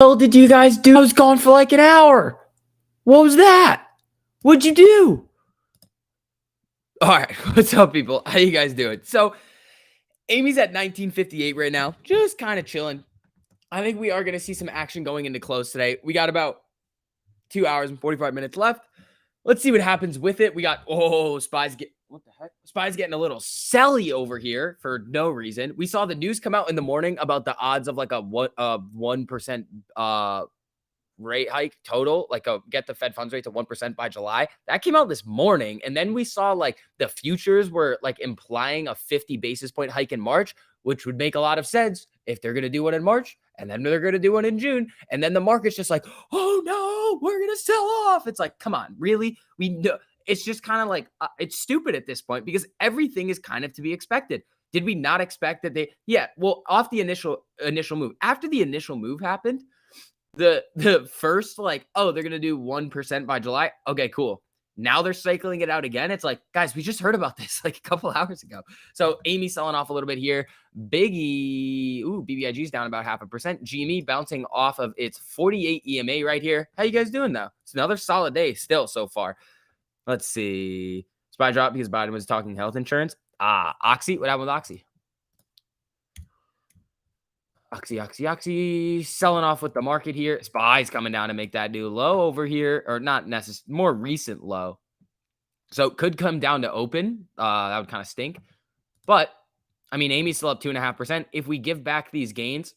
hell did you guys do? I was gone for like an hour. What was that? What'd you do? All right, what's up, people? How you guys doing? So, Amy's at 1958 right now, just kind of chilling. I think we are going to see some action going into close today. We got about 2 hours and 45 minutes left. Let's see what happens with it. We got, what the heck? Spy's getting a little selly over here for no reason. We saw the news come out in the morning about the odds of like a 1% rate hike total, like get the Fed funds rate to 1% by July. That came out this morning. And then we saw like the futures were like implying a 50 basis point hike in March, which would make a lot of sense if they're going to do one in March and then they're going to do one in June. And then the market's just like, oh no, we're going to sell off. It's like, come on, really? We know. It's just kind of like, it's stupid at this point because everything is kind of to be expected. Did we not expect that off the initial move, after the initial move happened, the first like, oh, they're gonna do 1% by July. Okay, cool. Now they're cycling it out again. It's like, guys, we just heard about this like a couple hours ago. So Amy selling off a little bit here. BBIG's down about 0.5%. GME bouncing off of its 48 EMA right here. How you guys doing though? It's another solid day still so far. Let's see. Spy drop because Biden was talking health insurance. Oxy. What happened with Oxy? Oxy, selling off with the market here. Spy's coming down to make that new low over here, or not necessarily, more recent low. So could come down to open. That would kind of stink. But, I mean, Amy's still up 2.5%. If we give back these gains,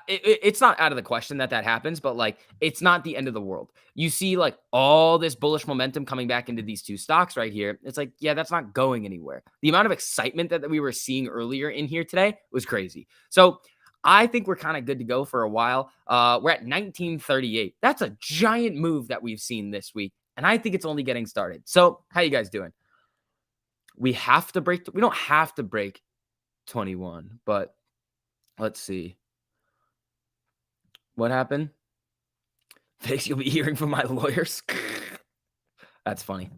it's not out of the question that happens, but like, it's not the end of the world. You see like all this bullish momentum coming back into these two stocks right here. It's like, yeah, that's not going anywhere. The amount of excitement that we were seeing earlier in here today was crazy. So I think we're kind of good to go for a while. We're at 1938. That's a giant move that we've seen this week. And I think it's only getting started. So how you guys doing? We don't have to break 21, but let's see. What happened? Thanks, you'll be hearing from my lawyers. That's funny.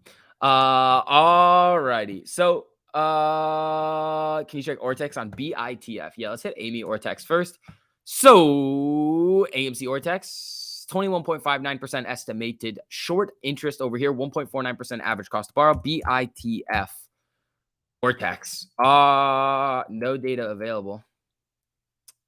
Alrighty. So, can you check Ortex on BITF? Yeah, let's hit Amy Ortex first. So, AMC Ortex, 21.59% estimated short interest over here, 1.49% average cost to borrow. BITF Ortex. No data available.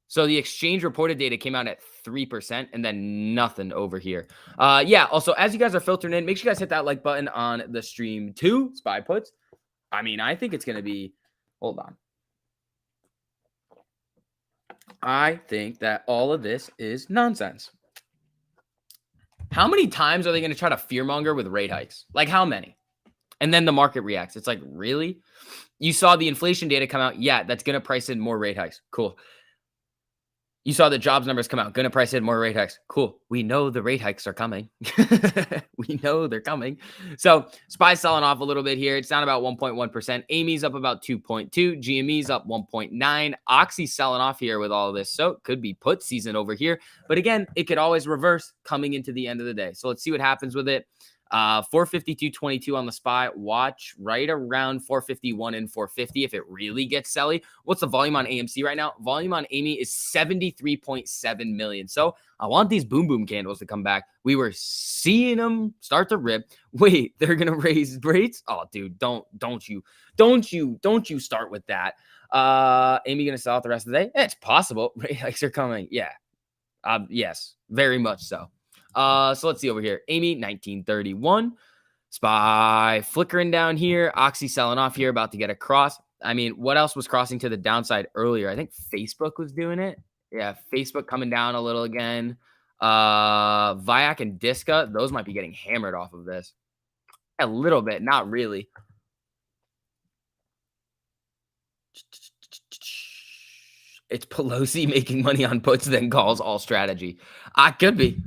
So the exchange reported data came out at 3% and then nothing over here. Yeah, also, as you guys are filtering in, make sure you guys hit that like button on the stream too, Spy Puts. I mean, I think it's going to be, hold on. I think that all of this is nonsense. How many times are they going to try to fearmonger with rate hikes? Like how many? And then the market reacts. It's like, really? You saw the inflation data come out. Yeah, that's going to price in more rate hikes. Cool. You saw the jobs numbers come out. Going to price in more rate hikes. Cool. We know the rate hikes are coming. We know they're coming. So Spy's selling off a little bit here. It's down about 1.1%. Amy's up about 2.2. GME's up 1.9. Oxy's selling off here with all of this. So it could be put season over here. But again, it could always reverse coming into the end of the day. So let's see what happens with it. 452.22 on the Spy. Watch right around 451 and 450 if it really gets selly. What's the volume on AMC right now? Volume on Amy is 73.7 million. So I want these boom boom candles to come back. We were seeing them start to rip. Wait, they're gonna raise rates? Oh, dude, don't you start with that. Amy gonna sell out the rest of the day? It's possible. Rate hikes are coming. Yeah. Yes, very much so. So let's see over here. Amy, 1931. Spy flickering down here. Oxy selling off here, about to get across. I mean, what else was crossing to the downside earlier? I think Facebook was doing it. Yeah, Facebook coming down a little again. Viac and Disca, those might be getting hammered off of this. A little bit, not really. It's Pelosi making money on puts, then calls all strategy. Could be.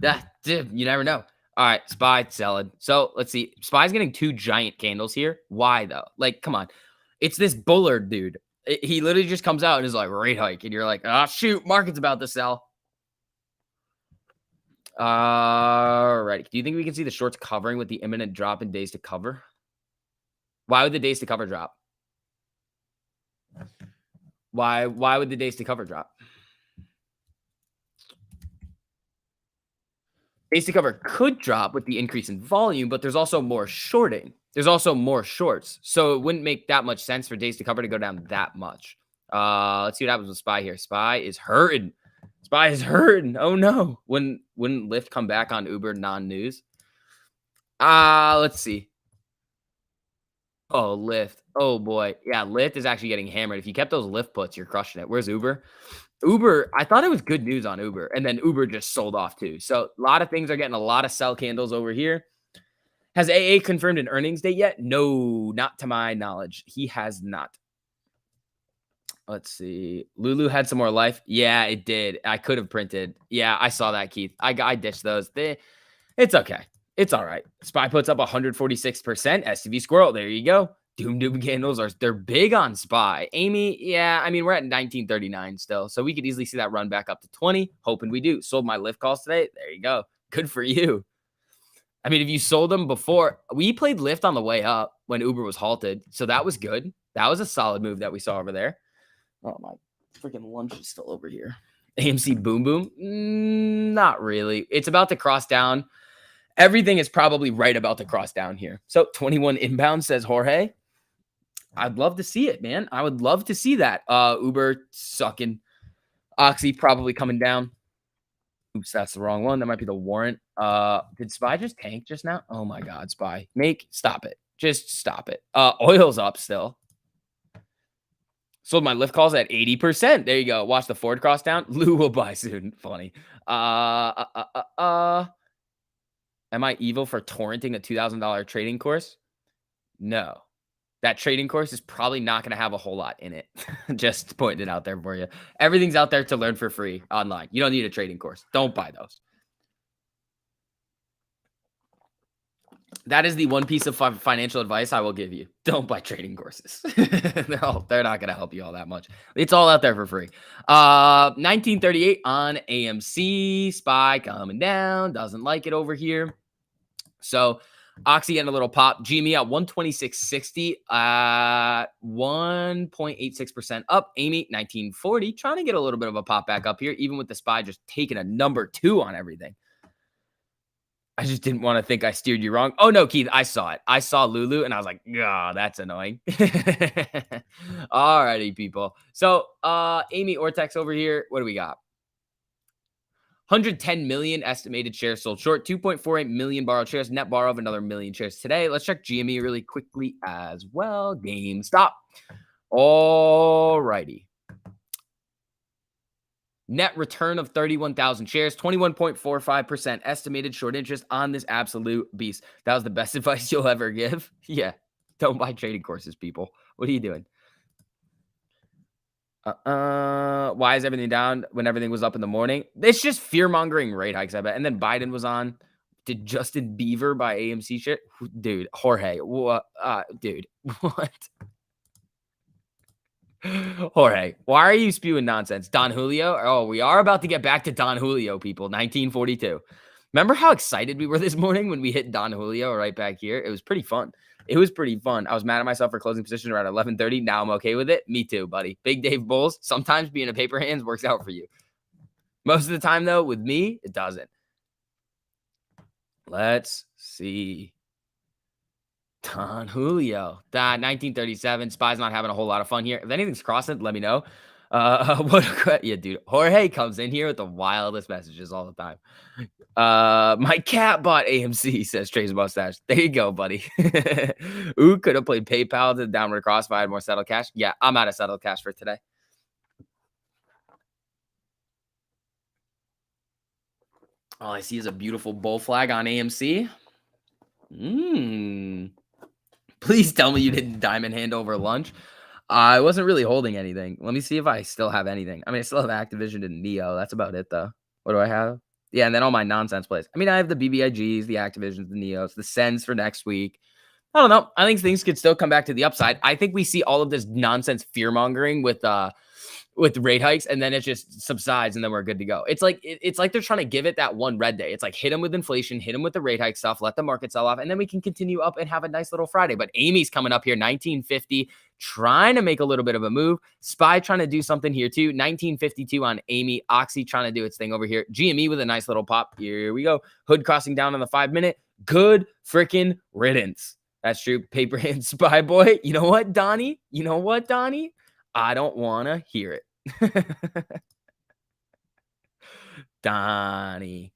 You never know. All right, Spy selling. So let's see. Spy's getting two giant candles here. Why though? Like, come on. It's this Bullard dude. He literally just comes out and is like, rate hike. And you're like, oh, shoot, market's about to sell. All right. Do you think we can see the shorts covering with the imminent drop in days to cover? Why would the days to cover drop? Why would the days to cover drop? Days to cover could drop with the increase in volume, but there's also more shorting. There's also more shorts. So it wouldn't make that much sense for days to cover to go down that much. Let's see what happens with SPY here. SPY is hurting. SPY is hurting. Oh no. Wouldn't Lyft come back on Uber non-news? Let's see. Oh, Lyft. Oh boy. Yeah, Lyft is actually getting hammered. If you kept those Lyft puts, you're crushing it. Where's Uber? Uber, I thought it was good news on Uber, and then Uber just sold off too. So a lot of things are getting a lot of sell candles over here. Has AA confirmed an earnings date yet? No, not to my knowledge. He has not. Let's see. Lulu had some more life. Yeah, it did. I could have printed. Yeah, I saw that, Keith. I ditched those. It's okay. It's all right. SPY puts up 146%. STV Squirrel. There you go. Doom candles they're big on SPY. Amy, yeah, I mean, we're at 1939 still. So we could easily see that run back up to 20. Hoping we do. Sold my lift calls today. There you go. Good for you. I mean, if you sold them before, we played Lyft on the way up when Uber was halted. So that was good. That was a solid move that we saw over there. Oh, my freaking lunch is still over here. AMC boom boom. Not really. It's about to cross down. Everything is probably right about to cross down here. So 21 inbound, says Jorge. I'd love to see it, man. I would love to see that. Uber sucking. Oxy probably coming down. Oops, that's the wrong one. That might be the warrant. Did SPY just tank just now? Oh my God, SPY. Stop it. Just stop it. Oil's up still. Sold my lift calls at 80%. There you go. Watch the Ford cross down. Lou will buy soon. Funny. Am I evil for torrenting a $2,000 trading course? No. That trading course is probably not going to have a whole lot in it. Just pointing it out there for you. Everything's out there to learn for free online. You don't need a trading course. Don't buy those. That is the one piece of financial advice I will give you. Don't buy trading courses. They're not going to help you all that much. It's all out there for free. 1938 on AMC. SPY coming down. Doesn't like it over here. So Oxy getting a little pop. GME at 126.60, 1.86% up. Amy 1940, trying to get a little bit of a pop back up here, even with the SPY just taking a number 2 on everything. I just didn't want to think I steered you wrong. Oh no, Keith, I saw it. I saw Lulu and I was like, oh, that's annoying. Alrighty, people. So Amy Ortex over here. What do we got? 110 million estimated shares sold short, 2.48 million borrowed shares, net borrow of another million shares today. Let's check GME really quickly as well. GameStop. All righty. Net return of 31,000 shares, 21.45% estimated short interest on this absolute beast. That was the best advice you'll ever give. Yeah. Don't buy trading courses, people. What are you doing? Why is everything down when everything was up in the morning? It's just fear-mongering rate hikes, I bet. And then Biden was on. Did Justin Bieber buy AMC shit? Dude, Jorge. What? Dude, what? Jorge, why are you spewing nonsense? Don Julio? Oh, we are about to get back to Don Julio, people. 1942. Remember how excited we were this morning when we hit Don Julio right back here? It was pretty fun. It was pretty fun. I was mad at myself for closing position around 11:30. Now I'm okay with it. Me too, buddy. Big Dave Bulls. Sometimes being a paper hands works out for you. Most of the time, though, with me, it doesn't. Let's see. Don Julio. 1937. SPY's not having a whole lot of fun here. If anything's crossing, let me know. Yeah, dude. Jorge comes in here with the wildest messages all the time. My cat bought AMC, says Trey's mustache. There you go, buddy. Ooh, could have played PayPal to the downward cross if I had more settled cash. Yeah, I'm out of settled cash for today. All I see is a beautiful bull flag on AMC. Please tell me you didn't diamond hand over lunch. I wasn't really holding anything. Let me see if I still have anything. I mean, I still have Activision and Neo. That's about it, though. What do I have? Yeah, and then all my nonsense plays. I mean, I have the BBIGs, the Activisions, the Neos, the Sens for next week. I don't know. I think things could still come back to the upside. I think we see all of this nonsense fear-mongering with with rate hikes, and then it just subsides, and then we're good to go. It's like it's like they're trying to give it that one red day. It's like hit them with inflation, hit them with the rate hike stuff, let the market sell off, and then we can continue up and have a nice little Friday. But Amy's coming up here, 1950, trying to make a little bit of a move. SPY trying to do something here too, 1952 on Amy. Oxy trying to do its thing over here. GME with a nice little pop. Here we go. Hood crossing down on the 5-minute. Good freaking riddance. That's true. Paper and SPY boy. You know what, Donnie? You know what, Donnie? I don't want to hear it. Donnie.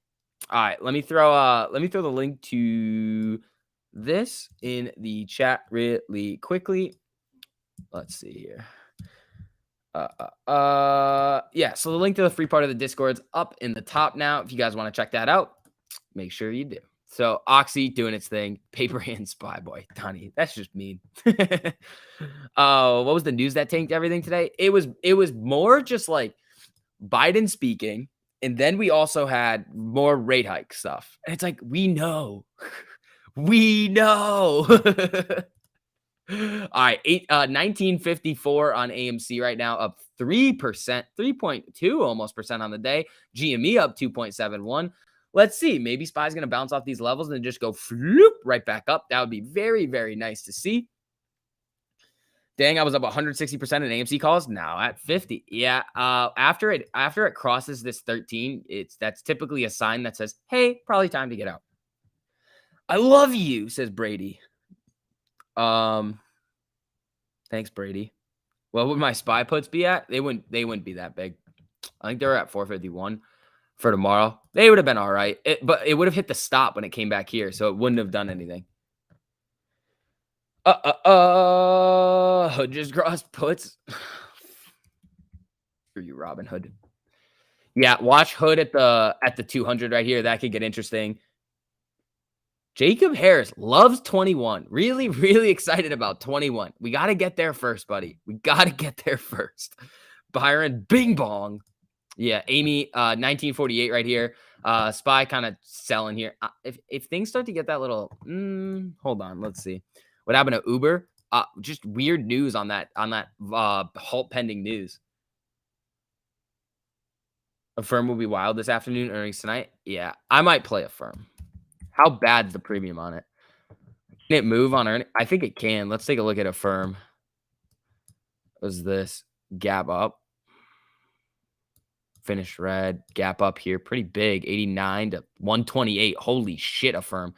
All right, let me throw the link to this in the chat really quickly. Let's see here. Yeah, so the link to the free part of the Discord's up in the top now. If you guys want to check that out, make sure you do. So Oxy doing its thing, paper and SPY boy, Donnie. That's just mean. What was the news that tanked everything today? It was more just like Biden speaking, and then we also had more rate hike stuff. And it's like, we know. We know. All right, 1954 on AMC right now, up 3%, 3.2 almost percent on the day. GME up 2.71. Let's see. Maybe SPY's going to bounce off these levels and then just go floop right back up. That would be very, very nice to see. Dang, I was up 160% in AMC calls. Now at 50. Yeah. After it crosses this 13, that's typically a sign that says, hey, probably time to get out. I love you, says Brady. Thanks, Brady. What would my SPY puts be at? They wouldn't be that big. I think they're at 451 for tomorrow. They would have been all right. But it would have hit the stop when it came back here, so it wouldn't have done anything. Hood just crossed puts. For you, Robin Hood. Yeah, watch Hood at the 200 right here. That could get interesting. Jacob Harris loves 21. Really, really excited about 21. We got to get there first, buddy. We got to get there first. Byron, bing bong. Yeah, Amy, 1948 right here. SPY kind of selling here. If things start to get that little, hold on, let's see. What happened to Uber? Just weird news on that halt pending news. Affirm will be wild this afternoon. Earnings tonight. Yeah, I might play Affirm. How bad's the premium on it? Can it move on earning? I think it can. Let's take a look at Affirm. What was this? Gap up. Finish red. Gap up here. Pretty big. 89 to 128. Holy shit, Affirm.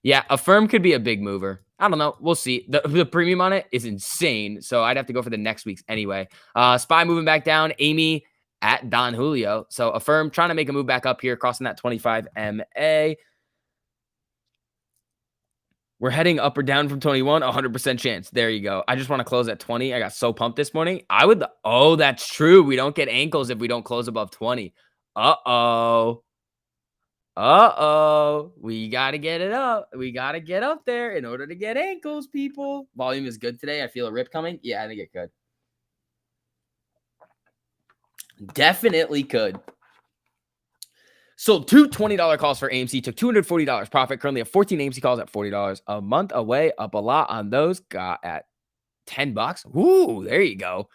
Yeah, Affirm could be a big mover. I don't know. We'll see. The premium on it is insane. So I'd have to go for the next week's anyway. SPY moving back down. Amy at Don Julio. So Affirm trying to make a move back up here, crossing that 25 MA. We're heading up or down from 21, 100% chance. There you go. I just want to close at 20. I got so pumped this morning. Oh, that's true. We don't get ankles if we don't close above 20. Uh-oh. We got to get it up. We got to get up there in order to get ankles, people. Volume is good today. I feel a rip coming. Yeah, I think it could. Definitely could. Sold two $20 calls for AMC, took $240 profit. Currently have 14 AMC calls at $40 a month away. Up a lot on those. Got at $10. Ooh, there you go.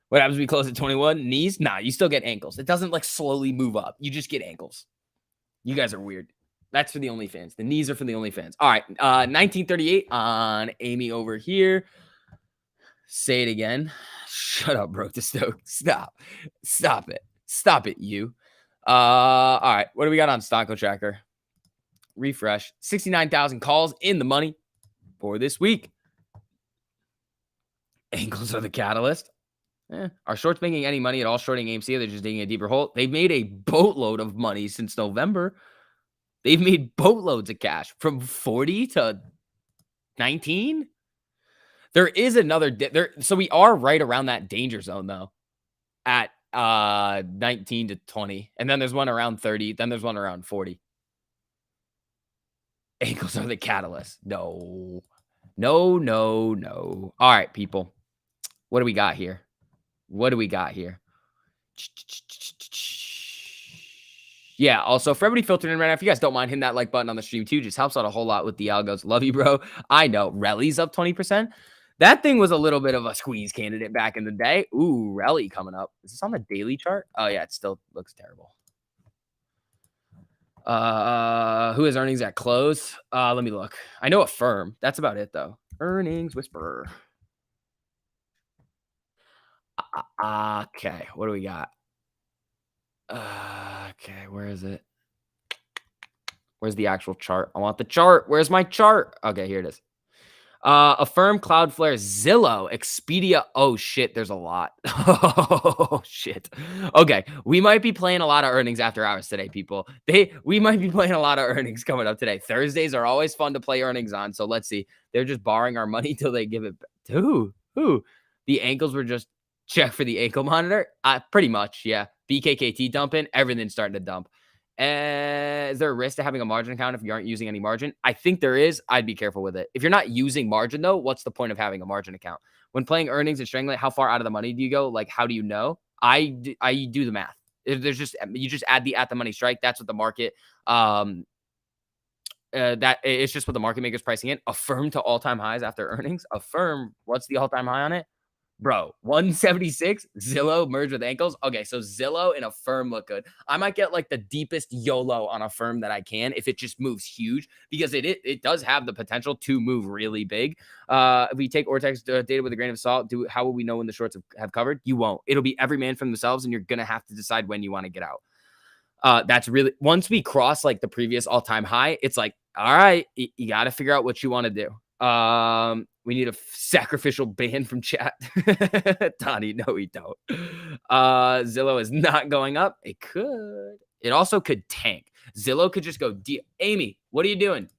What happens when we close at 21? Knees? Nah, you still get ankles. It doesn't like slowly move up. You just get ankles. You guys are weird. That's for the OnlyFans. The knees are for the OnlyFans. All right, 1938 on Amy over here. Say it again. Shut up, bro. Stoke. Stop it, you. All right, what do we got on Stocko Tracker? Refresh. 69,000 calls in the money for this week. Ankles are the catalyst. Are shorts making any money at all shorting AMC? They're just digging a deeper hole. They've made a boatload of money since November. They've made boatloads of cash from 40 to 19. There is another there. So we are right around that danger zone though at 19 to 20. And then there's one around 30. Then there's one around 40. Ankles are the catalyst. No. All right, people. What do we got here? Yeah, also, for everybody filtering in right now, if you guys don't mind hitting that like button on the stream too, just helps out a whole lot with the algos. Love you, bro. I know. Relly's up 20%. That thing was a little bit of a squeeze candidate back in the day. Ooh, rally coming up. Is this on the daily chart? Oh yeah, it still looks terrible. Who has earnings at close? Let me look. I know Affirm. That's about it though. Earnings whisperer. Okay, what do we got? Okay, where is it? Where's the actual chart? I want the chart. Where's my chart? Okay, here it is. Affirm, Cloudflare, Zillow, Expedia. Oh shit, there's a lot. Oh shit. Okay, we might be playing a lot of earnings after hours today, people. We might be playing a lot of earnings coming up today. Thursdays are always fun to play earnings on. So let's see. They're just borrowing our money till they give it back. Who? The ankles were just check for the ankle monitor. Pretty much, yeah. BKKT dumping. Everything's starting to dump. Is there a risk to having a margin account if you aren't using any margin? I think there is. I'd be careful with it. If you're not using margin, though, what's the point of having a margin account? When playing earnings and strangling, how far out of the money do you go? Like, how do you know? I do the math. There's just you just add the at the money strike. That's what the market that it's just what the market maker's pricing in. Affirm to all-time highs after earnings. Affirm, what's the all-time high on it? Bro, 176. Zillow merged with ankles. Okay, so Zillow and Affirm look good. I might get like the deepest YOLO on Affirm that I can if it just moves huge, because it does have the potential to move really big. If we take Ortex data with a grain of salt, how will we know when the shorts have covered? You won't. It'll be every man for themselves, and you're gonna have to decide when you want to get out. That's really, once we cross like the previous all-time high, it's like, all right, you got to figure out what you want to do. We need a sacrificial ban from chat. Donnie, no, we don't. Zillow is not going up. It could. It also could tank. Zillow could just go deep. Amy, what are you doing?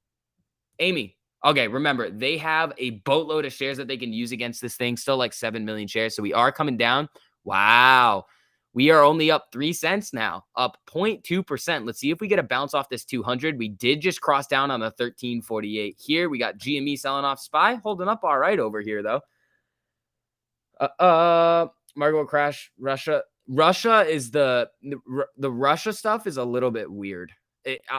Amy. Okay, remember, they have a boatload of shares that they can use against this thing. Still like 7 million shares. So we are coming down. Wow. We are only up 3 cents now, up 0.2%. Let's see if we get a bounce off this 200. We did just cross down on the 1348 here. We got GME selling off. SPY holding up all right over here, though. Margot crash. Russia is the Russia stuff is a little bit weird.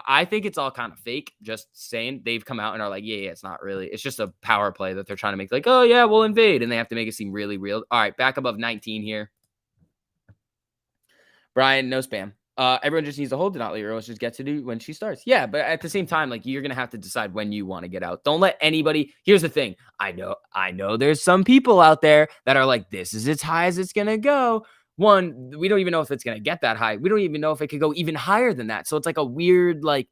I think it's all kind of fake. Just saying, they've come out and are like, yeah, it's not really. It's just a power play that they're trying to make. Like, oh yeah, we'll invade, and they have to make it seem really real. All right, back above 19 here. Brian, no spam. Everyone just needs to hold it out later, or else just get to do when she starts. Yeah, but at the same time, like, you're gonna have to decide when you want to get out. Don't let anybody. Here's the thing. I know there's some people out there that are like, this is as high as it's gonna go. One, we don't even know if it's gonna get that high. We don't even know if it could go even higher than that. So it's like a weird, like,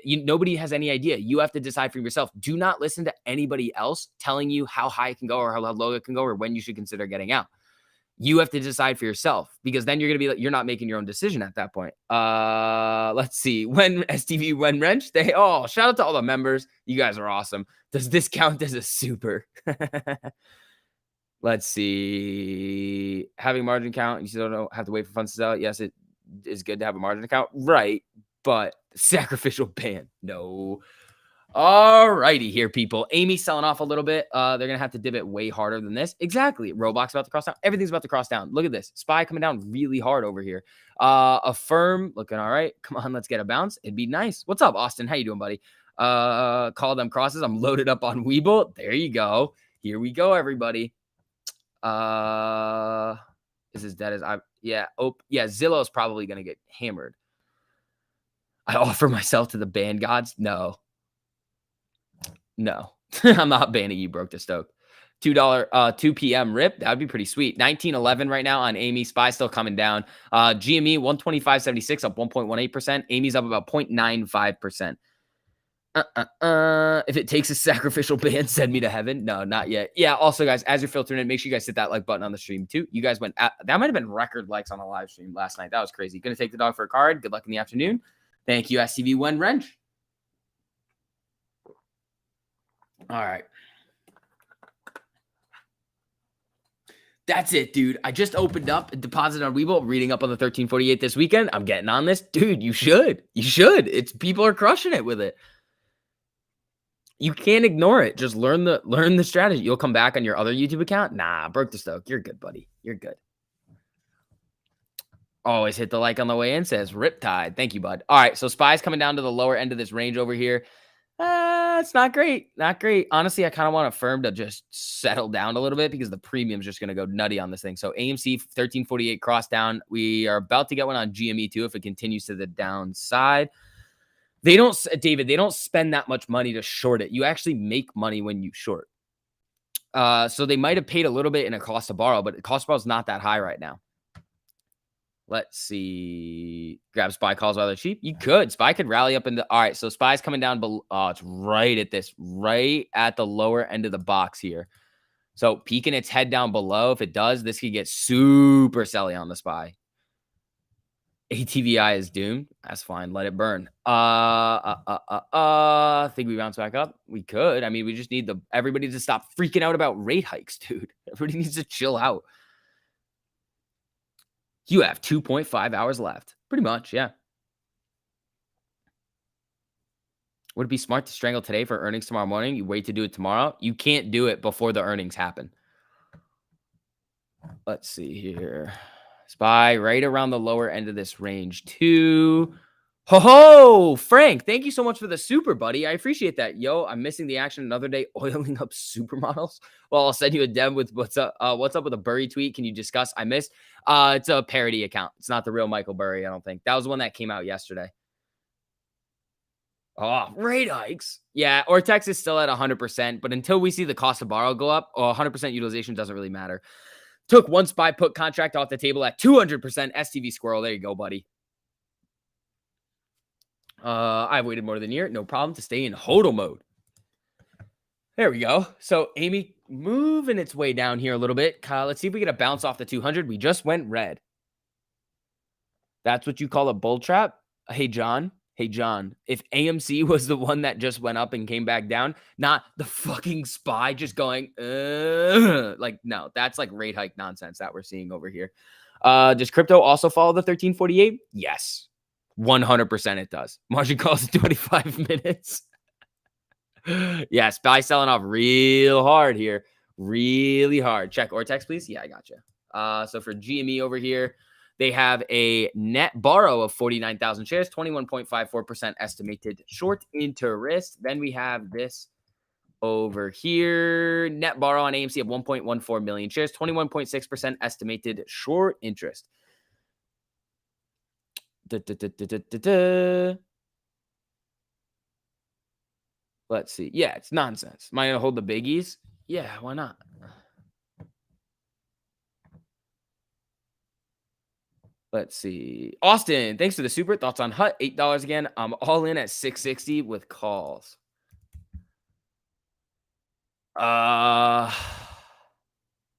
nobody has any idea. You have to decide for yourself. Do not listen to anybody else telling you how high it can go or how low it can go or when you should consider getting out. You have to decide for yourself, because then you're going to be like, you're not making your own decision at that point. Let's see. When STV, when wrench, shout out to all the members. You guys are awesome. Does this count as a super? Let's see. Having margin count, you still don't have to wait for funds to sell. Yes, it is good to have a margin account. Right. But sacrificial ban. No. All righty here, people. Amy's selling off a little bit. They're going to have to dip it way harder than this. Exactly. Roblox about to cross down. Everything's about to cross down. Look at this. SPY coming down really hard over here. Affirm looking all right. Come on, let's get a bounce. It'd be nice. What's up, Austin? How you doing, buddy? Call them crosses. I'm loaded up on Webull. There you go. Here we go, everybody. Is as dead as I... Yeah. Oh, yeah. Zillow's probably going to get hammered. I offer myself to the ban gods. No, I'm not banning you, broke to stoke. $2, 2 p.m. rip. That would be pretty sweet. 1911 right now on Amy. SPY still coming down. GME 125.76 up 1.18%. Amy's up about 0.95%. If it takes a sacrificial ban, send me to heaven. No, not yet. Yeah. Also, guys, as you're filtering in, make sure you guys hit that like button on the stream too. You guys that might have been record likes on a live stream last night. That was crazy. Gonna take the dog for a card. Good luck in the afternoon. Thank you, STV One Wrench. All right. That's it, dude. I just opened up a deposit on Webull, reading up on the 1348 this weekend. I'm getting on this. Dude, you should. You should. People are crushing it with it. You can't ignore it. Just learn the strategy. You'll come back on your other YouTube account. Nah, broke the stoke. You're good, buddy. You're good. Always hit the like on the way in, says Riptide. Thank you, bud. All right, so SPY's coming down to the lower end of this range over here. It's not great. Not great. Honestly, I kind of want Affirm to just settle down a little bit because the premium's just going to go nutty on this thing. So AMC 1348 cross down. We are about to get one on GME too if it continues to the downside. They don't, David, they don't spend that much money to short it. You actually make money when you short. So they might have paid a little bit in a cost to borrow, but the cost to borrow is not that high right now. Let's see. Grab SPY calls while they're cheap. You could. SPY could rally up into. All right. So SPY's coming down below. Oh, it's right at this, right at the lower end of the box here. So peeking its head down below. If it does, this could get super selly on the SPY. ATVI is doomed. That's fine. Let it burn. Think we bounce back up? We could. I mean, we just need everybody to stop freaking out about rate hikes, dude. Everybody needs to chill out. You have 2.5 hours left. Pretty much, yeah. Would it be smart to strangle today for earnings tomorrow morning? You wait to do it tomorrow? You can't do it before the earnings happen. Let's see here. SPY right around the lower end of this range too. Ho, Frank, thank you so much for the super, buddy. I appreciate that. Yo, I'm missing the action another day oiling up supermodels. Well, I'll send you a dem with what's up with a Burry tweet. Can you discuss? I missed. It's a parody account. It's not the real Michael Burry, I don't think. That was the one that came out yesterday. Oh, rate hikes. Yeah, Ortex is still at 100%, but until we see the cost of borrow go up, 100% utilization doesn't really matter. Took one SPY put contract off the table at 200% STV Squirrel. There you go, buddy. I've waited more than a year. No problem to stay in hodl mode. There we go. So Amy moving its way down here a little bit. Let's see if we get a bounce off the 200. We just went red. That's what you call a bull trap? Hey, John. If AMC was the one that just went up and came back down, not the fucking SPY just going, like, no, that's like rate hike nonsense that we're seeing over here. Does crypto also follow the 1348? Yes. 100% it does. Margin calls in 25 minutes. Yeah, SPY selling off real hard here. Really hard. Check Ortex, please. Yeah, I got you. So for GME over here, they have a net borrow of 49,000 shares, 21.54% estimated short interest. Then we have this over here. Net borrow on AMC of 1.14 million shares, 21.6% estimated short interest. Let's see. Yeah, it's nonsense. Am I going to hold the biggies? Yeah, why not? Let's see. Austin, thanks for the super. Thoughts on HUT? $8 again. I'm all in at 660 with calls.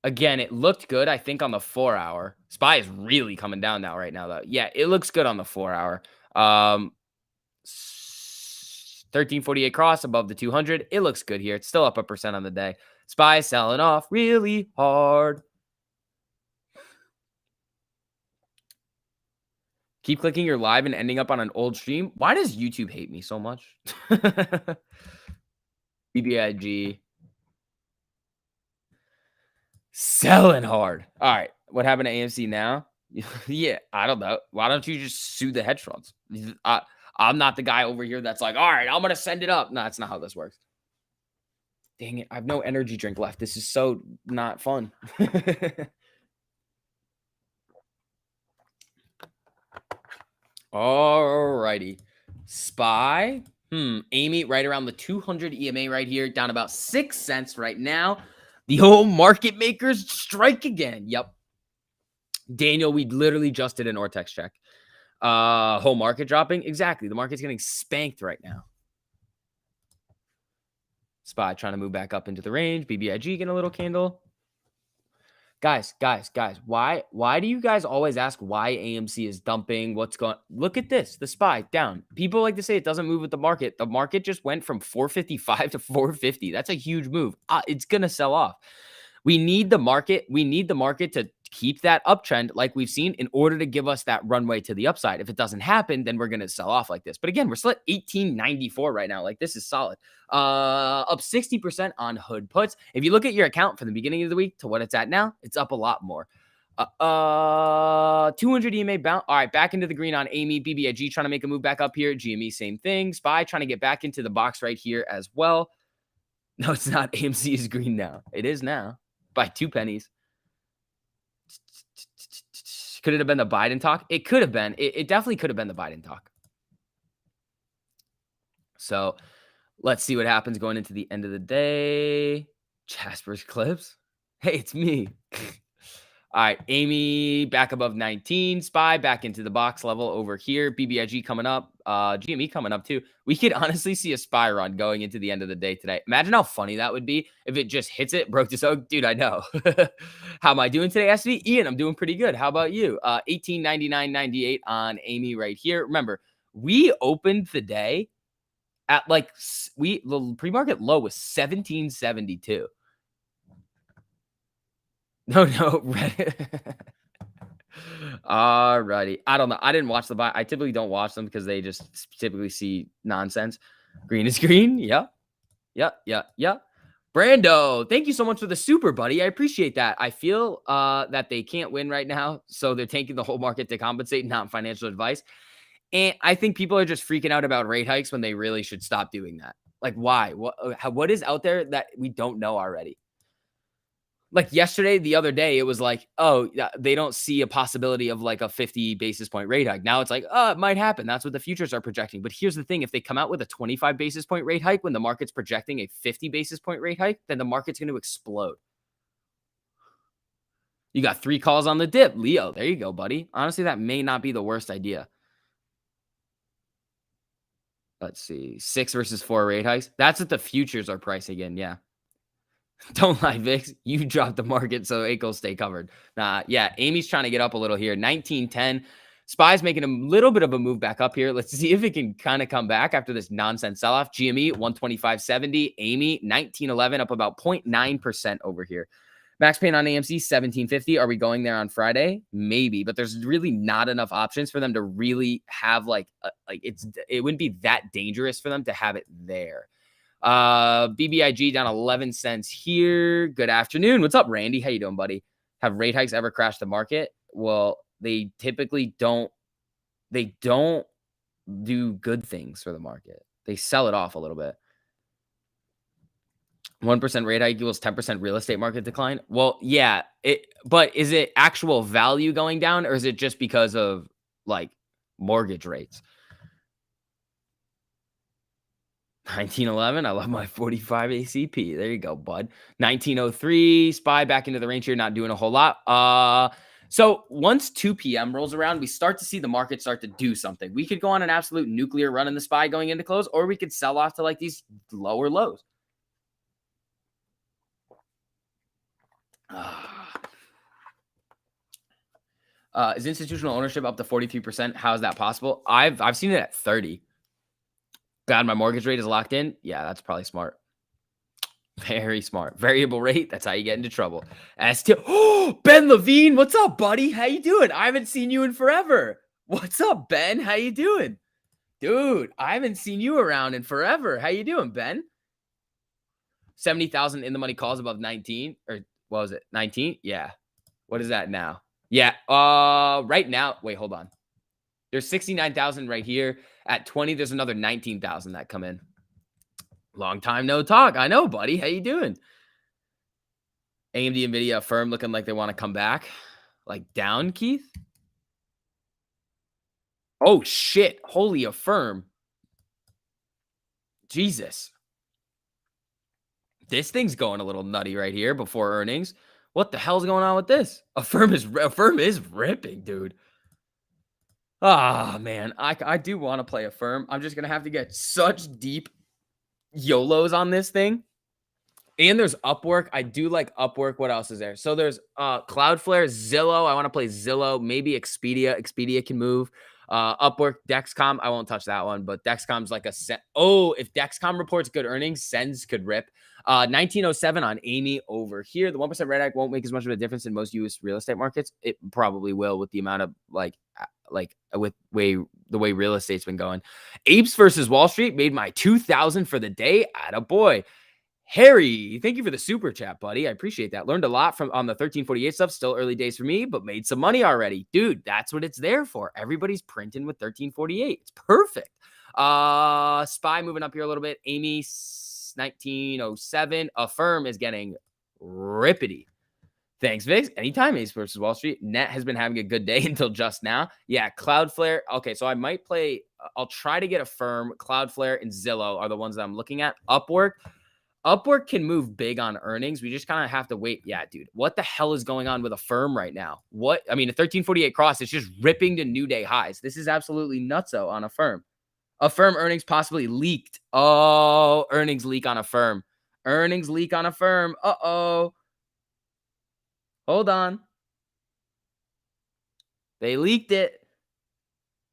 Again, it looked good, I think, on the 4 hour. SPY is really coming down now right now, though. Yeah, it looks good on the 4 hour. 1348 cross above the 200. It looks good here. It's still up 1% on the day. SPY selling off really hard. Keep clicking your live and ending up on an old stream. Why does YouTube hate me so much? BBIG. Selling hard. All right. What happened to AMC now? Yeah, I don't know. Why don't you just sue the hedge funds? I'm not the guy over here that's like, all right, I'm going to send it up. No, that's not how this works. Dang it. I have no energy drink left. This is so not fun. All righty. SPY. Amy right around the 200 EMA right here. Down about 6 cents right now. The whole market makers strike again. Yep. Daniel, we literally just did an Ortex check. Whole market dropping. Exactly. The market's getting spanked right now. SPY trying to move back up into the range. BBIG getting a little candle. Guys, why do you guys always ask why AMC is dumping? What's going? Look at this, the SPY down. People like to say it doesn't move with the market. The market just went from 455 to 450. That's a huge move. It's gonna sell off. We need the market. We need the market to keep that uptrend like we've seen in order to give us that runway to the upside. If it doesn't happen, then we're going to sell off like this. But again, we're still at 1894 right now. Like, this is solid. Up 60% on hood puts. If you look at your account from the beginning of the week to what it's at now, it's up a lot more. 200 EMA bounce. All right, back into the green on AMI. BBIG trying to make a move back up here. GME, same thing. SPY trying to get back into the box right here as well. No, it's not. AMC is green now. It is now by 2 pennies. Could it have been the Biden talk? It could have been. It definitely could have been the Biden talk. So let's see what happens going into the end of the day. Jasper's clips. Hey, it's me. All right, Amy back above 19. SPY back into the box level over here. BBIG coming up. GME coming up too. We could honestly see a SPY run going into the end of the day today. Imagine how funny that would be if it just hits it, broke this oak. Dude, I know. How am I doing today, SV? Ian, I'm doing pretty good. How about you? 1899.98 on Amy right here. Remember, we opened the day at like the pre-market low was 1772. No. Alrighty. I don't know. I didn't watch the buy. I typically don't watch them because they just typically see nonsense. Green is green. Yeah. Brando, thank you so much for the super, buddy. I appreciate that. I feel that they can't win right now, so they're tanking the whole market to compensate, not financial advice. And I think people are just freaking out about rate hikes when they really should stop doing that. Like, why? What is out there that we don't know already? Like yesterday, the other day, it was like, oh, they don't see a possibility of like a 50 basis point rate hike. Now it's like, oh, it might happen. That's what the futures are projecting. But here's the thing. If they come out with a 25 basis point rate hike when the market's projecting a 50 basis point rate hike, then the market's going to explode. You got 3 calls on the dip. Leo, there you go, buddy. Honestly, that may not be the worst idea. Let's see. 6 versus 4 rate hikes. That's what the futures are pricing in. Yeah. Don't lie, Vix. You dropped the market so ACO stay covered. Nah, yeah. Amy's trying to get up a little here. 1910. SPY's making a little bit of a move back up here. Let's see if it can kind of come back after this nonsense sell-off. GME 125.70. Amy 1911, up about 0.9% over here. Max Pain on AMC 1750. Are we going there on Friday? Maybe, but there's really not enough options for them to really have it wouldn't be that dangerous for them to have it there. BBIG down 11 cents here. Good afternoon. What's up, Randy? How you doing, buddy? Have rate hikes ever crashed the market? Well, they typically don't. They don't do good things for the market. They sell it off a little bit. 1% rate hike equals 10% real estate market decline. Well, yeah, but is it actual value going down, or is it just because of like mortgage rates? 1911. I love my 45 ACP. There you go, bud. 1903. SPY back into the range here, not doing a whole lot. So once 2 p.m. rolls around, we start to see the market start to do something. We could go on an absolute nuclear run in the SPY going into close, or we could sell off to like these lower lows. Is institutional ownership up to 43%? How is that possible? I've seen it at 30. God, my mortgage rate is locked in. Yeah, that's probably smart. Very smart. Variable rate. That's how you get into trouble. Oh, Ben Levine. What's up, buddy? How you doing? I haven't seen you in forever. What's up, Ben? How you doing? Dude, I haven't seen you around in forever. How you doing, Ben? 70,000 in the money calls above 19. Or what was it? 19? Yeah. What is that now? Yeah. Right now. Wait, hold on. There's 69,000 right here. At 20, there's another 19,000 that come in. Long time no talk. I know, buddy. How you doing? AMD, NVIDIA, Affirm looking like they want to come back. Like down, Keith? Oh, shit. Holy Affirm. Jesus. This thing's going a little nutty right here before earnings. What the hell's going on with this? Affirm is ripping, dude. Ah, man. I do want to play Affirm. I'm just going to have to get such deep YOLOs on this thing. And there's Upwork. I do like Upwork. What else is there? So there's Cloudflare, Zillow. I want to play Zillow. Maybe Expedia. Expedia can move. Upwork, Dexcom. I won't touch that one, but Dexcom's like a set. Oh, if Dexcom reports good earnings, Sens could rip. 1907 on Amy over here. The 1% red hike won't make as much of a difference in most U.S. real estate markets. It probably will with the amount of with the way real estate's been going. Apes versus Wall Street made my 2,000 for the day. Attaboy. Harry, thank you for the super chat, buddy. I appreciate that. Learned a lot from on the 1348 stuff. Still early days for me, but made some money already. Dude, that's what it's there for. Everybody's printing with 1348. It's perfect. Spy moving up here a little bit. Amy 1907. Affirm is getting rippity. Thanks, Vix. Anytime Ace versus Wall Street. Net has been having a good day until just now. Yeah, Cloudflare. Okay, so I might play. I'll try to get Affirm. Cloudflare and Zillow are the ones that I'm looking at. Upwork can move big on earnings. We just kind of have to wait. Yeah, dude. What the hell is going on with Affirm right now? What? I mean, a 1348 cross is just ripping to new day highs. This is absolutely nutso on Affirm. Affirm earnings possibly leaked. Oh, earnings leak on Affirm. Earnings leak on Affirm. Uh-oh. Hold on. They leaked it.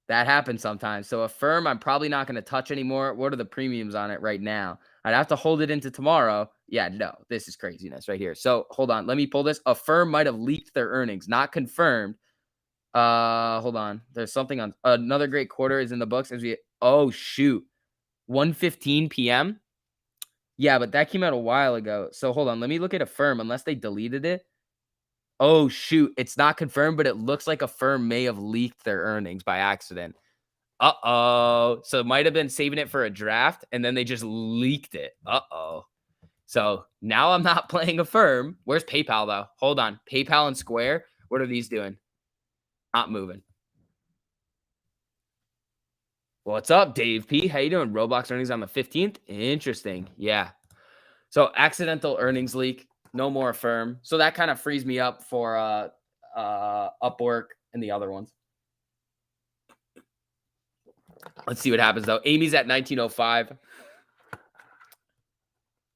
That happens sometimes. So Affirm, I'm probably not going to touch anymore. What are the premiums on it right now? I'd have to hold it into tomorrow. Yeah, no, this is craziness right here. So hold on. Let me pull this. Affirm might have leaked their earnings, not confirmed. Hold on. There's something on another great quarter is in the books. Oh, shoot. 1:15 p.m. Yeah, but that came out a while ago. So hold on. Let me look at Affirm unless they deleted it. Oh, shoot. It's not confirmed, but it looks like Affirm may have leaked their earnings by accident. Uh-oh. So it might have been saving it for a draft, and then they just leaked it. Uh-oh. So now I'm not playing Affirm. Where's PayPal, though? Hold on. PayPal and Square, what are these doing? Not moving. What's up, Dave P? How you doing? Roblox earnings on the 15th? Interesting. Yeah. So accidental earnings leak. No more Affirm. So that kind of frees me up for Upwork and the other ones. Let's see what happens, though. Amy's at 1905.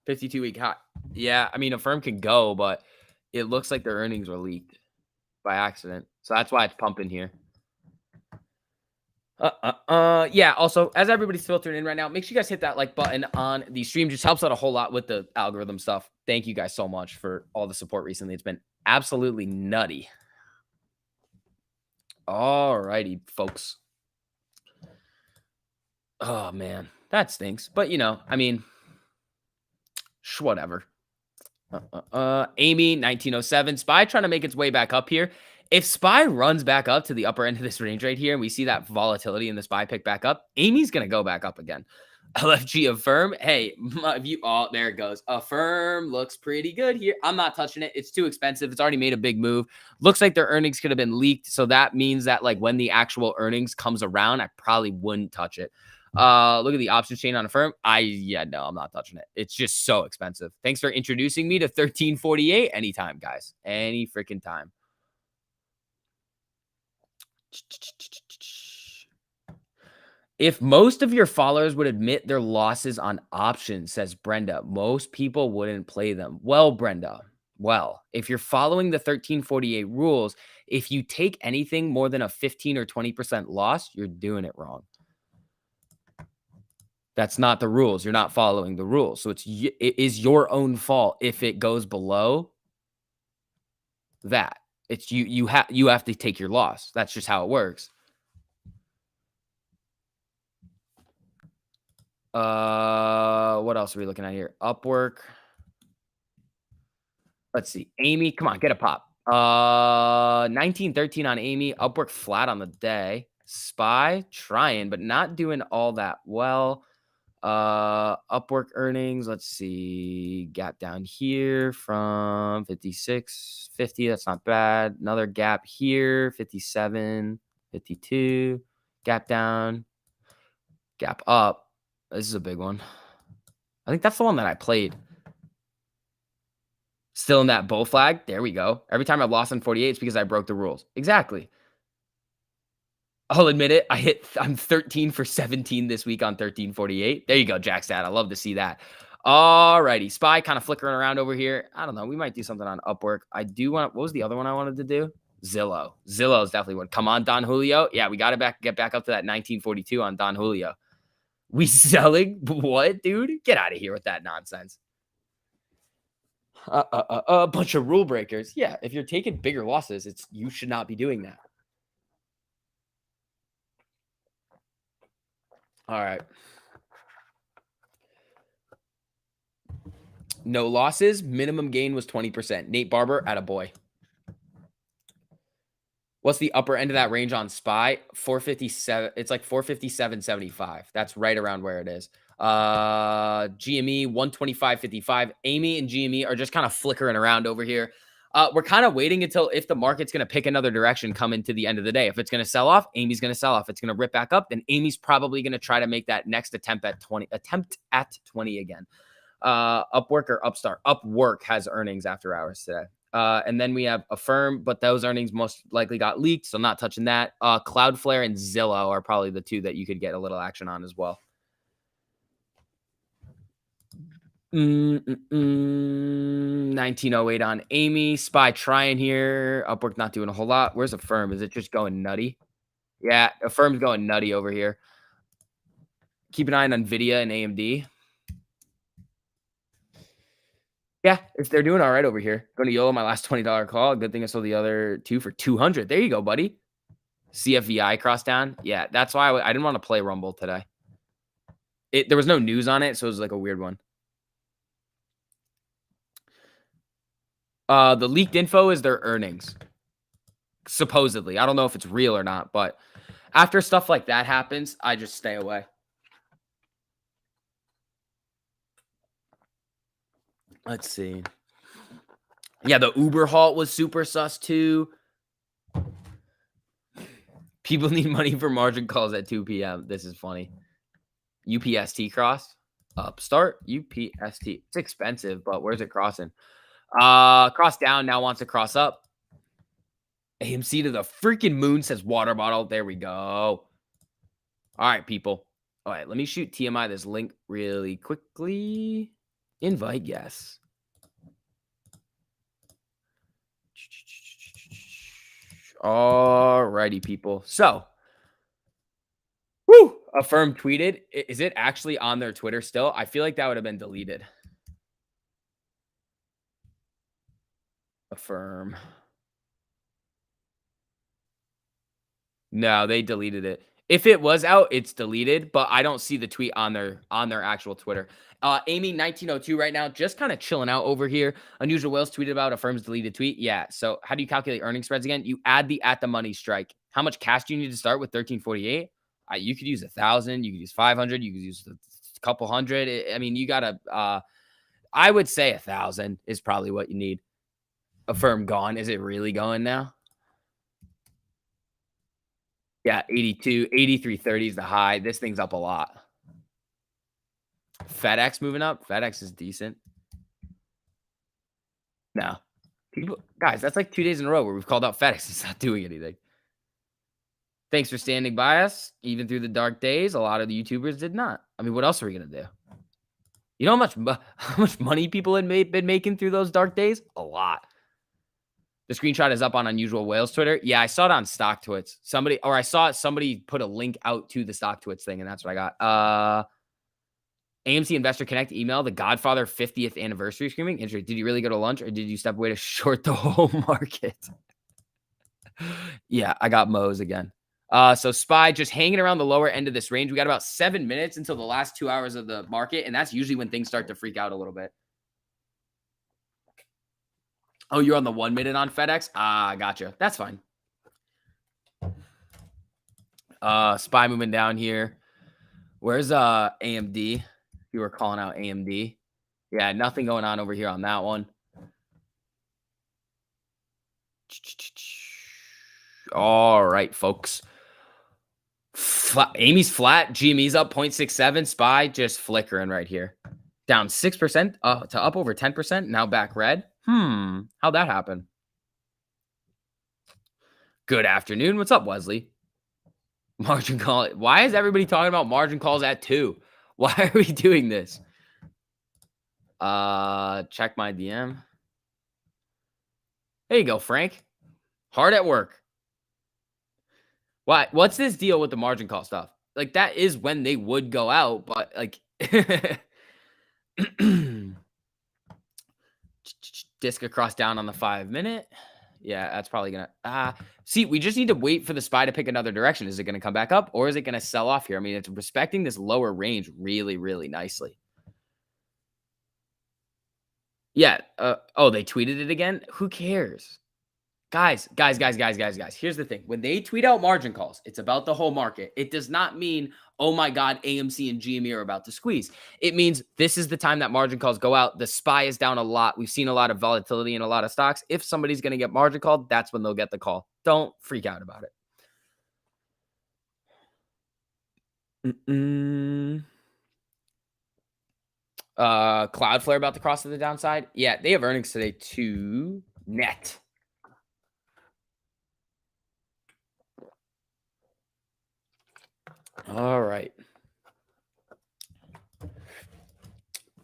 52-week high. Yeah, I mean, Affirm can go, but it looks like their earnings were leaked by accident. So that's why it's pumping here. Yeah, also, as everybody's filtering in right now, make sure you guys hit that like button on the stream. Just helps out a whole lot with the algorithm stuff. Thank you guys so much for all the support recently. It's been absolutely nutty. All righty, folks. Oh, man. That stinks. But, I mean, whatever. Amy, 1907. Spy trying to make its way back up here. If Spy runs back up to the upper end of this range right here, and we see that volatility in the Spy pick back up, Amy's going to go back up again. LFG Affirm. Hey, there it goes. Affirm looks pretty good here. I'm not touching it. It's too expensive. It's already made a big move. Looks like their earnings could have been leaked. So that means that like when the actual earnings comes around, I probably wouldn't touch it. Look at the options chain on Affirm. No, I'm not touching it. It's just so expensive. Thanks for introducing me to 1348. Anytime, guys. Any freaking time. If most of your followers would admit their losses on options, says Brenda, most people wouldn't play them. Well, Brenda, if you're following the 1348 rules, if you take anything more than a 15 or 20% loss, you're doing it wrong. That's not the rules. You're not following the rules. So it is your own fault if it goes below that. It's you have to take your loss. That's just how it works. What else are we looking at here? Upwork. Let's see. Amy, come on, get a pop. 1913 on Amy. Upwork flat on the day. Spy trying, but not doing all that well. Upwork earnings, let's see, gap down here from 56.50. That's not bad. Another gap here, 57, 52, gap down, gap up. This is a big one. I think that's the one that I played. Still in that bull flag. There we go. Every time I've lost on 48, it's because I broke the rules. Exactly. I'll admit it. I'm 13 for 17 this week on 1348. There you go, Jackstat. I love to see that. All righty. Spy kind of flickering around over here. I don't know. We might do something on Upwork. I do want, what was the other one I wanted to do? Zillow. Zillow is definitely one. Come on, Don Julio. Yeah, we got to get back up to that 1942 on Don Julio. We selling? What, dude? Get out of here with that nonsense. A bunch of rule breakers. Yeah, if you're taking bigger losses, you should not be doing that. All right. No losses. Minimum gain was 20%. Nate Barber, attaboy. What's the upper end of that range on SPY? 457. It's like 457.75. That's right around where it is. GME 125.55. AMI and GME are just kind of flickering around over here. We're kind of waiting until if the market's going to pick another direction coming to the end of the day. If it's going to sell off, AMI's going to sell off. If it's going to rip back up, then AMI's probably going to try to make that next attempt at 20 again. Upwork or Upstart? Upwork has earnings after hours today. And then we have Affirm, but those earnings most likely got leaked, so I'm not touching that. Cloudflare and Zillow are probably the two that you could get a little action on as well. 1908 on Amy. SPY trying here. Upwork not doing a whole lot. Where's Affirm? Is it just going nutty? Yeah, Affirm's going nutty over here. Keep an eye on NVIDIA and AMD. Yeah, if they're doing all right over here. Going to YOLO my last $20 call. Good thing I sold the other two for 200. There you go, buddy. CFVI cross down. Yeah, that's why I didn't want to play Rumble today. There was no news on it, so it was like a weird one. The leaked info is their earnings. Supposedly. I don't know if it's real or not, but after stuff like that happens, I just stay away. Let's see. Yeah, the Uber halt was super sus too. People need money for margin calls at 2 p.m. This is funny. UPST cross. Upstart. UPST. It's expensive, but where's it crossing? Cross down. Now wants to cross up. AMC to the freaking moon, says water bottle. There we go. All right, people. All right, let me shoot TMI this link really quickly. Invite guests. All righty, people. So, Affirm tweeted. Is it actually on their Twitter still? I feel like that would have been deleted. Affirm. No, they deleted it. If it was out, it's deleted, but I don't see the tweet on their actual Twitter. Amy 1902 right now, just kind of chilling out over here. Unusual Whales tweeted about Affirm's deleted tweet. Yeah. So how do you calculate earning spreads again? You add the at the money strike. How much cash do you need to start with 1348? You could use 1,000. You could use 500. You could use a couple hundred. I mean, you gotta. I would say 1,000 is probably what you need. Affirm gone. Is it really going now? Yeah, 82, 83.30 is the high. This thing's up a lot. FedEx moving up. FedEx is decent. No. Guys, that's like 2 days in a row where we've called out FedEx. It's not doing anything. Thanks for standing by us. Even through the dark days, a lot of the YouTubers did not. I mean, what else are we going to do? You know how much money people had been making through those dark days? A lot. The screenshot is up on Unusual Whales Twitter. Yeah, I saw it on StockTwits. Somebody put a link out to the StockTwits thing, and that's what I got. AMC Investor Connect email, the Godfather 50th anniversary screaming. Did you really go to lunch, or did you step away to short the whole market? Yeah, I got Moe's again. So SPY just hanging around the lower end of this range. We got about 7 minutes until the last 2 hours of the market, and that's usually when things start to freak out a little bit. Oh, you're on the 1 minute on FedEx? Gotcha. That's fine. SPY moving down here. Where's AMD? You were calling out AMD. Yeah, nothing going on over here on that one. All right, folks. Amy's flat. GME's up 0.67. SPY just flickering right here. Down 6% to up over 10%. Now back red. How'd that happen? Good afternoon. What's up, Wesley? Margin call. Why is everybody talking about margin calls at 2? Why are we doing this? Check my DM. There you go, Frank. Hard at work. What's this deal with the margin call stuff? Like, that is when they would go out, but like disc across down on the 5 minute. Yeah, that's probably gonna see, we just need to wait for the SPY to pick another direction. Is it gonna come back up, or is it gonna sell off here? I mean, it's respecting this lower range really, really nicely. Yeah. Oh, they tweeted it again? Who cares? Guys. Here's the thing. When they tweet out margin calls, it's about the whole market. It does not mean, oh my God, AMC and GME are about to squeeze. It means this is the time that margin calls go out. The SPY is down a lot. We've seen a lot of volatility in a lot of stocks. If somebody's going to get margin called, that's when they'll get the call. Don't freak out about it. Cloudflare about to cross to the downside. Yeah, they have earnings today too. Net. All right.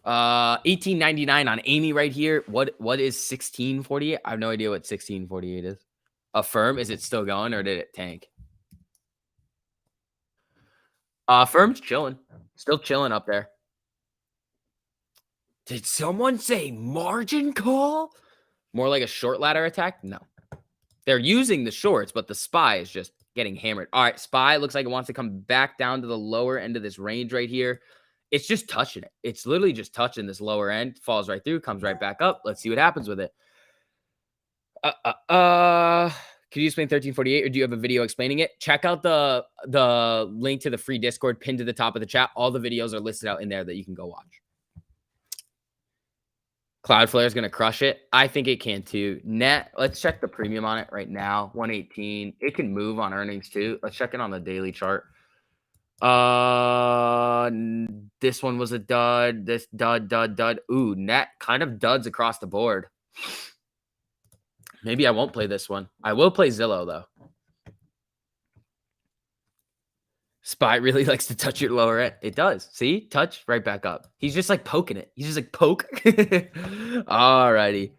1899 on Amy right here. What is 1648? I have no idea what 1648 is. Affirm, is it still going or did it tank? Affirm's chilling. Still chilling up there. Did someone say margin call? More like a short ladder attack? No. They're using the shorts, but the SPY is just getting hammered. All right, SPY looks like it wants to come back down to the lower end of this range right here. It's just touching it. It's literally just touching this lower end, falls right through, comes right back up. Let's see what happens with it. Could you explain 1348 or do you have a video explaining it? Check out the link to the free Discord pinned to the top of the chat. All the videos are listed out in there that you can go watch. Cloudflare is going to crush it. I think it can too. Net, let's check the premium on it right now. 118. It can move on earnings too. Let's check it on the daily chart. This one was a dud. This dud. Ooh, net kind of duds across the board. Maybe I won't play this one. I will play Zillow though. SPY really likes to touch your lower end. It does. See? Touch, right back up. He's just like poking it. He's just like poke. Alrighty.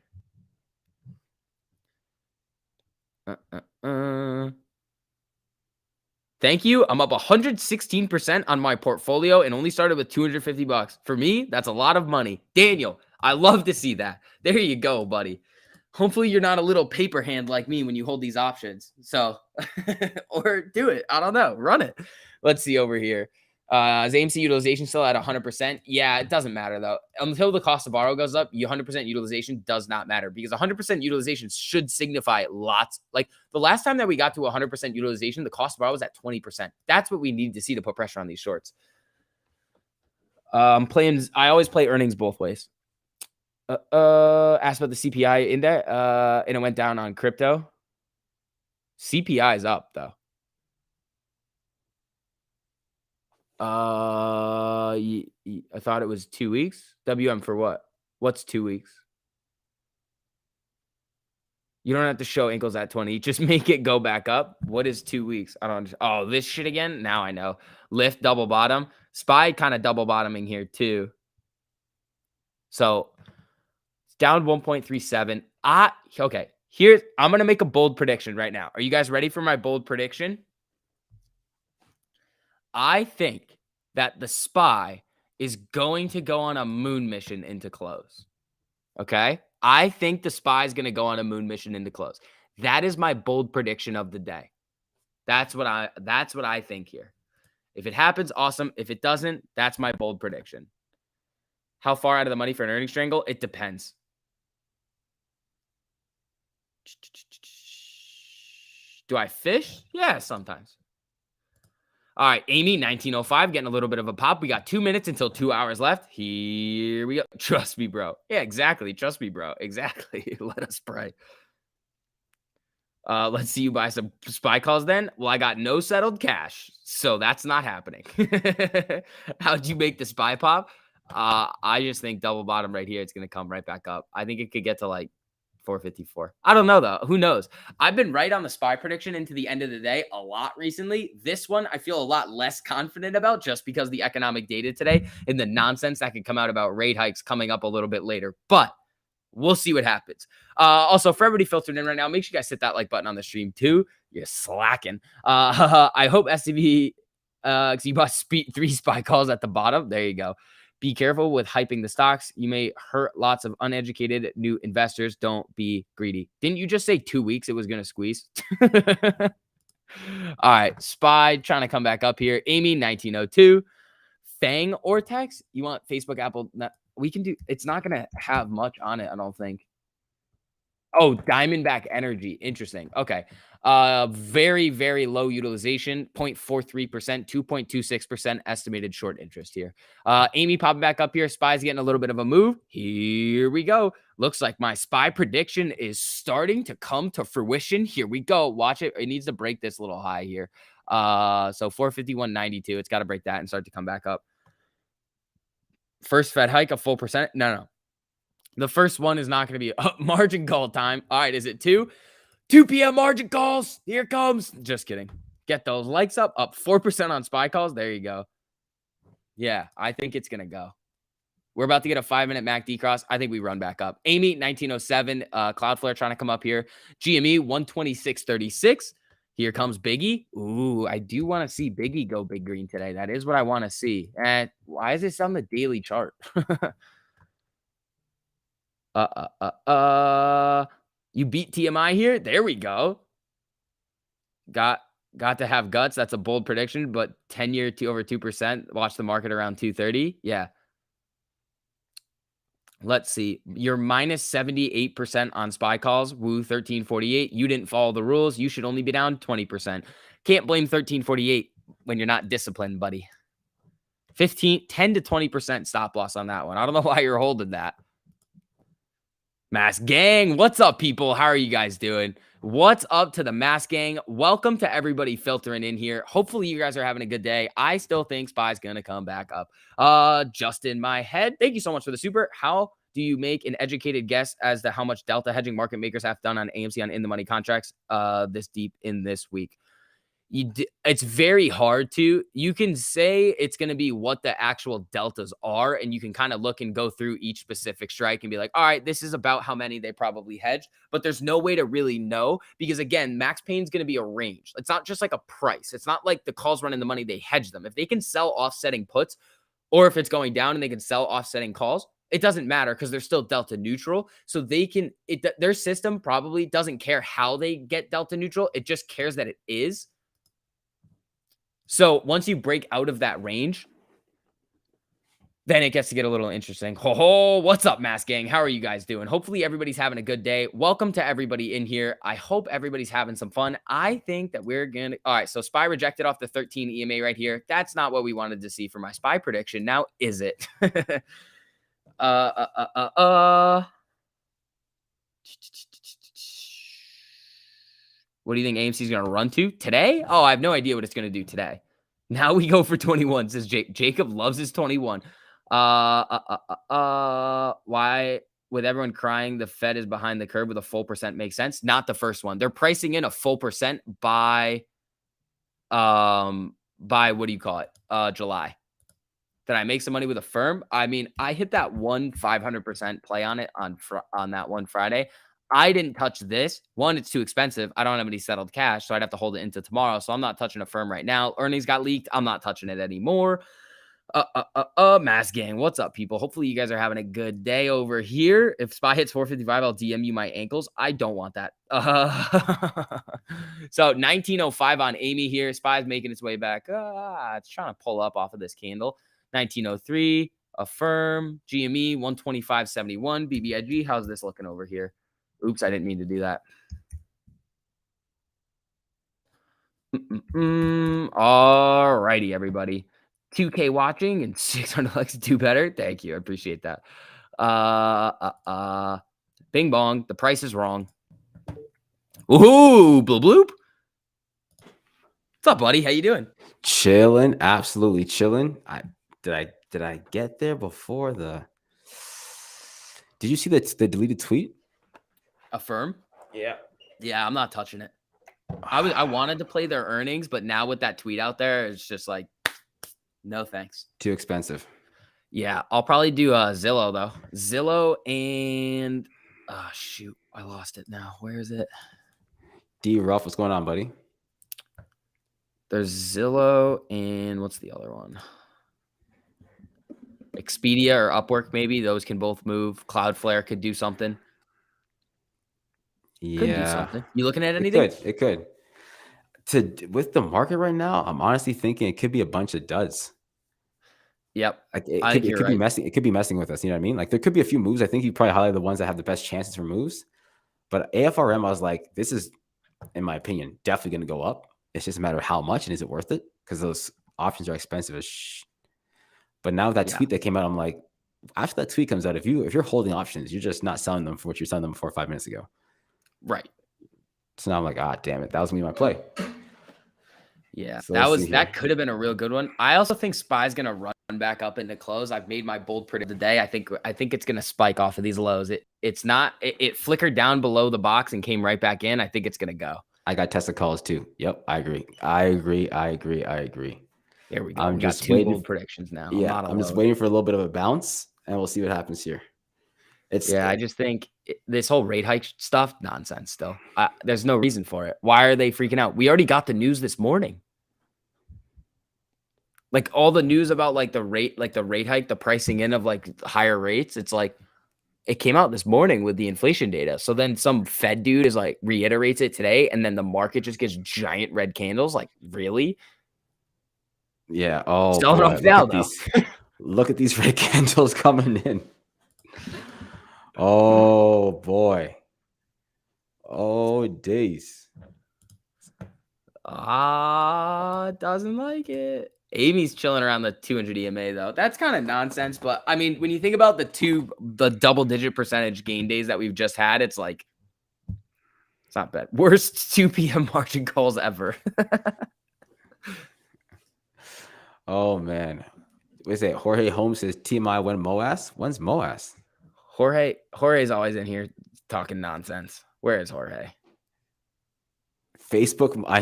Thank you. I'm up 116% on my portfolio and only started with 250 bucks. For me, that's a lot of money. Daniel, I love to see that. There you go, buddy. Hopefully you're not a little paper hand like me when you hold these options. So, or do it. I don't know. Run it. Let's see over here. Is AMC utilization still at 100%? Yeah, it doesn't matter though. Until the cost to borrow goes up, 100% utilization does not matter because 100% utilization should signify lots. Like the last time that we got to 100% utilization, the cost to borrow was at 20%. That's what we need to see to put pressure on these shorts. I always play earnings both ways. Asked about the CPI index, and it went down on crypto. CPI is up though. I thought it was 2 weeks. WM for what? What's 2 weeks? You don't have to show ankles at 20. Just make it go back up. What is 2 weeks? I don't understand. Oh, this shit again? Now I know. Lift, double bottom. SPY kind of double bottoming here too. So it's down 1.37. Okay. I'm going to make a bold prediction right now. Are you guys ready for my bold prediction? I think that the SPY is going to go on a moon mission into close. Okay? I think the SPY is going to go on a moon mission into close. That is my bold prediction of the day. That's what I think here. If it happens, awesome. If it doesn't, that's my bold prediction. How far out of the money for an earnings strangle? It depends. Do I fish? Yeah, sometimes. All right, Amy, 1905, getting a little bit of a pop. We got 2 minutes until 2 hours left. Here we go. Trust me, bro. Yeah, exactly. Trust me, bro. Exactly. Let us pray. Let's see you buy some SPY calls then. Well, I got no settled cash, so that's not happening. How'd you make the SPY pop? I just think double bottom right here. It's going to come right back up. I think it could get to like 454. I don't know though. Who knows? I've been right on the SPY prediction into the end of the day a lot recently. This one I feel a lot less confident about just because the economic data today and the nonsense that could come out about rate hikes coming up a little bit later. But we'll see what happens. Also, for everybody filtered in right now, make sure you guys hit that like button on the stream too. You're slacking. I hope SCB, you bought 3 SPY calls at the bottom. There you go. Be careful with hyping the stocks. You may hurt lots of uneducated new investors. Don't be greedy. Didn't you just say 2 weeks it was going to squeeze? All right. SPY trying to come back up here. Amy, 1902. Fang Ortex. You want Facebook, Apple? we can do. It's not gonna have much on it, I don't think. Oh, Diamondback Energy. Interesting. Okay. Very, very low utilization, 0.43%, 2.26% estimated short interest here. Amy popping back up here. Spy's getting a little bit of a move. Here we go. Looks like my SPY prediction is starting to come to fruition. Here we go. Watch it. It needs to break this little high here. So 451.92. It's got to break that and start to come back up. First Fed hike, a full percent. No. The first one is not going to be margin call time. All right, is it 2 p.m. margin calls? Here comes. Just kidding. Get those likes up 4% on SPY calls. There you go. Yeah, I think it's going to go. We're about to get a 5-minute MACD cross. I think we run back up. Amy, 1907. Cloudflare trying to come up here. GME, 126.36. Here comes Biggie. Ooh, I do want to see Biggie go big green today. That is what I want to see. And why is this on the daily chart? You beat TMI here. There we go. Got to have guts. That's a bold prediction, but 10-year to over 2%. Watch the market around 230. Yeah. Let's see. You're minus 78% on SPY calls. Woo, 1348. You didn't follow the rules. You should only be down 20%. Can't blame 1348 when you're not disciplined, buddy. 10 to 20% stop loss on that one. I don't know why you're holding that. Mask Gang, what's up, people? How are you guys doing? What's up to the Mask Gang? Welcome to everybody filtering in here. Hopefully, you guys are having a good day. I still think SPY's going to come back up. Just in my head, thank you so much for the super. How do you make an educated guess as to how much delta hedging market makers have done on AMC on in-the-money contracts this deep in this week? It's very hard to. You can say it's going to be what the actual deltas are, and you can kind of look and go through each specific strike and be like, all right, this is about how many they probably hedged, but there's no way to really know because, again, max pain is going to be a range. It's not just like a price. It's not like the calls running the money, they hedge them. If they can sell offsetting puts, or if it's going down and they can sell offsetting calls, it doesn't matter because they're still delta neutral. So they can, their system probably doesn't care how they get delta neutral. It just cares that it is. So once you break out of that range, then it gets to get a little interesting. Ho, what's up, Mask Gang? How are you guys doing? Hopefully everybody's having a good day. Welcome to everybody in here. I hope everybody's having some fun. I think that we're going to... All right, so SPY rejected off the 13 EMA right here. That's not what we wanted to see for my SPY prediction. Now, is it? What do you think AMC is going to run to today? Oh, I have no idea what it's going to do today. Now we go for 21, says Jake. Jacob loves his 21. Why, with everyone crying, the Fed is behind the curve with a full percent makes sense? Not the first one. They're pricing in a full percent by what do you call it? July. Did I make some money with Affirm? I mean, I hit that 500% play on it on that one Friday. I didn't touch this. One, it's too expensive. I don't have any settled cash, so I'd have to hold it into tomorrow. So I'm not touching Affirm right now. Earnings got leaked. I'm not touching it anymore. Mask Gang, what's up, people? Hopefully you guys are having a good day over here. If SPY hits 455, I'll DM you my ankles. I don't want that. So 1905 on Amy here. SPY's making its way back. It's trying to pull up off of this candle. 1903, Affirm, GME, 125.71, BBIG. How's this looking over here? Oops, I didn't mean to do that. All righty, everybody. 2K watching and 600 likes to do better. Thank you. I appreciate that. Bing bong. The price is wrong. Ooh, bloop bloop. What's up, buddy? How you doing? Chilling, absolutely chilling. Did I get there before the? Did you see the deleted tweet? Affirm? Yeah. Yeah, I'm not touching it. I wanted to play their earnings, but now with that tweet out there, it's just like, no thanks. Too expensive. Yeah, I'll probably do Zillow though. Zillow and shoot, I lost it now. Where is it? D Ruff, what's going on, buddy? There's Zillow and what's the other one? Expedia or Upwork, maybe. Those can both move. Cloudflare could do something. Yeah. Could do something. You looking at anything? It could. With the market right now, I'm honestly thinking it could be a bunch of duds. Yep. Like I think it you're could be right. messing. It could be messing with us. You know what I mean? Like there could be a few moves. I think you probably highlighted the ones that have the best chances for moves. But AFRM, I was like, this is, in my opinion, definitely going to go up. It's just a matter of how much and is it worth it? Because those options are expensive as But now that Yeah. tweet that came out, I'm like, after that tweet comes out, if you're holding options, you're just not selling them for what you're selling them for 5 minutes ago. Right. So now I'm like, damn it, that was me my play. Yeah, So let's see here. that could have been a real good one. I also think SPY's gonna run back up into close. I've made my bold prediction today. I think it's gonna spike off of these lows. It flickered down below the box and came right back in. I think it's gonna go. I got Tesla calls too. Yep, I agree. There we go. I'm We got just two waiting. bold predictions now. I'm Yeah, not I'm just alone. waiting for a little bit of a bounce, and we'll see what happens here. I just think this whole rate hike stuff, nonsense still. There's no reason for it. Why are they freaking out? We already got the news this morning. Like all the news about like the rate hike, the pricing in of like higher rates. It's like it came out this morning with the inflation data. So then some Fed dude is like reiterates it today, and then the market just gets giant red candles. Like, really? Yeah. Oh Selling boy, off now though. look at these red candles coming in. Oh boy. Oh days. Doesn't like it. Amy's chilling around the 200 EMA though. That's kind of nonsense. But I mean, when you think about the double-digit percentage gain days that we've just had, it's like it's not bad. Worst 2 p.m. margin calls ever. Oh man. What is it? Jorge Holmes says TMI when MOAS? When's MOAS? Jorge's always in here talking nonsense. Where is Jorge? Facebook. I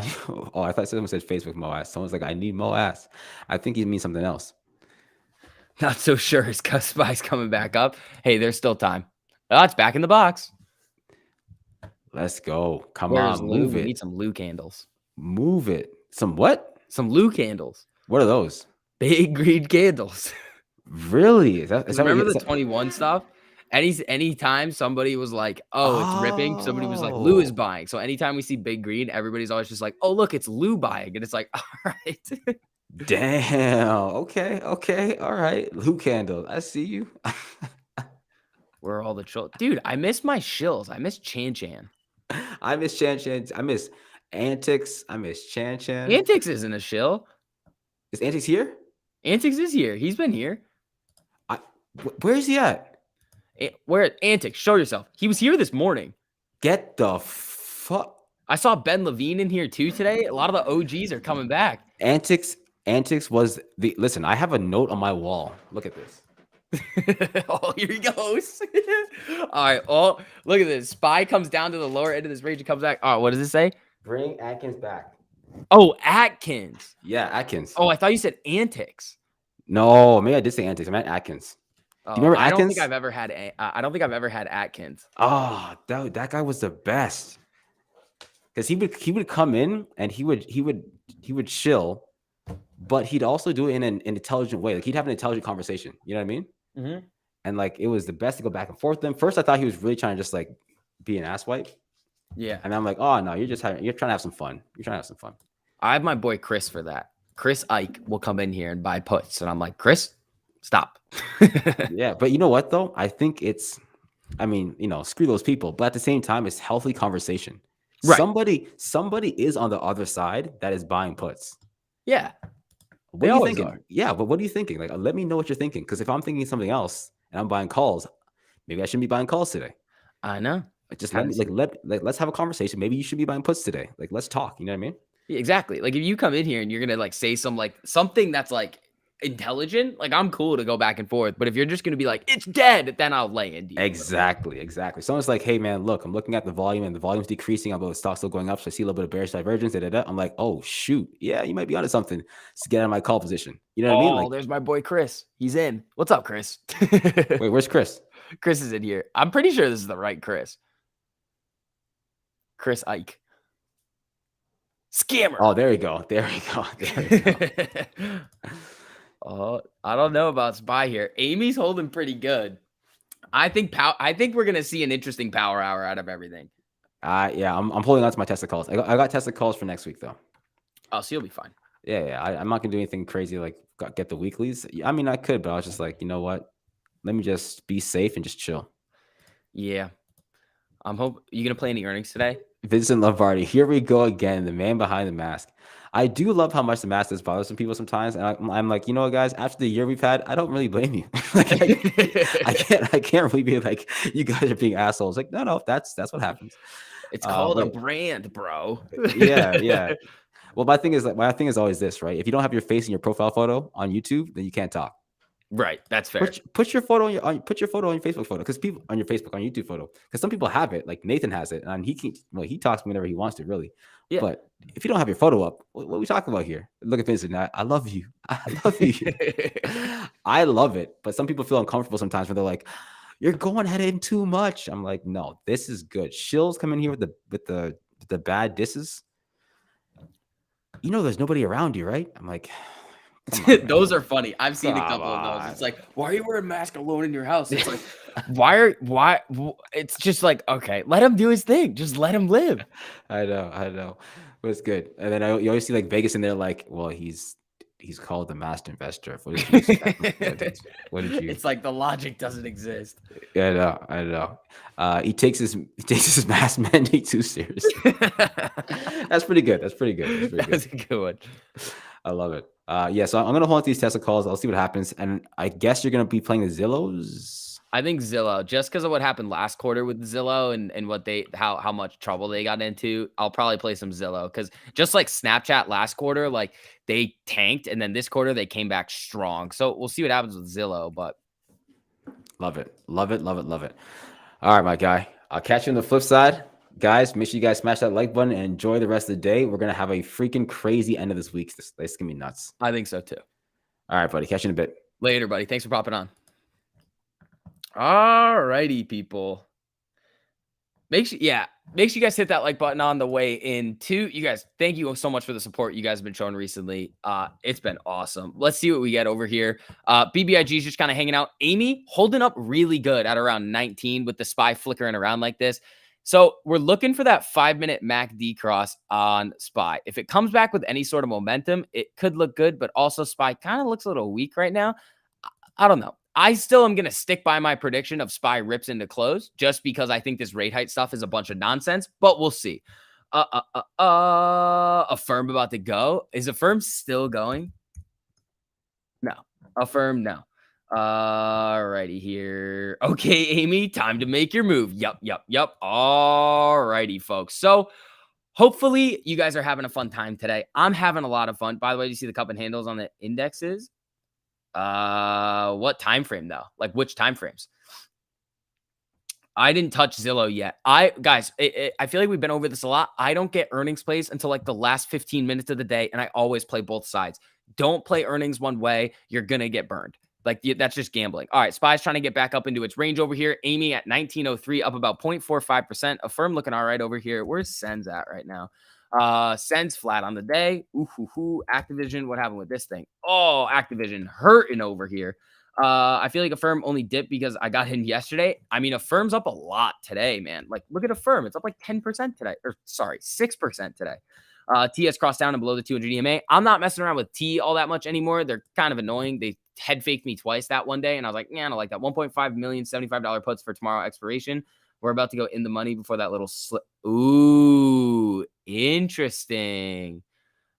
thought someone said Facebook MOAS. Someone's like, I need MOAS. I think he means something else. Not so sure his SPY's coming back up. Hey, there's still time. Oh, it's back in the box. Let's go. Come Where's on, Lou? move We it. need some Lou candles. Move it. Some what? Some Lou candles. What are those? Big green candles. Really? Is that Remember the 21 stuff? Anytime somebody was like, oh, it's ripping, somebody was like, Lou is buying. So anytime we see big green, everybody's always just like, oh, look, it's Lou buying. And it's like, all right. Damn. Okay. All right. Lou candle. I see you. Where are all the chill? Dude, I miss my shills. I miss Chan Chan. I miss Chan Chan. I miss Antics. I miss Chan Chan. Antics isn't a shill. Is Antics here? Antics is here. He's been here. Where is he at? Where Antics? Show yourself. He was here this morning. Get the fuck. I saw Ben Levine in here too today. A lot of the OGs are coming back. Antics was the listen. I have a note on my wall. Look at this. Oh, here he goes. All right. Oh, look at this. SPY comes down to the lower end of this range and comes back. All right. What does it say? Bring Atkins back. Oh, Atkins. Yeah, Atkins. Oh, I thought you said Antics. No, maybe I did say Antics. I meant Atkins. Oh, Do you remember I Atkins? don't think I've ever had. I don't think I've ever had Atkins. Oh, that guy was the best. Because he would come in and he would chill, but he'd also do it in an intelligent way. Like he'd have an intelligent conversation. You know what I mean? Mm-hmm. And like it was the best to go back and forth with them. First, I thought he was really trying to just like be an asswipe. Yeah. And I'm like, oh no, you're trying to have some fun. You're trying to have some fun. I have my boy Chris for that. Chris Ike will come in here and buy puts, and I'm like, Chris, stop. Yeah, but you know what though? I think I mean, screw those people. But at the same time, it's healthy conversation. Right. Somebody is on the other side that is buying puts. Yeah. What are you thinking? Yeah, but what are you thinking? Like, let me know what you're thinking. Because if I'm thinking something else and I'm buying calls, maybe I shouldn't be buying calls today. I know. Like, just let's have a conversation. Maybe you should be buying puts today. Like, let's talk. You know what I mean? Yeah, exactly. Like if you come in here and you're gonna like say something that's like intelligent, like I'm cool to go back and forth. But if you're just gonna be like, it's dead, then I'll lay into you. Exactly. Someone's like, hey man, look, I'm looking at the volume and the volume's decreasing, although the stock's still going up. So I see a little bit of bearish divergence. I'm like, oh shoot, yeah, you might be onto something. Let's get out of my call position. You know what I mean? Like, there's my boy Chris. He's in. What's up, Chris? wait, where's Chris? Chris is in here. I'm pretty sure this is the right Chris. Chris Ike. Scammer. Oh, there you go. Oh, I don't know about SPY here. Amy's holding pretty good. I think we're gonna see an interesting power hour out of everything. Yeah, I'm holding on to my Tesla calls. I got Tesla calls for next week though. Oh, so you'll be fine. Yeah. I'm not gonna do anything crazy like get the weeklies. I mean, I could, but I was just like, you know what? Let me just be safe and just chill. Yeah. I'm hope you gonna play any earnings today? Vincent Lombardi, here we go again, the man behind the mask. I do love how much the mask does bother some people sometimes, and I'm like, you know what, guys? After the year we've had, I don't really blame you. Like, I can't really be like, you guys are being assholes. Like, no, that's what happens. It's called a But brand, bro. yeah. Well, my thing is always this, right? If you don't have your face in your profile photo on YouTube, then you can't talk. Right, that's fair. Put your photo on put your photo on your Facebook photo, because people on your Facebook, on YouTube photo, because some people have it. Like Nathan has it, and he talks whenever he wants to, really. Yeah. But if you don't have your photo up, what are we talking about here? Look at Vincent. I love you. I love you. I love it. But some people feel uncomfortable sometimes when they're like, "You're going at him too much." I'm like, no, this is good. Shills come in here with the bad disses. You know, there's nobody around you, right? I'm like, come on, Those are funny. I've seen a Come couple of those. It's on. like, why are you wearing a mask alone in your house? It's like, it's just like, okay, let him do his thing. Just let him live. I know, but it's good. And then you always see like Vegas in there, like, well, he's called the master investor. What did you expect? What did you? It's like the logic doesn't exist. Yeah, I know. He takes his mask mandate too seriously. That's pretty good. That's pretty good. That's a good one. I love it. Yeah, so I'm gonna hold these Tesla calls. I'll see what happens, and I guess you're gonna be playing the Zillows. I think Zillow, just because of what happened last quarter with Zillow and what how much trouble they got into, I'll probably play some Zillow, because just like Snapchat last quarter, like they tanked, and then this quarter they came back strong. So we'll see what happens with Zillow, but love it. All right, my guy. I'll catch you on the flip side. Guys, make sure you guys smash that like button and enjoy the rest of the day. We're going to have a freaking crazy end of this week. This is going to be nuts. I think so too. All right, buddy. Catch you in a bit. Later, buddy. Thanks for popping on. All righty, people. Make sure you guys hit that like button on the way in too. You guys, thank you so much for the support you guys have been showing recently. It's been awesome. Let's see what we get over here. BBIG is just kind of hanging out. Amy holding up really good at around 19 with the SPY flickering around like this. So we're looking for that 5-minute MACD cross on SPY. If it comes back with any sort of momentum, it could look good, but also SPY kind of looks a little weak right now. I don't know. I still am going to stick by my prediction of SPY rips into close, just because I think this rate hike stuff is a bunch of nonsense, but we'll see. Affirm about to go. Is Affirm still going? No. Affirm, no. Alrighty here. Okay, Amy, time to make your move. Yup. Alrighty, folks. So hopefully you guys are having a fun time today. I'm having a lot of fun. By the way, do you see the cup and handles on the indexes? What time frame though? Like which time frames? I didn't touch Zillow yet. I feel like we've been over this a lot. I don't get earnings plays until like the last 15 minutes of the day, and I always play both sides. Don't play earnings one way. You're gonna get burned. Like that's just gambling. All right, SPY's trying to get back up into its range over here. Amy at 1903, up about 0.45%. Affirm looking all right over here. Where's Sens at right now? Sens flat on the day. Activision, what happened with this thing? Oh, Activision hurting over here. I feel like Affirm only dipped because I got in yesterday. I mean, Affirm's up a lot today, man. Like, look at Affirm. It's up like 10% today. Or sorry, 6% today. TS crossed down and below the 200 EMA. I'm not messing around with T all that much anymore. They're kind of annoying. They head faked me twice that one day, and I was like, yeah, I don't like that. 1.5 million, $75 puts for tomorrow expiration. We're about to go in the money before that little slip. Ooh, interesting.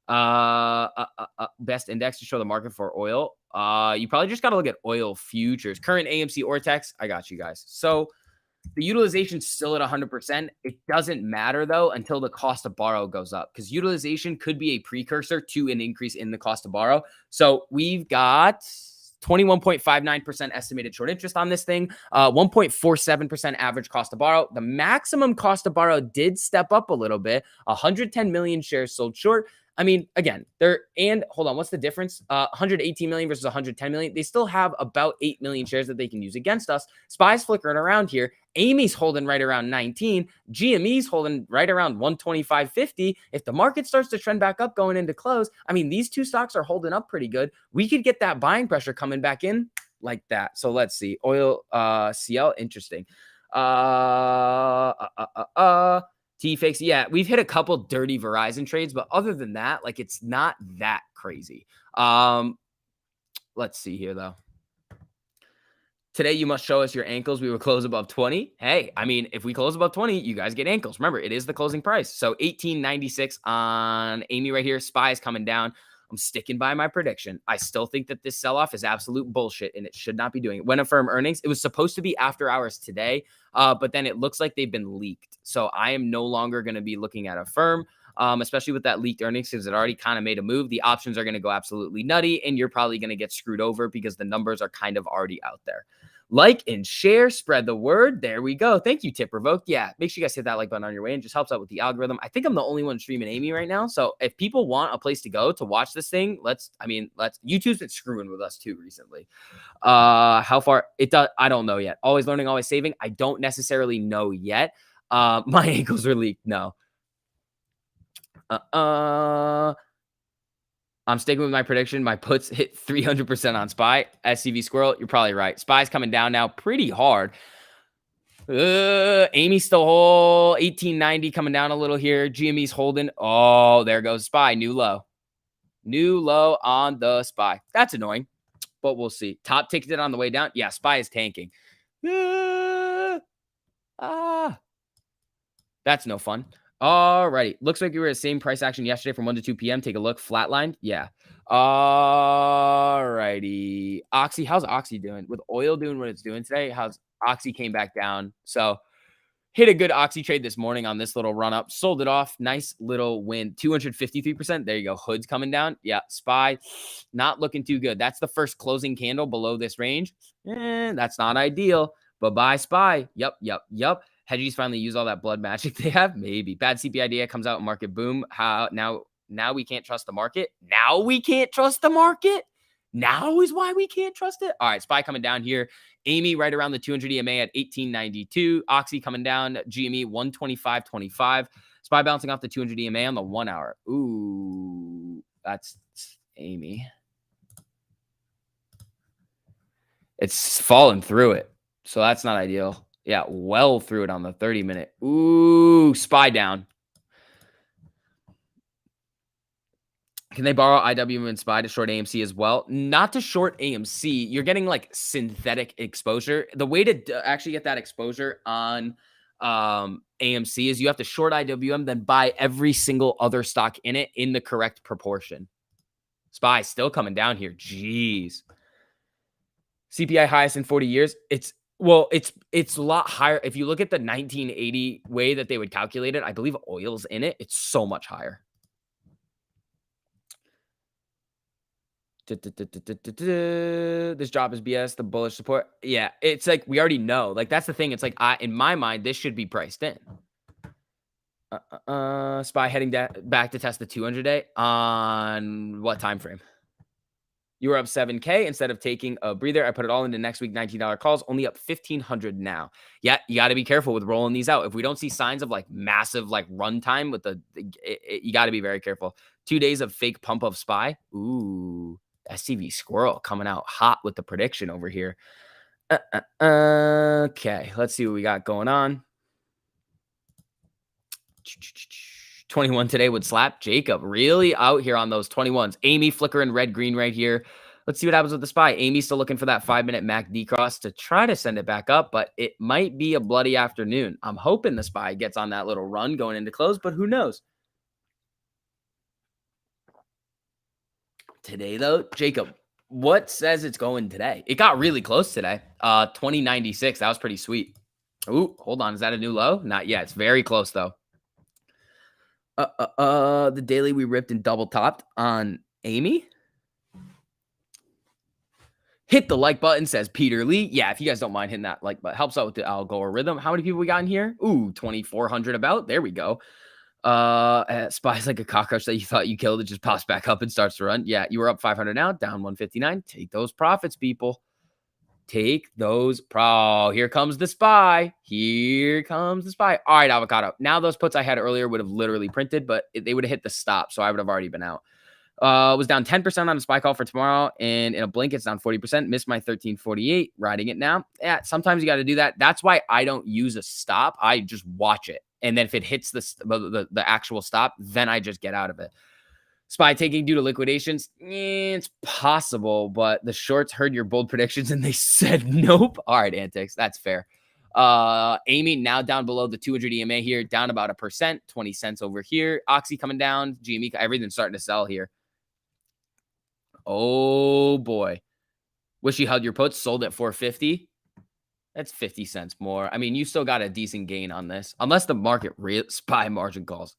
Best index to show the market for oil. You probably just got to look at oil futures. Current AMC Ortex. I got you guys. So the utilization's still at 100%. It doesn't matter though until the cost to borrow goes up, because utilization could be a precursor to an increase in the cost to borrow. So we've got 21.59% estimated short interest on this thing, 1.47% average cost to borrow. The maximum cost to borrow did step up a little bit. 110 million shares sold short. I mean, again, hold on, what's the difference? 118 million versus 110 million. They still have about 8 million shares that they can use against us. SPY's flickering around here. Amy's holding right around 19. GME's holding right around 125.50. If the market starts to trend back up going into close, I mean, these two stocks are holding up pretty good. We could get that buying pressure coming back in like that. So let's see. Oil, CL, interesting. T fakes. Yeah, we've hit a couple dirty Verizon trades, but other than that, like, it's not that crazy. Let's see here, though. Today, you must show us your ankles. We will close above 20. Hey, I mean, if we close above 20, you guys get ankles. Remember, it is the closing price. So 18.96 on Amy right here. SPY is coming down. I'm sticking by my prediction. I still think that this sell-off is absolute bullshit, and it should not be doing it. When Affirm earnings, it was supposed to be after hours today, but then it looks like they've been leaked. So I am no longer going to be looking at Affirm. Especially with that leaked earnings, because it already kind of made a move. The options are going to go absolutely nutty, and you're probably going to get screwed over because the numbers are kind of already out there. Like and share, spread the word. There we go. Thank you, Tip Revoked. Yeah, make sure you guys hit that like button on your way. And just helps out with the algorithm. I think I'm the only one streaming Amy right now. So if people want a place to go to watch this thing, YouTube's been screwing with us too recently. How far it does, I don't know yet. Always learning, always saving. I don't necessarily know yet. My ankles are leaked. No. I'm sticking with my prediction. My puts hit 300% on SPY. SCV Squirrel, you're probably right. SPY's coming down now pretty hard. Amy's still whole. 1890 coming down a little here. GME's holding. Oh, there goes SPY. New low. New low on the SPY. That's annoying, but we'll see. Top ticketed on the way down. Yeah, SPY is tanking. That's no fun. Alrighty. Looks like we were at the same price action yesterday from 1 to 2 p.m. Take a look. Flatlined. Yeah. Alrighty. Oxy. How's Oxy doing? With oil doing what it's doing today, how's Oxy came back down? So hit a good Oxy trade this morning on this little run up. Sold it off. Nice little win. 253%. There you go. Hood's coming down. Yeah. SPY not looking too good. That's the first closing candle below this range. That's not ideal. But buy SPY. Yep. Hedgies finally use all that blood magic they have? Maybe. Bad CPI data comes out, market boom. How now we can't trust the market? Now we can't trust the market? Now is why we can't trust it? All right, SPY coming down here. Amy right around the 200 EMA at 1892. Oxy coming down. GME 125.25. SPY bouncing off the 200 EMA on the 1 hour. Ooh, that's Amy. It's fallen through it. So that's not ideal. Yeah, well through it on the 30-minute. Ooh, SPY down. Can they borrow IWM and SPY to short AMC as well? Not to short AMC. You're getting like synthetic exposure. The way to actually get that exposure on AMC is you have to short IWM, then buy every single other stock in it in the correct proportion. SPY still coming down here. Jeez. CPI highest in 40 years. It's a lot higher. If you look at the 1980 way that they would calculate it, I believe oil's in it. It's so much higher. This job is BS. The bullish support. Yeah, it's like we already know. Like that's the thing. It's like in my mind, this should be priced in. SPY heading back to test the 200-day on what time frame? You were up 7K instead of taking a breather. I put it all into next week, $19 calls, only up 1,500 now. Yeah, you got to be careful with rolling these out. If we don't see signs of like massive like runtime with you got to be very careful. 2 days of fake pump of SPY. Ooh, SCV Squirrel coming out hot with the prediction over here. Okay, let's see what we got going on. 21 today would slap. Jacob really out here on those 21s. Amy flickering red green right here. Let's see what happens with the SPY. Amy's still looking for that 5-minute MACD cross to try to send it back up, but it might be a bloody afternoon. I'm hoping the SPY gets on that little run going into close, but who knows? Today though, Jacob, what says it's going today? It got really close today. 2096. That was pretty sweet. Ooh, hold on. Is that a new low? Not yet. It's very close though. The daily we ripped and double topped on Amy. Hit the like button, says Peter Lee. Yeah, if you guys don't mind hitting that like button, helps out with the algorithm. How many people we got in here? Ooh, 2,400 about. There we go. SPY's like a cockroach that you thought you killed. It just pops back up and starts to run. Yeah, you were up 500 now, down 159. Take those profits, people. Take those. Here comes the SPY. Here comes the SPY. All right, avocado. Now those puts I had earlier would have literally printed, but they would have hit the stop, so I would have already been out. Was down 10% on a SPY call for tomorrow, and in a blink, it's down 40%. Missed my 1348. Riding it now. Yeah, sometimes you got to do that. That's why I don't use a stop. I just watch it, and then if it hits the actual stop, then I just get out of it. SPY taking due to liquidations. It's possible, but the shorts heard your bold predictions and they said nope. All right, Antics. That's fair. Amy now down below the 200 EMA here, down about 1%, 20 cents over here. Oxy coming down, GME, everything's starting to sell here. Oh boy. Wish you held your puts, sold at 450. That's 50 cents more. I mean, you still got a decent gain on this, unless the market SPY margin calls.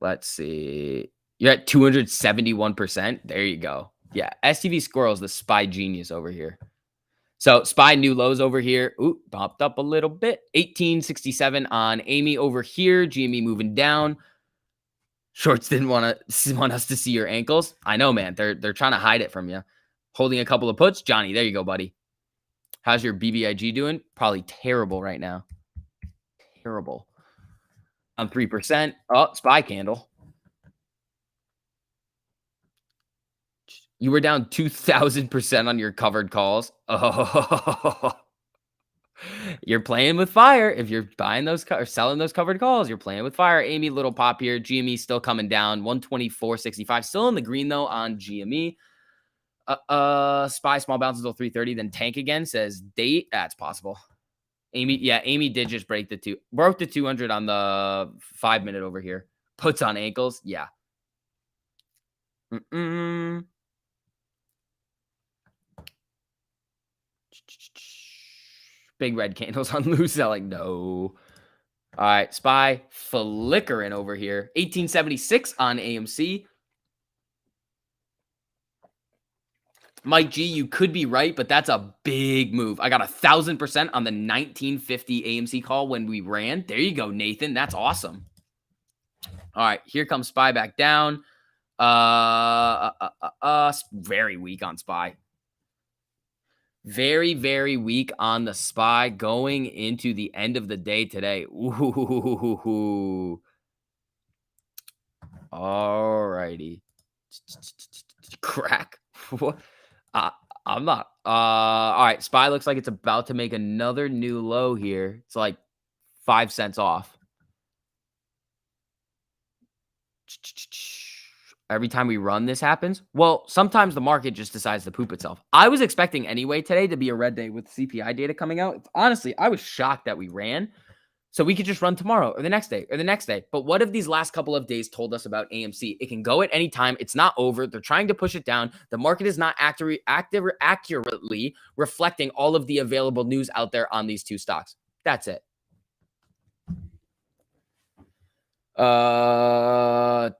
Let's see. You're at 271%. There you go. Yeah, STV Squirrel's the SPY genius over here. So SPY new lows over here. Ooh, popped up a little bit. 1867 on Amy over here. GME moving down. Shorts didn't want us to see your ankles. I know, man. They're trying to hide it from you. Holding a couple of puts. Johnny, there you go, buddy. How's your BBIG doing? Probably terrible right now. Terrible. On 3%. Oh, SPY candle. You were down 2,000% on your covered calls. Oh, you're playing with fire. If you're buying those or selling those covered calls, you're playing with fire. Amy, little pop here. GME still coming down. 124.65. Still in the green though on GME. SPY small bounces till 330, then tank again. Says date. That's possible. Amy did just broke the 200 on the 5 minute over here. Puts on ankles. Yeah. Big red candles on loose selling. No. All right. SPY flickering over here. 1876 on AMC. Mike G, you could be right, but that's a big move. I got 1,000% on the 1950 AMC call when we ran. There you go, Nathan. That's awesome. All right. Here comes SPY back down. Very weak on SPY. Very, very weak on the SPY going into the end of the day today. Ooh. All righty. Crack. I'm not. All right. SPY looks like it's about to make another new low here. It's like 5 cents off. Every time we run, this happens. Well, sometimes the market just decides to poop itself. I was expecting anyway today to be a red day with CPI data coming out. Honestly, I was shocked that we ran. So we could just run tomorrow or the next day or the next day. But what have these last couple of days told us about AMC? It can go at any time. It's not over. They're trying to push it down. The market is not accurately reflecting all of the available news out there on these two stocks. That's it.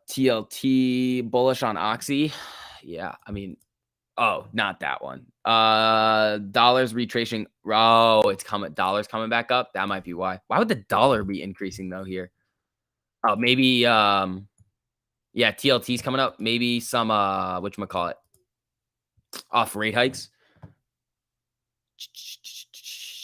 TLT bullish on Oxy. Yeah, I mean, oh, not that one. Dollars retracing. Oh, it's coming. Dollars coming back up. That might be why. Why would the dollar be increasing though here? Oh, maybe. Yeah, TLT's coming up. Maybe some whatchamacallit, off rate hikes.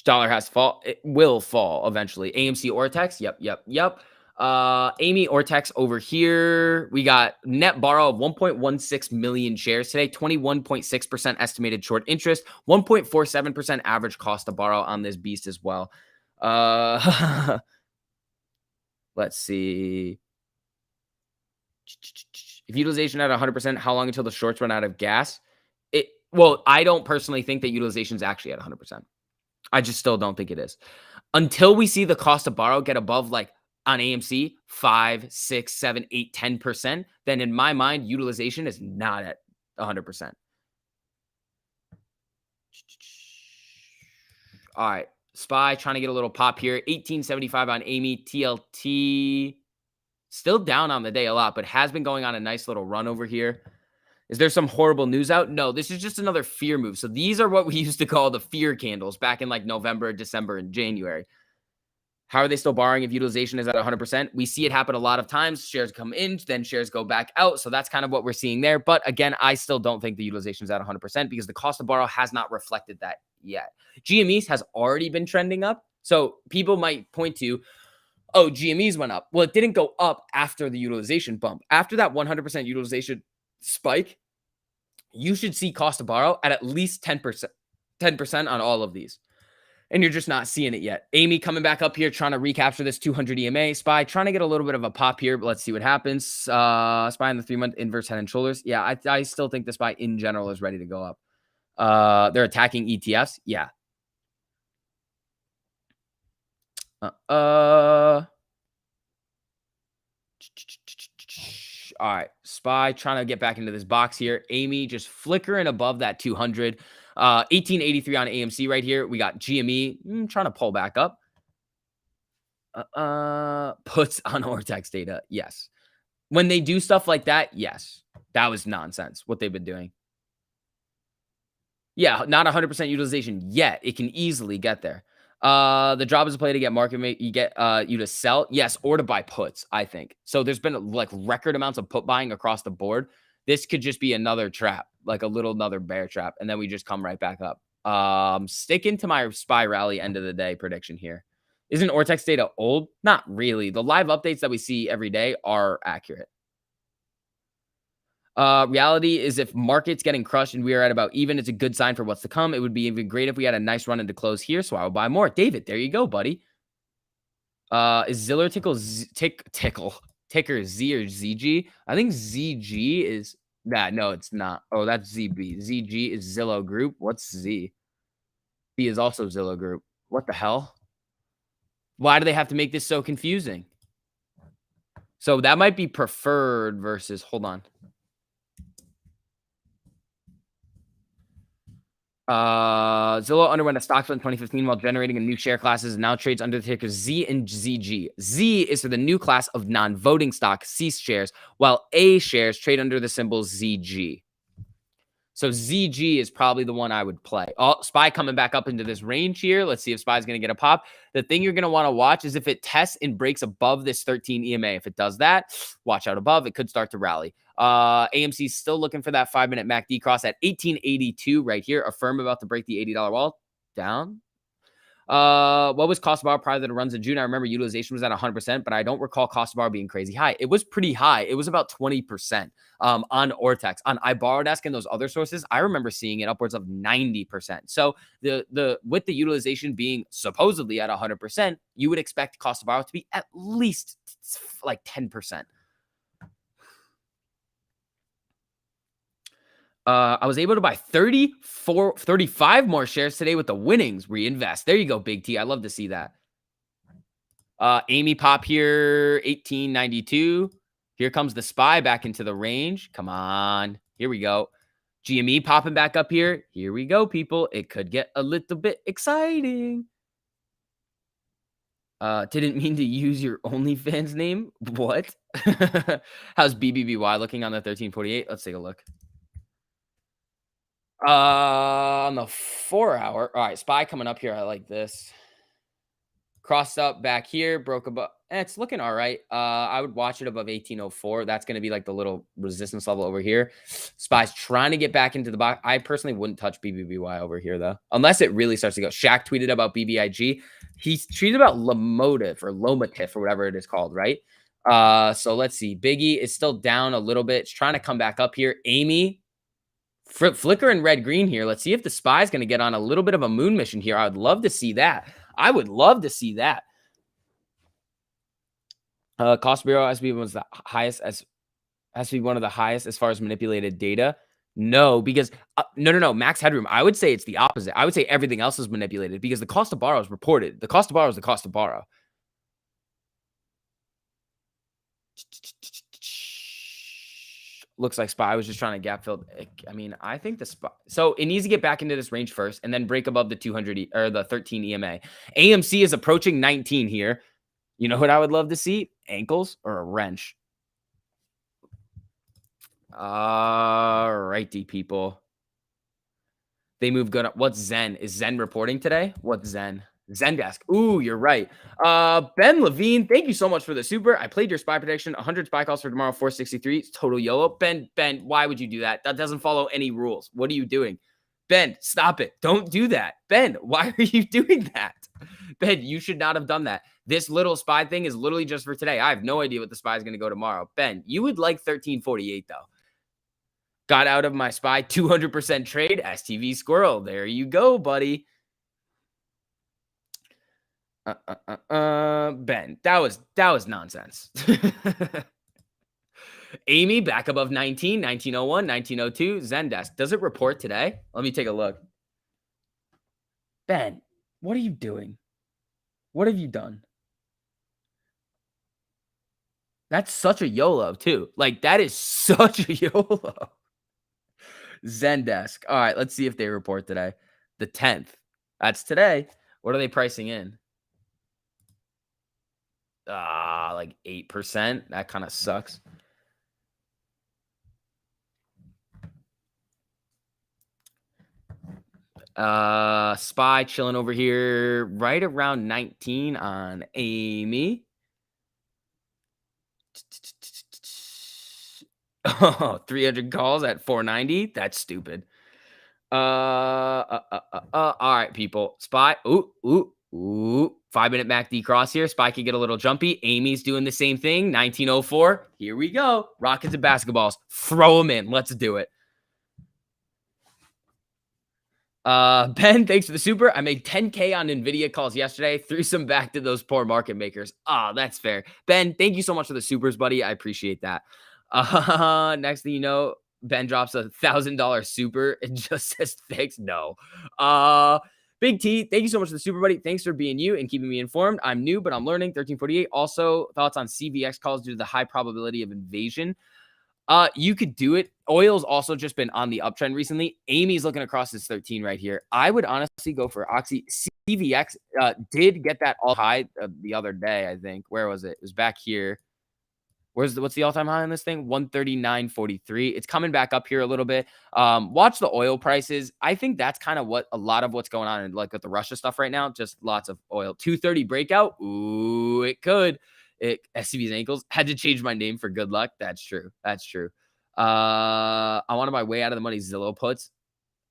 Dollar has to fall. It will fall eventually. AMC Ortex. Yep. Amy Ortex over here. We got net borrow of 1.16 million shares today, 21.6% estimated short interest, 1.47% average cost to borrow on this beast as well. Let's see. If utilization at 100%, how long until the shorts run out of gas? Well, I don't personally think that utilization is actually at 100%. I just still don't think it is. Until we see the cost to borrow get above, like, on AMC, 5, 6, 7, 8, 10%, then in my mind, utilization is not at 100%. All right. SPY trying to get a little pop here. 1875 on Amy. TLT still down on the day a lot, but has been going on a nice little run over here. Is there some horrible news out? No, this is just another fear move. So these are what we used to call the fear candles back in like November, December, and January. How are they still borrowing if utilization is at 100%? We see it happen a lot of times. Shares come in, then shares go back out. So that's kind of what we're seeing there. But again, I still don't think the utilization is at 100% because the cost to borrow has not reflected that yet. GMEs has already been trending up. So people might point to, oh, GMEs went up. Well, it didn't go up after the utilization bump. After that 100% utilization spike, you should see cost to borrow at least 10% on all of these. and you're just not seeing it yet. Amy coming back up here, trying to recapture this 200 EMA. SPY trying to get a little bit of a pop here, but let's see what happens. SPY in the 3-month inverse head and shoulders. Yeah, I still think the SPY in general is ready to go up. They're attacking ETFs. Yeah. All right, SPY trying to get back into this box here. Amy just flickering above that 200. 1883 on AMC right here. We got GME trying to pull back up. Puts on Ortex data. Yes. When they do stuff like that, yes. That was nonsense, what they've been doing. Yeah, not 100% utilization yet. It can easily get there. The job is a play to get you get you to sell, yes, or to buy puts, I think. So there's been like record amounts of put buying across the board. This could just be another trap, like another bear trap, and then we just come right back up. Sticking to my SPY rally end of the day prediction here. Isn't Ortex data old? Not really. The live updates that we see every day are accurate. Reality is if market's getting crushed and we are at about even, it's a good sign for what's to come. It would be even great if we had a nice run into close here, so I will buy more. David, there you go, buddy. Is Ziller ticker Z or ZG? I think ZG is that. No, it's not. Oh, that's ZB. ZG is Zillow Group. What's Z? Z is also Zillow Group. What the hell? Why do they have to make this so confusing? So that might be preferred versus, hold on. Zillow underwent a stock split in 2015 while generating a new share classes and now trades under the ticker Z and ZG. Z is for the new class of non-voting stock, C shares, while A shares trade under the symbol ZG. So ZG is probably the one I would play. SPY coming back up into this range here. Let's see if SPY is going to get a pop. The thing you're going to want to watch is if it tests and breaks above this 13 EMA. If it does that, watch out above. It could start to rally. AMC is still looking for that 5-minute MACD cross at 1882 right here. Affirm about to break the $80 wall. Down. What was cost of borrow prior to the runs in June? I remember utilization was at 100%, but I don't recall cost of borrow being crazy high. It was pretty high. It was about 20% on Ortex. On iBorrowdesk and those other sources, I remember seeing it upwards of 90%. So with the utilization being supposedly at 100%, you would expect cost of borrow to be at least like 10%. I was able to buy 35 more shares today with the winnings. Reinvest. There you go, Big T. I love to see that. Amy pop here, 1892. Here comes the SPY back into the range. Come on. Here we go. GME popping back up here. Here we go, people. It could get a little bit exciting. Didn't mean to use your OnlyFans name. What? How's BBBY looking on the 1348? Let's take a look. On the 4 hour. All right, SPY coming up here. I like this. Crossed up back here, broke above. It's looking all right. I would watch it above 1804. That's going to be like the little resistance level over here. SPY's trying to get back into the box. I personally wouldn't touch BBBY over here, though, unless it really starts to go. Shaq tweeted about BBIG. He's tweeted about Lomotif or whatever it is called, right? So let's see. Biggie is still down a little bit. It's trying to come back up here. Amy. Flicker and red green here. Let's see if the SPY is going to get on a little bit of a moon mission here. I would love to see that. I would love to see that. Cost bureau has to be one of the highest as far as manipulated data. No, because no. Max headroom. I would say it's the opposite. I would say everything else is manipulated because the cost to borrow is reported. The cost to borrow is the cost to borrow. Looks like SPY was just trying to gap fill. I mean, I think the SPY. So it needs to get back into this range first and then break above the 200 or the 13 EMA. AMC is approaching 19 here. You know what I would love to see? Ankles or a wrench. All righty, people. They move good. What's Zen? Is Zen reporting today? What's Zen? Zendesk. Ooh, you're right. Ben Levine, thank you so much for the super. I played your SPY prediction. 100 SPY calls for tomorrow, 463. It's total YOLO. Ben, why would you do that? That doesn't follow any rules. What are you doing? Ben, stop it. Don't do that. Ben, why are you doing that? Ben, you should not have done that. This little SPY thing is literally just for today. I have no idea what the SPY is going to go tomorrow. Ben, you would like 1348 though. Got out of my SPY 200% trade. STV Squirrel. There you go, buddy. Ben, that was nonsense. Amy back above 19, 1901, 1902. Zendesk. Does it report today? Let me take a look. Ben, what are you doing? What have you done? That's such a YOLO too. Like that is such a YOLO. Zendesk. All right, let's see if they report today. The 10th. That's today. What are they pricing in? Like 8%. That kind of sucks. Spy chilling over here right around 19 on Amy. Oh, 300 calls at 490. That's stupid. All right, people. Spy. Ooh. 5-minute MACD cross here. Spy could get a little jumpy. Amy's doing the same thing. 1904. Here we go. Rockets and basketballs. Throw them in. Let's do it. Ben, thanks for the super. I made 10K on NVIDIA calls yesterday. Threw some back to those poor market makers. That's fair. Ben, thank you so much for the supers, buddy. I appreciate that. Next thing you know, Ben drops $1,000 super and just says thanks. No. Big T, thank you so much for the super, buddy. Thanks for being you and keeping me informed. I'm new, but I'm learning. 1348. Also, thoughts on CVX calls due to the high probability of invasion. You could do it. Oil's also just been on the uptrend recently. Amy's looking across this 13 right here. I would honestly go for Oxy. CVX did get that all high the other day, I think. Where was it? It was back here. What's the all-time high on this thing? 139.43. It's coming back up here a little bit. Watch the oil prices. I think that's kind of what a lot of what's going on in like with the Russia stuff right now. Just lots of oil. 230 breakout. Ooh, it could. SCV's ankles. Had to change my name for good luck. That's true. I wanted my way out of the money Zillow puts.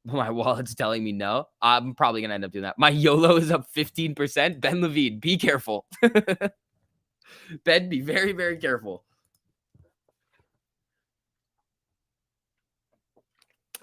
My wallet's telling me no. I'm probably gonna end up doing that. My YOLO is up 15%. Ben Levine, be careful. Ben, be very, very careful.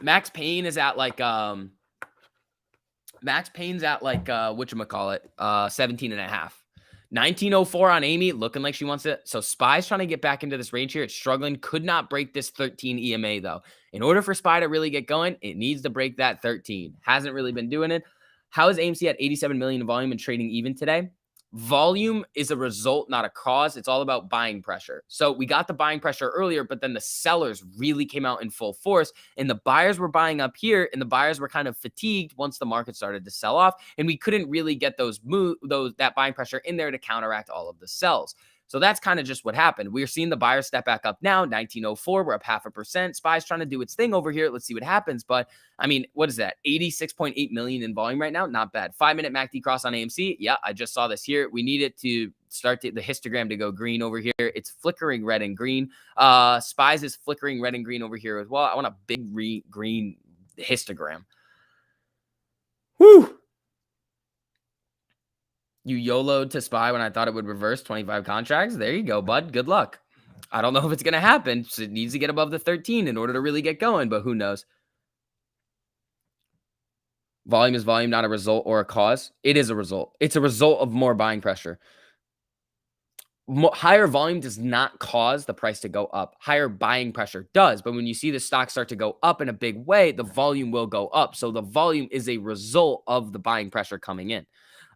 Max Payne is at like whatchamacallit, 17 and a half. 1904 on Amy, looking like she wants it. So Spy's trying to get back into this range here. It's struggling. Could not break this 13 EMA, though. In order for Spy to really get going, it needs to break that 13. Hasn't really been doing it. How is AMC at 87 million in volume and trading even today? Volume is a result, not a cause. It's all about buying pressure. So we got the buying pressure earlier, but then the sellers really came out in full force, and the buyers were buying up here, and the buyers were kind of fatigued once the market started to sell off, and we couldn't really get that buying pressure in there to counteract all of the sells. So that's kind of just what happened. We're seeing the buyers step back up now. 1904, we're up 0.5%. Spy's trying to do its thing over here. Let's see what happens. But I mean, what is that? 86.8 million in volume right now. Not bad. 5-minute MACD cross on AMC. Yeah, I just saw this here. We need it to start the histogram to go green over here. It's flickering red and green. Spies is flickering red and green over here as well. I want a big green histogram. Woo! You YOLO'd to Spy when I thought it would reverse 25 contracts. There you go, bud. Good luck. I don't know if it's going to happen. So it needs to get above the 13 in order to really get going, but who knows? Volume is volume, not a result or a cause. It is a result. It's a result of more buying pressure. Higher volume does not cause the price to go up. Higher buying pressure does. But when you see the stock start to go up in a big way, the volume will go up. So the volume is a result of the buying pressure coming in.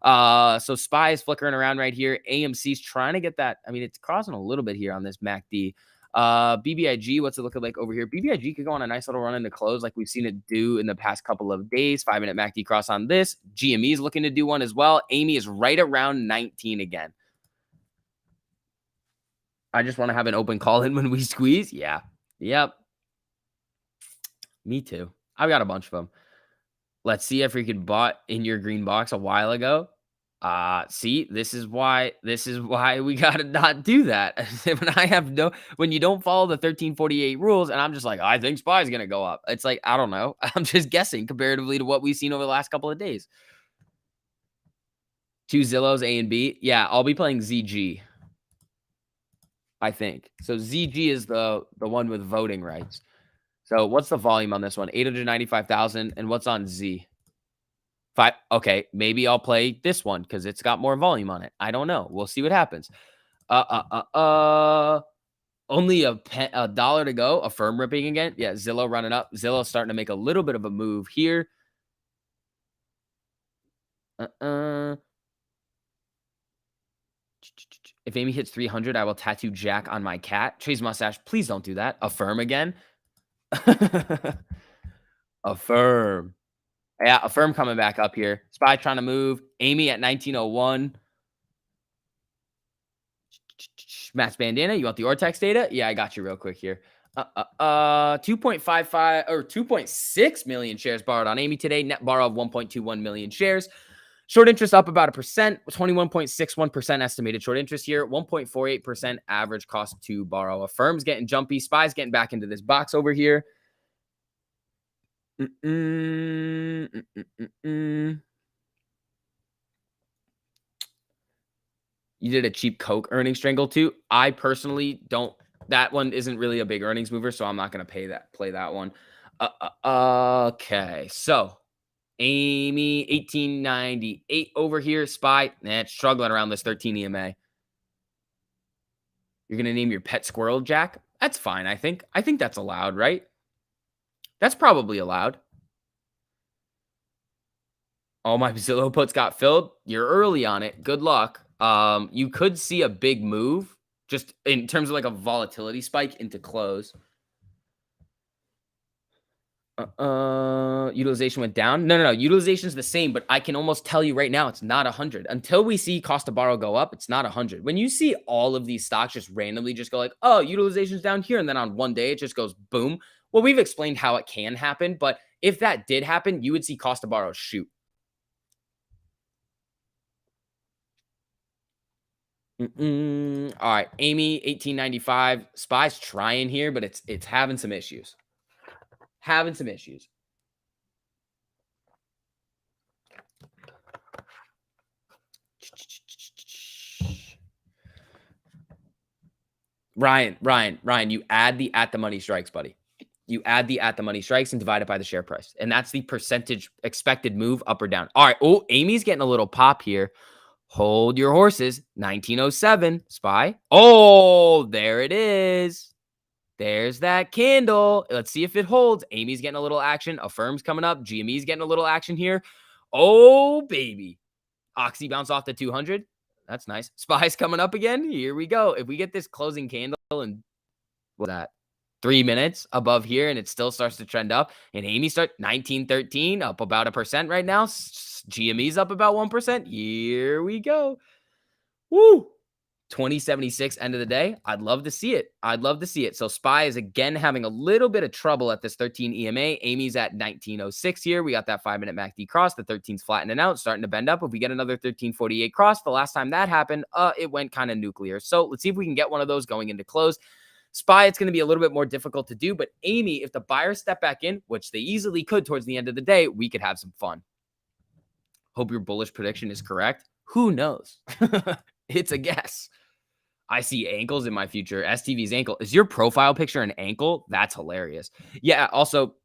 So Spy is flickering around right here. AMC's trying to get that. I mean, it's crossing a little bit here on this MACD. BBIG, what's it looking like over here? BBIG could go on a nice little run into close like we've seen it do in the past couple of days. 5-minute MACD cross on this. GME is looking to do one as well. Amy is right around 19 again. I just want to have an open call in when we squeeze. Yeah. Yep. Me too. I've got a bunch of them. Let's see if we could bought in your green box a while ago. See, this is why we gotta not do that. When you don't follow the 1348 rules, and I'm just like, I think Spy is gonna go up. It's like, I don't know. I'm just guessing comparatively to what we've seen over the last couple of days. 2 Zillows, A and B. Yeah, I'll be playing ZG. I think. So ZG is the one with voting rights. So what's the volume on this one? 895,000. And what's on Z? 5. Okay, maybe I'll play this one because it's got more volume on it. I don't know. We'll see what happens. Only a dollar to go. Affirm ripping again. Yeah, Zillow running up. Zillow starting to make a little bit of a move here. If Amy hits 300, I will tattoo Jack on my cat. Trey's mustache. Please don't do that. Affirm again. Affirm. Yeah, Affirm coming back up here. Spy trying to move. Amy at 1901. Matt's bandana. You want the Ortex data? Yeah, I got you real quick here. 2.55 or 2.6 million shares borrowed on Amy today. Net borrow of 1.21 million shares. Short interest up about 1%, 21.61% estimated short interest here, 1.48% average cost to borrow. Affirm's getting jumpy. Spy's getting back into this box over here. You did a cheap Coke earnings strangle too. I personally don't. That one isn't really a big earnings mover, so I'm not going to play that one. Okay, so Amy 1898 over here. Spy, it's struggling around this 13 EMA. You're going to name your pet squirrel Jack? That's fine, I think. I think that's allowed, right? That's probably allowed. All my Zillow puts got filled. You're early on it. Good luck. You could see a big move just in terms of like a volatility spike into close. Utilization went down. No. Utilization is the same, but I can almost tell you right now it's not 100. Until we see cost to borrow go up, it's not 100. When you see all of these stocks just randomly just go like, oh, utilization's down here, and then on one day it just goes boom. Well, we've explained how it can happen, but if that did happen, you would see cost to borrow shoot. All right, Amy 1895. Spy's trying here, but it's having some issues. Ryan, you add the at the money strikes, buddy. You add the at the money strikes and divide it by the share price. And that's the percentage expected move up or down. All right. Oh, Amy's getting a little pop here. Hold your horses. 1907. Spy. Oh, there it is. There's that candle. Let's see if it holds. Amy's getting a little action. Affirm's coming up. GME's getting a little action here. Oh, baby. Oxy bounce off the 200. That's nice. Spy's coming up again. Here we go. If we get this closing candle and what's that? 3 minutes above here and it still starts to trend up. And Amy start 1913 up about 1% right now. GME's up about 1%. Here we go. Woo. 2076 end of the day. I'd love to see it. So Spy is again having a little bit of trouble at this 13 EMA. Amy's at 1906 here. We got that 5-minute MACD cross. The 13's flattening out, starting to bend up. If we get another 1348 cross, the last time that happened, it went kind of nuclear. So let's see if we can get one of those going into close. Spy, it's going to be a little bit more difficult to do, but Amy, if the buyers step back in, which they easily could towards the end of the day, we could have some fun. Hope your bullish prediction is correct. Who knows? It's a guess. I see ankles in my future. STV's ankle. Is your profile picture an ankle? That's hilarious. Yeah, also,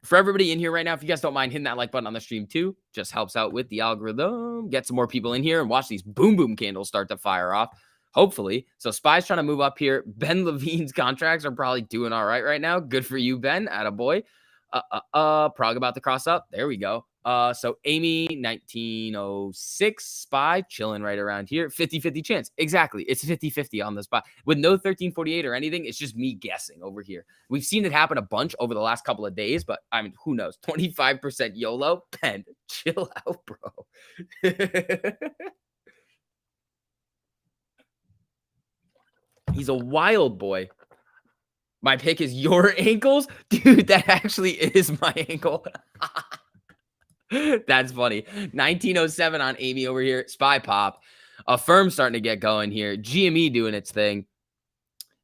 for everybody in here right now, if you guys don't mind hitting that like button on the stream too, just helps out with the algorithm. Get some more people in here and watch these boom boom candles start to fire off. Hopefully. So Spy's trying to move up here. Ben Levine's contracts are probably doing all right now. Good for you, Ben. Attaboy. Prague about to cross up. There we go. So Amy, 1906, Spy, chilling right around here. 50-50 chance. Exactly. It's 50-50 on the spot. With no 1348 or anything, it's just me guessing over here. We've seen it happen a bunch over the last couple of days, but I mean, who knows? 25% YOLO. Ben, chill out, bro. He's a wild boy. My pick is your ankles? Dude, that actually is my ankle. That's funny. 1907 on Amy over here. Spy pop. Affirm starting to get going here. GME doing its thing.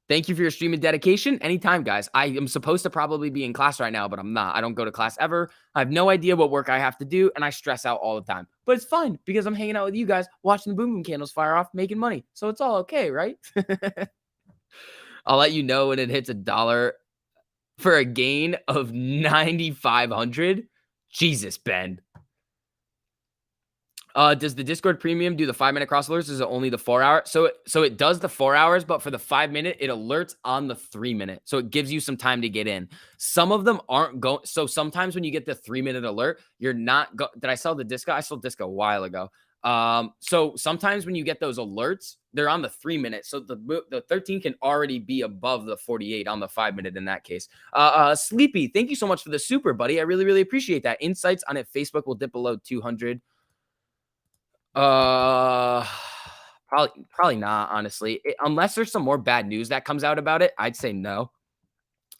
Thank you for your stream and dedication. Anytime, guys. I am supposed to probably be in class right now, but I'm not. I don't go to class ever. I have no idea what work I have to do, and I stress out all the time. But it's fun because I'm hanging out with you guys, watching the boom boom candles fire off, making money. So it's all okay, right? I'll let you know when it hits $1 for a gain of 9,500. Jesus, Ben. Does the Discord Premium do the 5-minute cross alerts? Is it only the 4 hour? So it does the 4 hours, but for the 5-minute, it alerts on the 3-minute. So it gives you some time to get in. Some of them aren't going. So sometimes when you get the 3-minute alert, you're not did I sell the disco? I sold disco a while ago. So sometimes when you get those alerts, they're on the 3-minute. So the 13 can already be above the 48 on the 5-minute in that case. Sleepy, thank you so much for the super, buddy. I really, really appreciate that. Insights on if Facebook will dip below 200. Probably not, honestly. Unless there's some more bad news that comes out about it, I'd say no.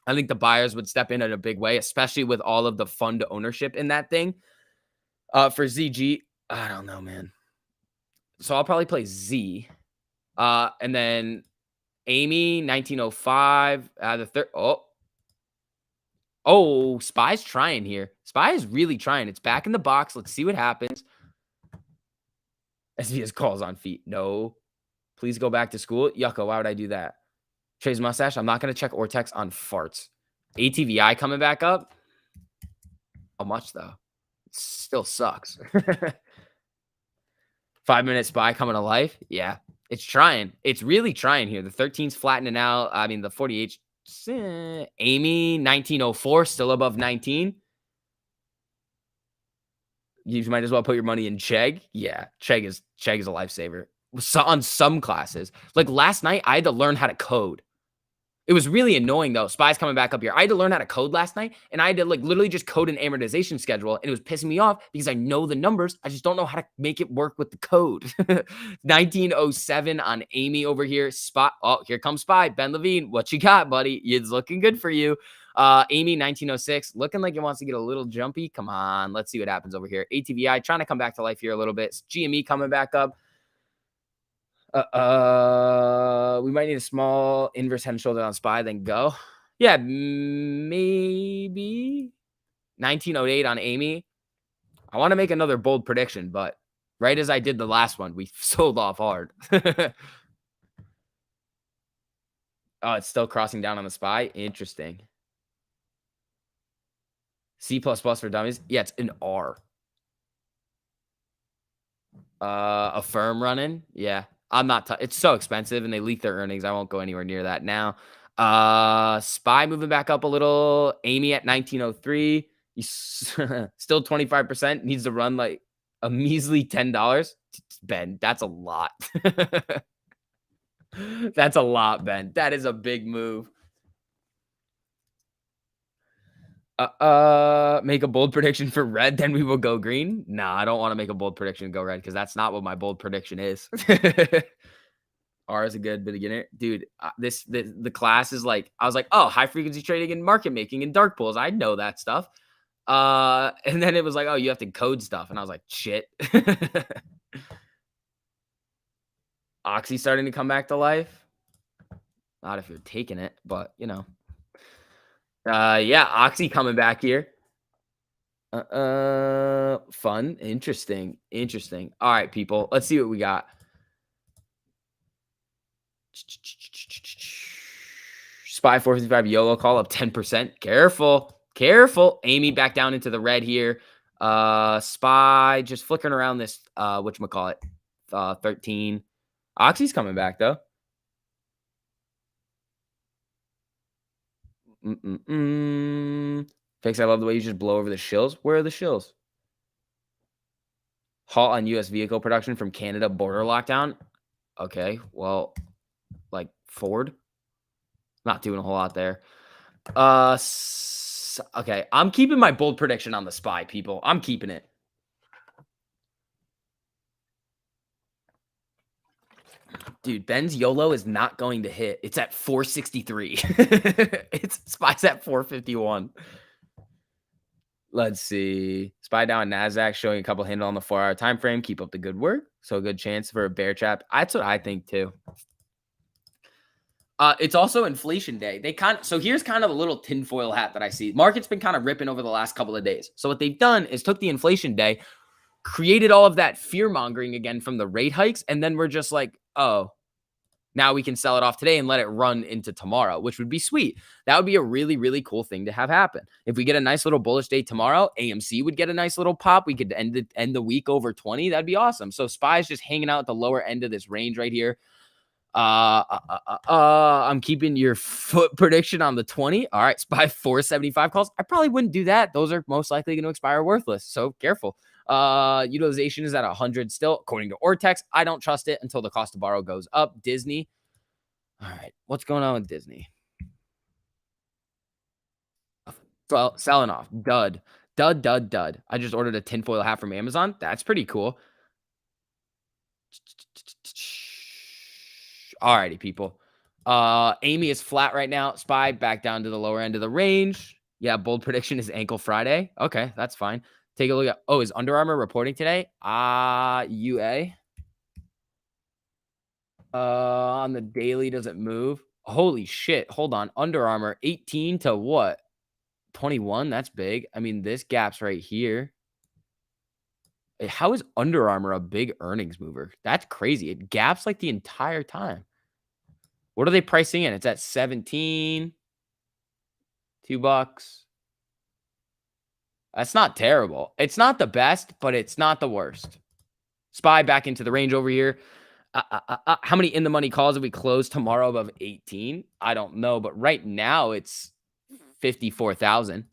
I think the buyers would step in a big way, especially with all of the fund ownership in that thing. For ZG, I don't know, man. So I'll probably play Z. And then Amy, 1905. The third. Oh, Spy's trying here. Spy is really trying. It's back in the box. Let's see what happens. SVS calls on feet. No. Please go back to school. Yucko, why would I do that? Trey's mustache. I'm not going to check Ortex on farts. ATVI coming back up. How much, though? It still sucks. 5-minute Spy coming to life. Yeah, it's trying. It's really trying here. The 13's flattening out. I mean, the 48. Amy, 1904, still above 19. You might as well put your money in Chegg. Yeah, Chegg is a lifesaver. So on some classes, like last night, I had to learn how to code. It was really annoying though. Spy's coming back up here. I had to learn how to code last night, and I had to like literally just code an amortization schedule, and it was pissing me off because I know the numbers. I just don't know how to make it work with the code. 1907 on Amy over here. Spot. Oh, here comes Spy. Ben Levine, what you got, buddy? It's looking good for you. Amy, 1906, looking like it wants to get a little jumpy. Come on, let's see what happens over here. ATVI trying to come back to life here a little bit. GME coming back up. We might need a small inverse head and shoulder on Spy, then go. Yeah, maybe 1908 on Amy. I want to make another bold prediction, but right as I did the last one, we sold off hard. Oh, it's still crossing down on the Spy. Interesting. C++ for dummies. Yeah, it's an R. Affirm running. Yeah. I'm not. It's so expensive, and they leak their earnings. I won't go anywhere near that now. Spy moving back up a little. Amy at 1903. He's still 25%. Needs to run like a measly $10. Ben, that's a lot. That's a lot, Ben. That is a big move. Make a bold prediction for red, then we will go green. Nah, I don't want to make a bold prediction and go red because that's not what my bold prediction is. R is a good beginner, dude. The class is like, I was like, oh, high frequency trading and market making and dark pools. I know that stuff. And then it was like, oh, you have to code stuff, and I was like, shit. Oxy starting to come back to life. Not if you're taking it, but you know. Yeah, Oxy coming back here. Fun, interesting. All right, people, let's see what we got. Spy 455 YOLO call up 10%. Careful. Amy back down into the red here. Spy just flickering around this whatchamacallit, 13. Oxy's coming back though. Fix, I love the way you just blow over the shills. Where are the shills? Halt on U.S. vehicle production from Canada border lockdown. Okay, well, like Ford, not doing a whole lot there. Okay, I'm keeping my bold prediction on the Spy, people. I'm keeping it. Dude, Ben's YOLO is not going to hit. It's at 463. It's Spy's at 451. Let's see. Spy down NASDAQ showing a couple handle on the 4-hour time frame. Keep up the good work. So a good chance for a bear trap. That's what I think too. It's also inflation day. So here's kind of a little tinfoil hat that I see. Market's been kind of ripping over the last couple of days. So what they've done is took the inflation day, created all of that fear mongering again from the rate hikes, and then we're just like, oh, Now we can sell it off today and let it run into tomorrow, which would be sweet. That would be a really, really cool thing to have happen. If we get a nice little bullish day tomorrow, AMC would get a nice little pop. We could end the week over 20. That'd be awesome. So SPY's just hanging out at the lower end of this range right here. I'm keeping your foot prediction on the 20. All right, SPY 475 calls. I probably wouldn't do that. Those are most likely going to expire worthless. So careful. Utilization is at 100 still, according to Ortex. I don't trust it until the cost to borrow goes up. Disney. All right, what's going on with Disney? Well, selling off. Dud. I just ordered a tinfoil hat from Amazon. That's pretty cool. Alrighty, people. Amy is flat right now. SPY back down to the lower end of the range. Yeah, bold prediction is ankle Friday. Okay, that's fine. Take a look at, is Under Armour reporting today? UA. On the daily, does it move? Holy shit. Hold on. Under Armour, 18 to what? 21? That's big. I mean, this gap's right here. How is Under Armour a big earnings mover? That's crazy. It gaps like the entire time. What are they pricing in? It's at 17. $2. That's not terrible. It's not the best, but it's not the worst. SPY back into the range over here. How many in the money calls if we close tomorrow above 18? I don't know, but right now it's 54,000.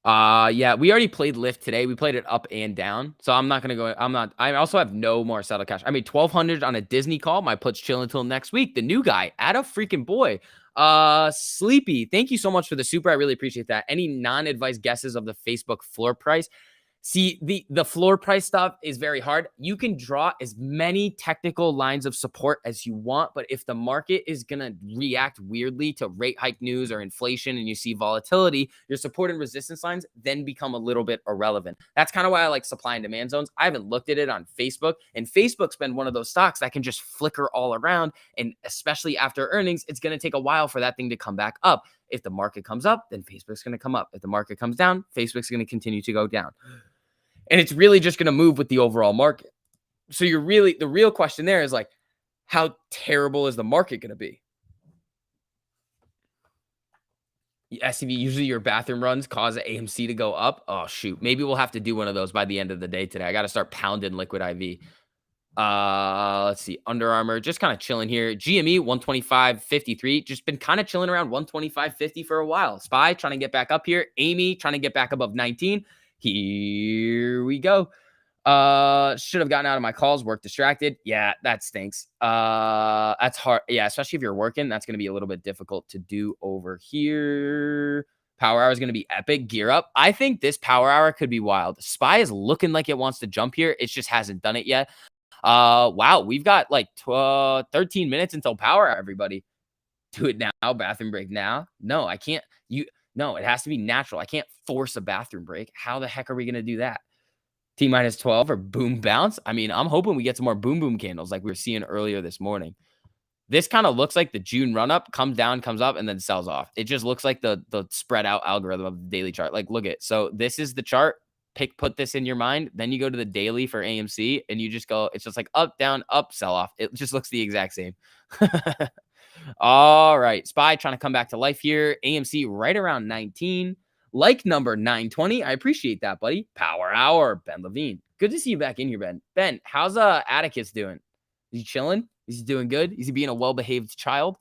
Yeah, we already played lift today. We played it up and down. So I'm not going to go. I also have no more settle cash. I made 1,200 on a Disney call. My put's chill until next week. The new guy, at a freaking boy. Sleepy, thank you so much for the super. I really appreciate that. Any non-advice guesses of the Facebook floor price? See, the floor price stuff is very hard. You can draw as many technical lines of support as you want, but if the market is going to react weirdly to rate hike news or inflation and you see volatility, your support and resistance lines then become a little bit irrelevant. That's kind of why I like supply and demand zones. I haven't looked at it on Facebook, and Facebook's been one of those stocks that can just flicker all around, and especially after earnings, it's going to take a while for that thing to come back up. If the market comes up, then Facebook's going to come up. If the market comes down, Facebook's going to continue to go down. And it's really just going to move with the overall market. So the real question there is like, how terrible is the market going to be? SCV, usually your bathroom runs cause AMC to go up. Oh, shoot. Maybe we'll have to do one of those by the end of the day today. I got to start pounding liquid IV. Let's see. Under Armour, just kind of chilling here. GME, 125.53. Just been kind of chilling around 125.50 for a while. SPY trying to get back up here. Amy trying to get back above 19. Here we go. Should have gotten out of my calls. Work distracted. Yeah, that stinks. That's hard. Yeah, especially if you're working, that's going to be a little bit difficult to do over here. Power hour is going to be epic. Gear up. I think this power hour could be wild. SPY is looking like it wants to jump here. It just hasn't done it yet. Wow, we've got like 13 minutes until power hour, everybody. Do it now. Bathroom break now. No, I can't. No, it has to be natural. I can't force a bathroom break. How the heck are we going to do that? T-minus 12 or boom bounce? I mean, I'm hoping we get some more boom boom candles like we were seeing earlier this morning. This kind of looks like the June run-up, comes down, comes up, and then sells off. It just looks like the spread out algorithm of the daily chart. Like, look at, so this is the chart. Put this in your mind. Then you go to the daily for AMC, and you just go, it's just like up, down, up, sell off. It just looks the exact same. All right. SPY trying to come back to life here. AMC right around 19. Like number 920. I appreciate that, buddy. Power hour. Ben Levine. Good to see you back in here, Ben. Ben, how's Atticus doing? Is he chilling? Is he doing good? Is he being a well-behaved child?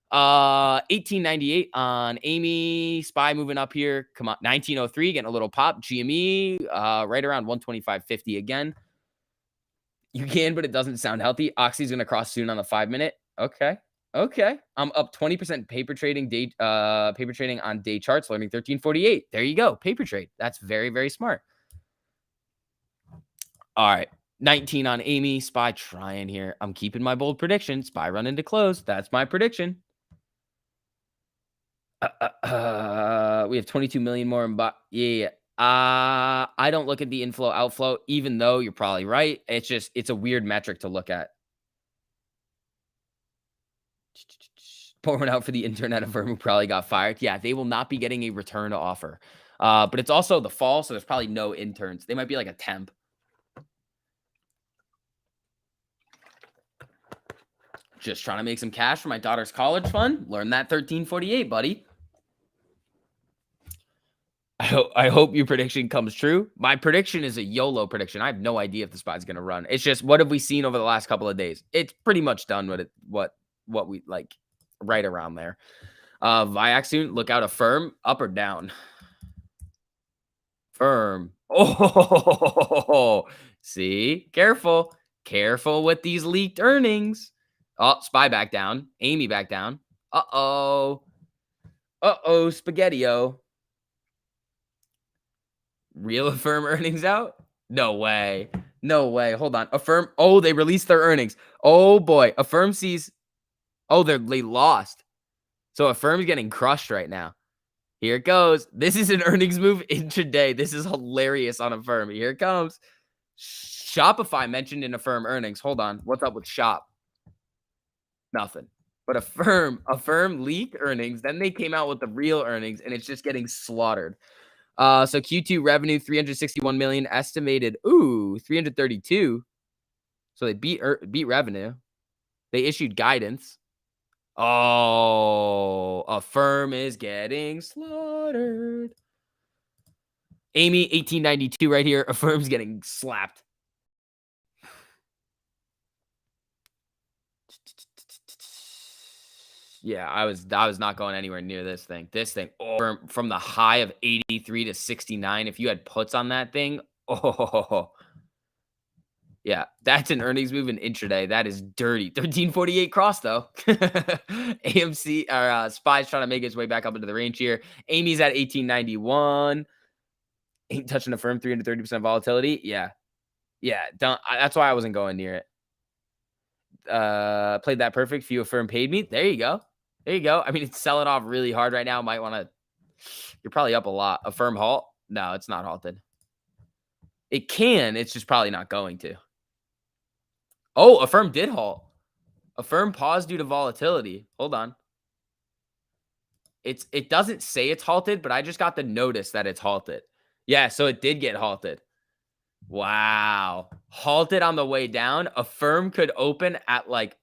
1898 on Amy. SPY moving up here. Come on. 1903 getting a little pop. GME right around 125.50 again. You can, but it doesn't sound healthy. Oxy's going to cross soon on the 5-minute. Okay. I'm up 20% paper trading on day charts, learning 1348. There you go. Paper trade. That's very, very smart. All right. 19 on Amy. SPY trying here. I'm keeping my bold prediction. SPY run into close. That's my prediction. We have 22 million more in yeah. I don't look at the inflow outflow, even though you're probably right. It's a weird metric to look at. Pouring out for the internet Affirm who probably got fired. Yeah, they will not be getting a return offer. But it's also the fall, so there's probably no interns. They might be like a temp. Just trying to make some cash for my daughter's college fund. Learn that 1348, buddy. I hope your prediction comes true. My prediction is a YOLO prediction. I have no idea if the SPY is going to run. It's just, what have we seen over the last couple of days? It's pretty much done what we like, right around there. Viac soon. Look out. Affirm, up or down? Firm. Oh, see, careful with these leaked earnings. Oh, SPY back down. Amy back down. Spaghetti-o. Real Affirm earnings out? No way. Hold on. Affirm. Oh, they released their earnings. Oh boy. Affirm sees. Oh, they lost. So Affirm's getting crushed right now. Here it goes. This is an earnings move intraday. This is hilarious on Affirm. Here it comes. Shopify mentioned in Affirm earnings. Hold on. What's up with Shop? Nothing. But Affirm leaked earnings. Then they came out with the real earnings, and it's just getting slaughtered. So Q2 revenue, 361 million, estimated. 332. So they beat revenue. They issued guidance. Oh, Affirm is getting slaughtered. Amy, 1892 right here. Affirm's getting slapped. Yeah, I was not going anywhere near this thing. From the high of 83 to 69. If you had puts on that thing, yeah, that's an earnings move in intraday. That is dirty. 1348 cross though. AMC or SPY's trying to make its way back up into the range here. Amy's at 1891. Ain't touching Affirm. 330% volatility. Yeah. That's why I wasn't going near it. Played that perfect. Few Affirm paid me. There you go. I mean, it's selling off really hard right now. Might want to. You're probably up a lot. Affirm halt. No, it's not halted. It can. It's just probably not going to. Oh, Affirm did halt. Affirm paused due to volatility. Hold on. It doesn't say it's halted, but I just got the notice that it's halted. Yeah, so it did get halted. Wow. Halted on the way down. Affirm could open at like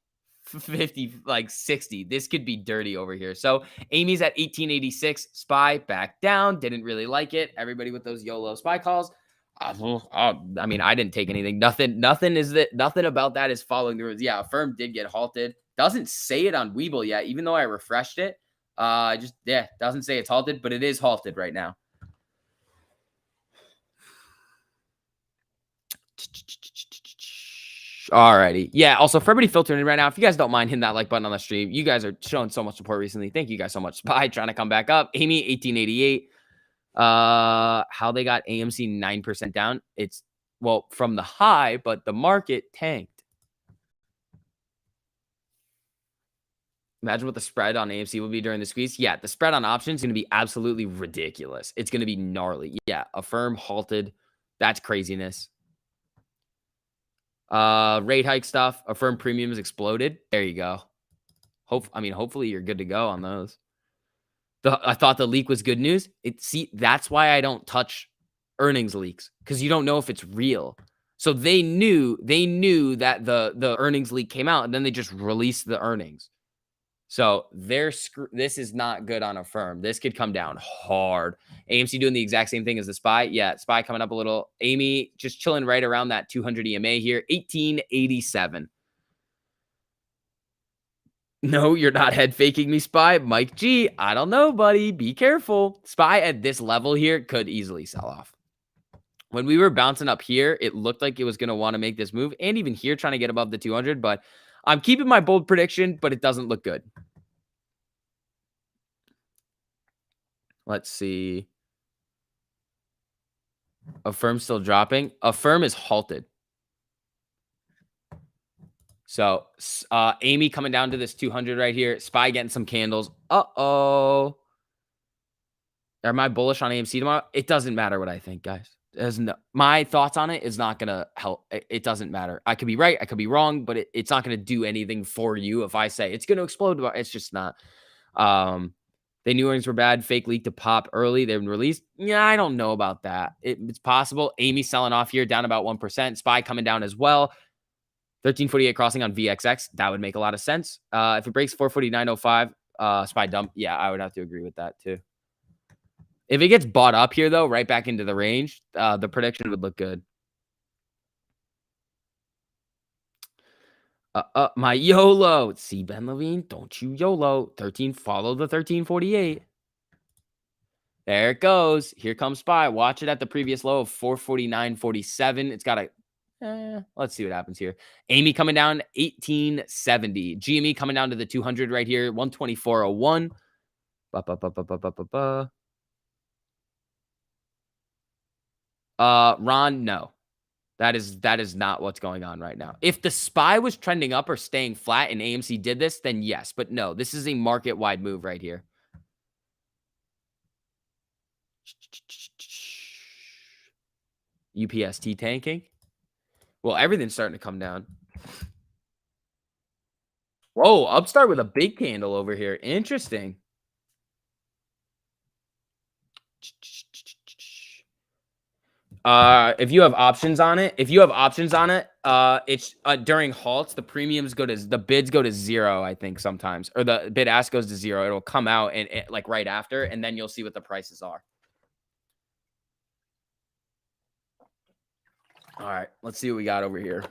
50, like 60. This could be dirty over here. So Amy's at 1886. SPY back down. Didn't really like it. Everybody with those YOLO SPY calls. I mean, I didn't take anything. Nothing about that is following the rules. Yeah, Affirm did get halted. Doesn't say it on Webull yet, even though I refreshed it. Doesn't say it's halted, but it is halted right now. Alrighty. Yeah, also for everybody filtering in right now, if you guys don't mind hitting that like button on the stream, you guys are showing so much support recently. Thank you guys so much. SPY trying to come back up. Amy, 1888. How they got AMC 9% down. It's, well, from the high, but the market tanked. Imagine what the spread on AMC will be during the squeeze. Yeah, the spread on options is going to be absolutely ridiculous. It's going to be gnarly. Yeah, Affirm halted. That's craziness. Rate hike stuff. Affirm premiums exploded. There you go. Hopefully you're good to go on those. I thought the leak was good news. That's why I don't touch earnings leaks, because you don't know if it's real. So they knew that the earnings leak came out, and then they just released the earnings. So this is not good on Affirm. This could come down hard. AMC doing the exact same thing as the SPY. Yeah, SPY coming up a little. Amy just chilling right around that 200 EMA here. 1887. No, you're not head faking me, SPY. Mike G, I don't know, buddy. Be careful. SPY at this level here could easily sell off. When we were bouncing up here, it looked like it was going to want to make this move. And even here, trying to get above the 200. But I'm keeping my bold prediction, but it doesn't look good. Let's see. Affirm still dropping. Affirm is halted. So Amy coming down to this 200 right here. SPY getting some candles. Am I bullish on AMC tomorrow? It doesn't matter what I think, guys. My thoughts on it is not going to help. It doesn't matter. I could be right. I could be wrong, but it's not going to do anything for you if I say it's going to explode. It's just not. They knew earnings were bad. Fake leak to pop early. They've been released. Yeah, I don't know about that. It's possible. Amy selling off here, down about 1%. SPY coming down as well. 1348 crossing on VXX. That would make a lot of sense. If it breaks 449.05, SPY dump. Yeah, I would have to agree with that too. If it gets bought up here, though, right back into the range, the prediction would look good. My YOLO. See, Ben Levine, don't you YOLO. 13, follow the 1348. There it goes. Here comes SPY. Watch it at the previous low of 449.47. It's got a, let's see what happens here. AME coming down 1870. GME coming down to the 200 right here, 124.01. Ron, no. That is not what's going on right now. If the SPY was trending up or staying flat and AMC did this, then yes. But no, this is a market-wide move right here. UPST tanking. Well, everything's starting to come down. Whoa, Upstart with a big candle over here. Interesting. If you have options on it, it's during halts, the bids go to 0, I think sometimes, or the bid ask goes to 0. It'll come out and like right after, and then you'll see what the prices are. All right, let's see what we got over here.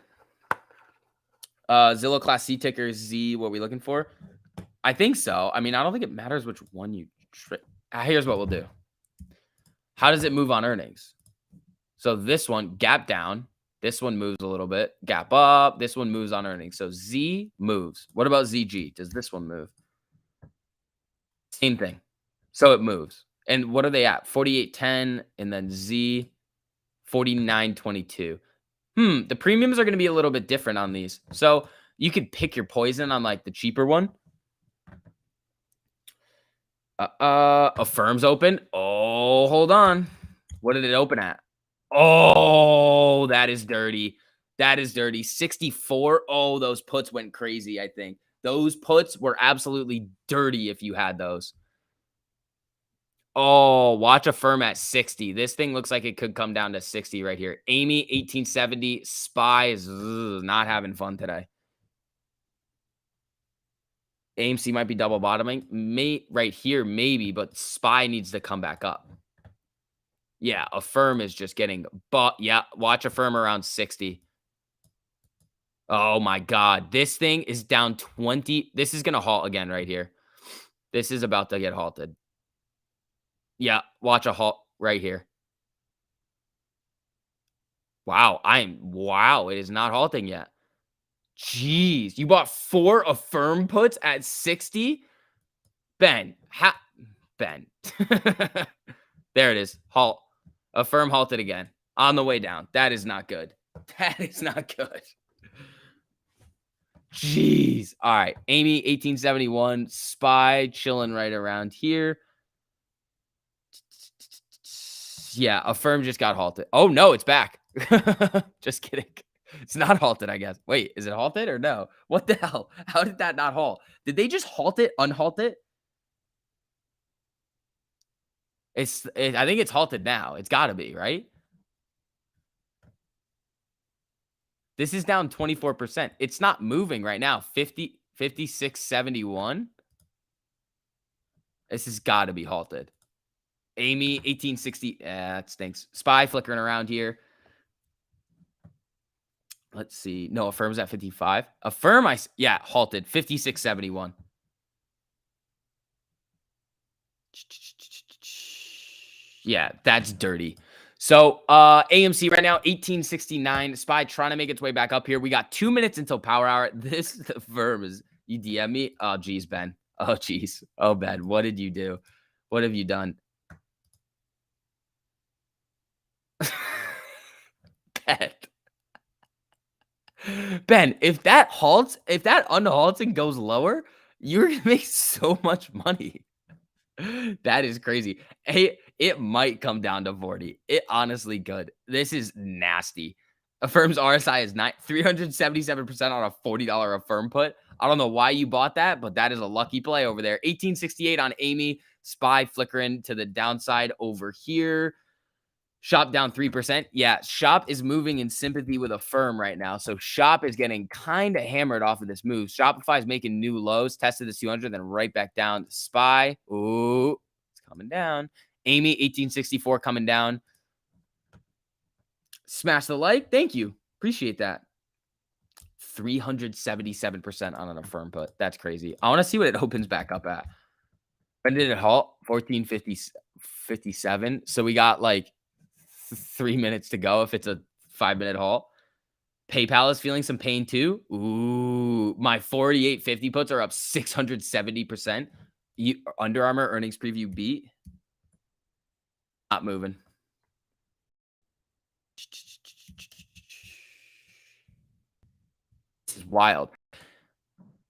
Zillow Class C ticker Z. What are we looking for? I think so. I mean, I don't think it matters which one you. Here's what we'll do. How does it move on earnings? So this one, gap down. This one moves a little bit. Gap up. This one moves on earnings. So Z moves. What about ZG? Does this one move? Same thing. So it moves. And what are they at? 48.10 and then Z 49.22. The premiums are going to be a little bit different on these. So you could pick your poison on like the cheaper one. Affirm's open. Oh, hold on. What did it open at? Oh, that is dirty. That is dirty. 64. Oh, those puts went crazy, I think. Those puts were absolutely dirty if you had those. Oh, watch Affirm at 60. This thing looks like it could come down to 60 right here. Amy, 1870. SPY is not having fun today. AMC might be double bottoming. Right here, maybe, but SPY needs to come back up. Yeah, Affirm is just getting yeah, watch Affirm around 60. Oh my God. This thing is down 20. This is going to halt again right here. This is about to get halted. Yeah, watch a halt right here. Wow, it is not halting yet. Jeez, you bought 4 Affirm puts at 60? Ben, Ben. There it is. Halt. Affirm halted again. On the way down. That is not good. That is not good. Jeez. All right. Amy, 1871. SPY chilling right around here. Yeah, Affirm just got halted. Oh, no, it's back. Just kidding. It's not halted, I guess. Wait, is it halted or no? What the hell? How did that not halt? Did they just halt it, unhalt it? I think it's halted now. It's got to be, right? This is down 24%. It's not moving right now. 56.71. This has got to be halted. Amy, 1860. That stinks. SPY flickering around here. Let's see. No, Affirm's at 55. Affirm, halted. 56.71. Yeah, that's dirty. So AMC right now, 1869. SPY trying to make its way back up here. We got 2 minutes until power hour. This Affirm is, you DM me? Oh, geez, Ben. Oh, geez. Oh, Ben, what did you do? What have you done? Ben, if that unhalts and goes lower, you're gonna make so much money. That is crazy. Hey, it might come down to 40. It honestly could. This is nasty. Affirm's RSI is 377% on a $40 Affirm put. I don't know why you bought that, but that is a lucky play over there. 1868 on Amy. SPY flickering to the downside over here. Shop down 3%. Yeah, Shop is moving in sympathy with Affirm right now. So Shop is getting kind of hammered off of this move. Shopify is making new lows, tested this 200, then right back down. SPY, ooh, it's coming down. Amy, 1864 coming down. Smash the like. Thank you. Appreciate that. 377% on an Affirm put. That's crazy. I want to see what it opens back up at. When did it halt? 14:57. So we got like 3 minutes to go if it's a 5-minute halt. PayPal is feeling some pain too. Ooh, my 48.50 puts are up 670%. Under Armour earnings preview beat. Not moving. This is wild.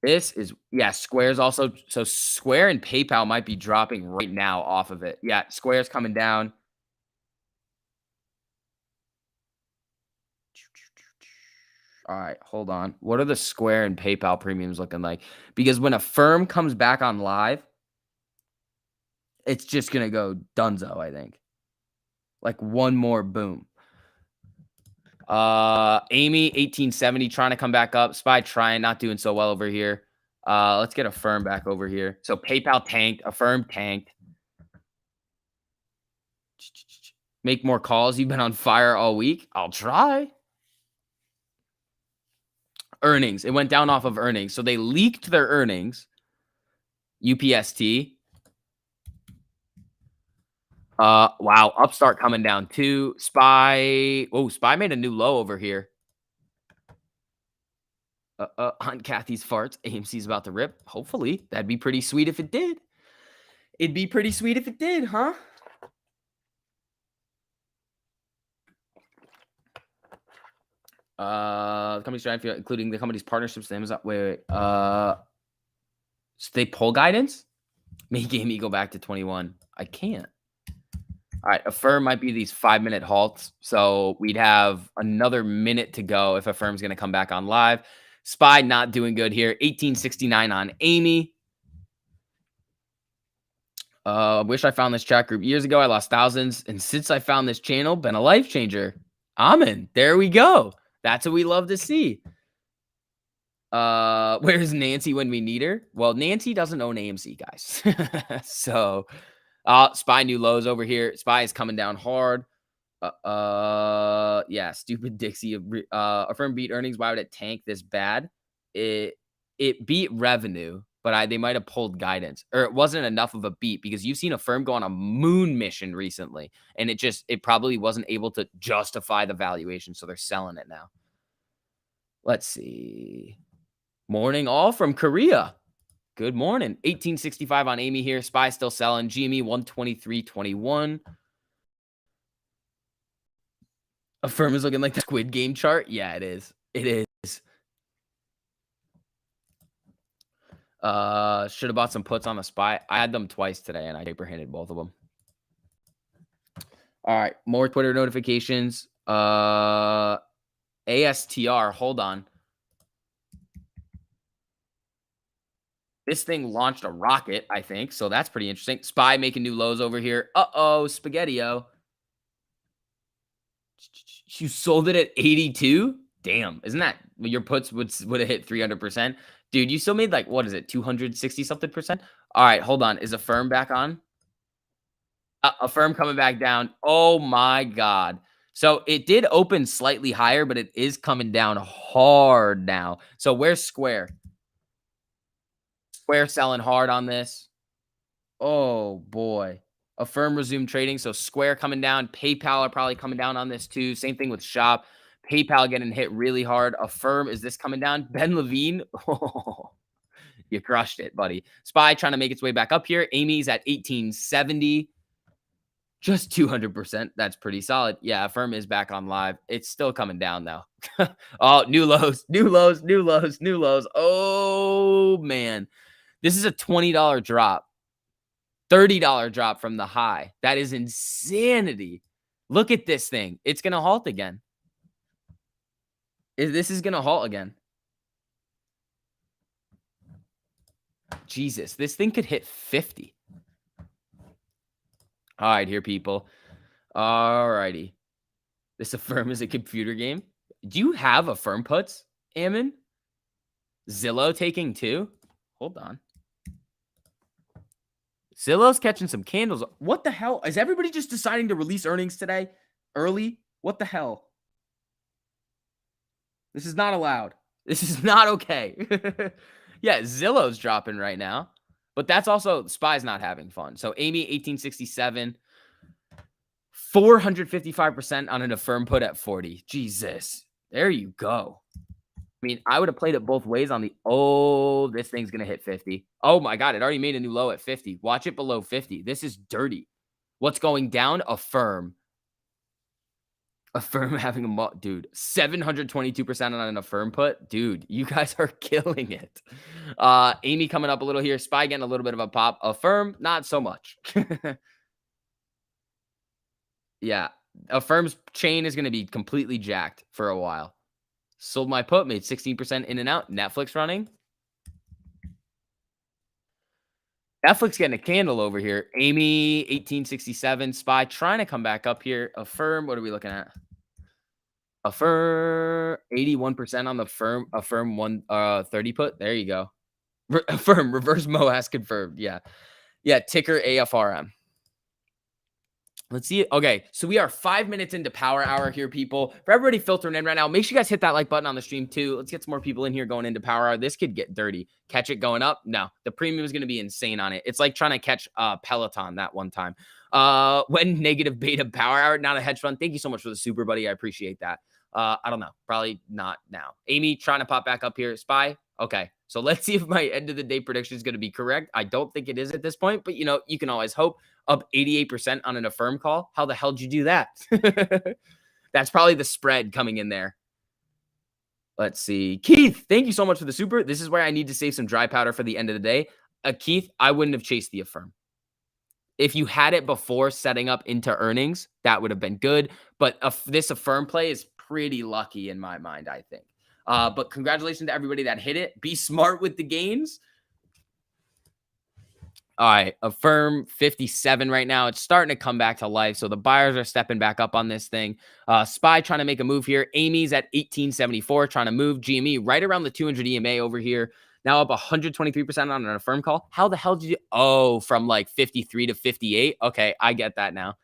This is, yeah, Square's also, so Square and PayPal might be dropping right now off of it. Yeah, Square's coming down. All right, hold on. What are the Square and PayPal premiums looking like? Because when Affirm comes back on live, it's just going to go dunzo, I think. Like one more boom. Amy, 1870, trying to come back up. SPY trying, not doing so well over here. Let's get Affirm back over here. So PayPal tanked, Affirm tanked. Make more calls. You've been on fire all week. I'll try. Earnings. It went down off of earnings. So they leaked their earnings. UPST. Wow. Upstart coming down too. SPY. Oh, SPY made a new low over here. On Kathy's farts. AMC's about to rip. Hopefully. That'd be pretty sweet if it did. It'd be pretty sweet if it did, huh? The company's strategy, including the company's partnerships. Amazon. Wait. So they pull guidance? Make Amy go back to 21. I can't. All right. Affirm might be these 5-minute halts. So we'd have another minute to go if Affirm's going to come back on live. SPY not doing good here. 1869 on Amy. Wish I found this chat group years ago. I lost thousands. And since I found this channel, been a life changer. Amen. There we go. That's what we love to see. Where's Nancy when we need her? Well, Nancy doesn't own AMC, guys. So, SPY new lows over here. SPY is coming down hard. Yeah, stupid Dixie. Affirm beat earnings. Why would it tank this bad? It beat revenue, but they might have pulled guidance, or it wasn't enough of a beat because you've seen Affirm go on a moon mission recently, and it probably wasn't able to justify the valuation, so they're selling it now. Let's see. Morning all from Korea. Good morning. 1865 on Amy here. SPY still selling. GME 123.21. Affirm is looking like the Squid Game chart. Yeah, it is. It is. Should have bought some puts on the SPY. I had them twice today, and I paper-handed both of them. All right, more Twitter notifications. ASTR, hold on. This thing launched a rocket, I think, so that's pretty interesting. SPY making new lows over here. Uh-oh, Spaghetti-O. You sold it at 82? Damn, isn't that your puts would have hit 300%? Dude, you still made like, what is it, 260 something percent? All right, hold on. Is Affirm back on? Affirm coming back down. Oh my God. So it did open slightly higher, but it is coming down hard now. So where's Square? Square selling hard on this. Oh boy. Affirm resumed trading. So Square coming down. PayPal are probably coming down on this too. Same thing with Shop. PayPal getting hit really hard. Affirm, is this coming down? Ben Levine. Oh, you crushed it, buddy. SPY trying to make its way back up here. Amy's at 1870. Just 200%. That's pretty solid. Yeah, Affirm is back on live. It's still coming down though. Oh, new lows, new lows, new lows, new lows. Oh man. This is a $20 drop. $30 drop from the high. That is insanity. Look at this thing. It's going to halt again. This is going to halt again. Jesus, this thing could hit 50. All right, here, people. All righty. This Affirm is a computer game. Do you have Affirm puts, Ammon? Zillow taking 2? Hold on. Zillow's catching some candles. What the hell? Is everybody just deciding to release earnings today early? What the hell? This is not allowed. This is not okay. Yeah, Zillow's dropping right now. But that's also SPY's not having fun. So Amy, 1867, 455% on an Affirm put at 40. Jesus. There you go. I mean, I would have played it both ways on the, oh, this thing's going to hit 50. Oh my God, it already made a new low at 50. Watch it below 50. This is dirty. What's going down? Affirm. Affirm having a, dude, 722% on an Affirm put. Dude, you guys are killing it. Amy coming up a little here. SPY getting a little bit of a pop. Affirm, not so much. Yeah. Affirm's chain is going to be completely jacked for a while. Sold my put, made 16% in and out. Netflix running. Netflix getting a candle over here. Amy, 1867. SPY trying to come back up here. Affirm, what are we looking at? Affirm, 81% on the Affirm 130 put. There you go. Affirm, reverse MOAS confirmed. Yeah. Yeah, ticker AFRM. Let's see. Okay, so we are 5 minutes into Power Hour here, people. For everybody filtering in right now, make sure you guys hit that like button on the stream too. Let's get some more people in here going into Power Hour. This could get dirty. Catch it going up? No, the premium is going to be insane on it. It's like trying to catch Peloton that one time. When negative beta Power Hour, not a hedge fund. Thank you so much for the super, buddy. I appreciate that. I don't know. Probably not now. Amy trying to pop back up here. SPY. Okay. So let's see if my end of the day prediction is going to be correct. I don't think it is at this point, but you know, you can always hope. Up 88% on an Affirm call. How the hell did you do that? That's probably the spread coming in there. Let's see. Keith, thank you so much for the super. This is where I need to save some dry powder for the end of the day. Keith, I wouldn't have chased the Affirm. If you had it before setting up into earnings, that would have been good. But this Affirm play is pretty lucky in my mind, I think. But congratulations to everybody that hit it. Be smart with the gains. All right, Affirm 57 right now. It's starting to come back to life. So the buyers are stepping back up on this thing. SPY trying to make a move here. Amy's at 1874 trying to move. GME right around the 200 EMA over here. Now up 123% on an Affirm call. How the hell did you? Oh, from like 53 to 58. Okay, I get that now.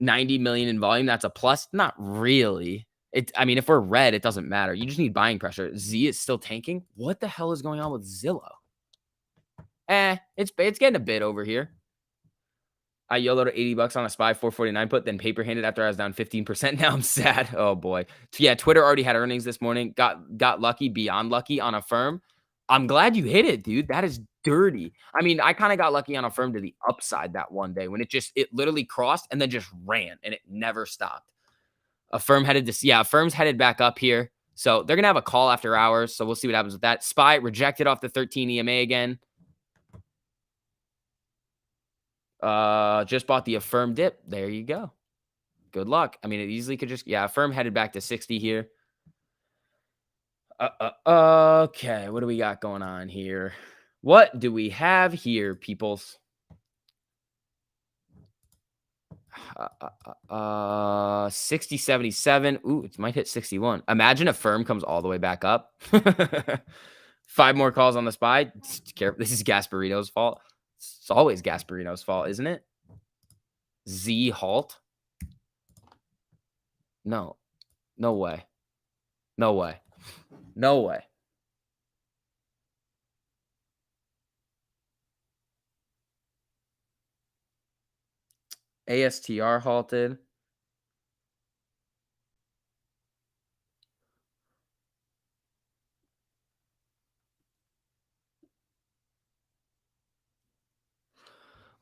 90 million in volume. That's a plus. Not really. I mean, if we're red, it doesn't matter. You just need buying pressure. Z is still tanking. What the hell is going on with Zillow? It's getting a bit over here. I YOLO'd $80 on a SPY 449 put, then paper handed after I was down 15%. Now I'm sad. Oh boy. Yeah, Twitter already had earnings this morning. Got lucky, beyond lucky on Affirm. I'm glad you hit it, dude. That is dirty. I mean, I kind of got lucky on Affirm to the upside that one day when it literally crossed and then just ran and it never stopped. Affirm Affirm's headed back up here. So they're gonna have a call after hours. So we'll see what happens with that. SPY rejected off the 13 EMA again. Just bought the Affirm dip. There you go. Good luck. I mean, it easily could just, Affirm headed back to 60 here. Okay. What do we got going on here? What do we have here, peoples? 60, 77. Ooh, it might hit 61. Imagine Affirm comes all the way back up. 5 more calls on the SPY. This is Gasparino's fault. It's always Gasparino's fault, isn't it? Z halt. No. No way. No way. No way. ASTR halted.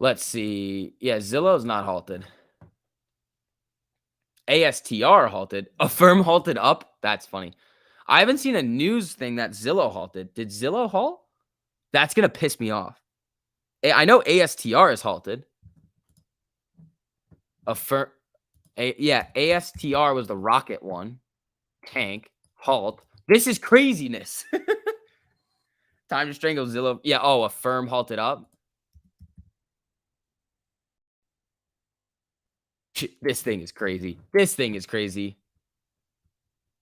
Let's see. Yeah, Zillow's not halted. ASTR halted. Affirm halted up. That's funny. I haven't seen a news thing that Zillow halted. Did Zillow halt? That's going to piss me off. I know ASTR is halted. Affirm. Yeah, ASTR was the rocket one. Tank. Halt. This is craziness. Time to strangle Zillow. Yeah, Affirm halted up. This thing is crazy. This thing is crazy.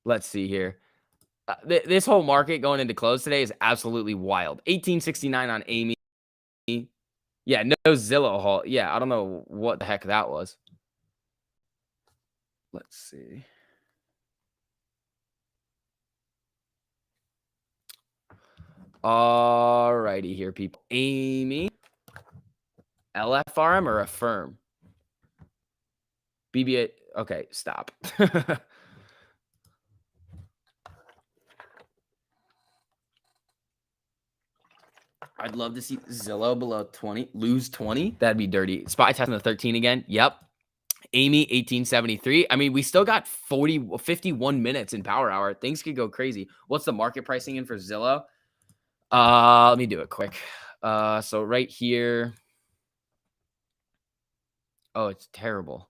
Let's see here. This whole market going into close today is absolutely wild. 1869 on Amy. Yeah, no Zillow halt. Yeah, I don't know what the heck that was. Let's see. All righty here, people. Amy, LFRM or Affirm? BBA. Okay, stop. I'd love to see Zillow below 20, lose 20. That'd be dirty. Spy testing the 13 again. Yep. Amy, 1873. I mean, we still got 51 minutes in power hour. Things could go crazy. What's the market pricing in for Zillow? Let me do it quick. So right here. Oh, it's terrible.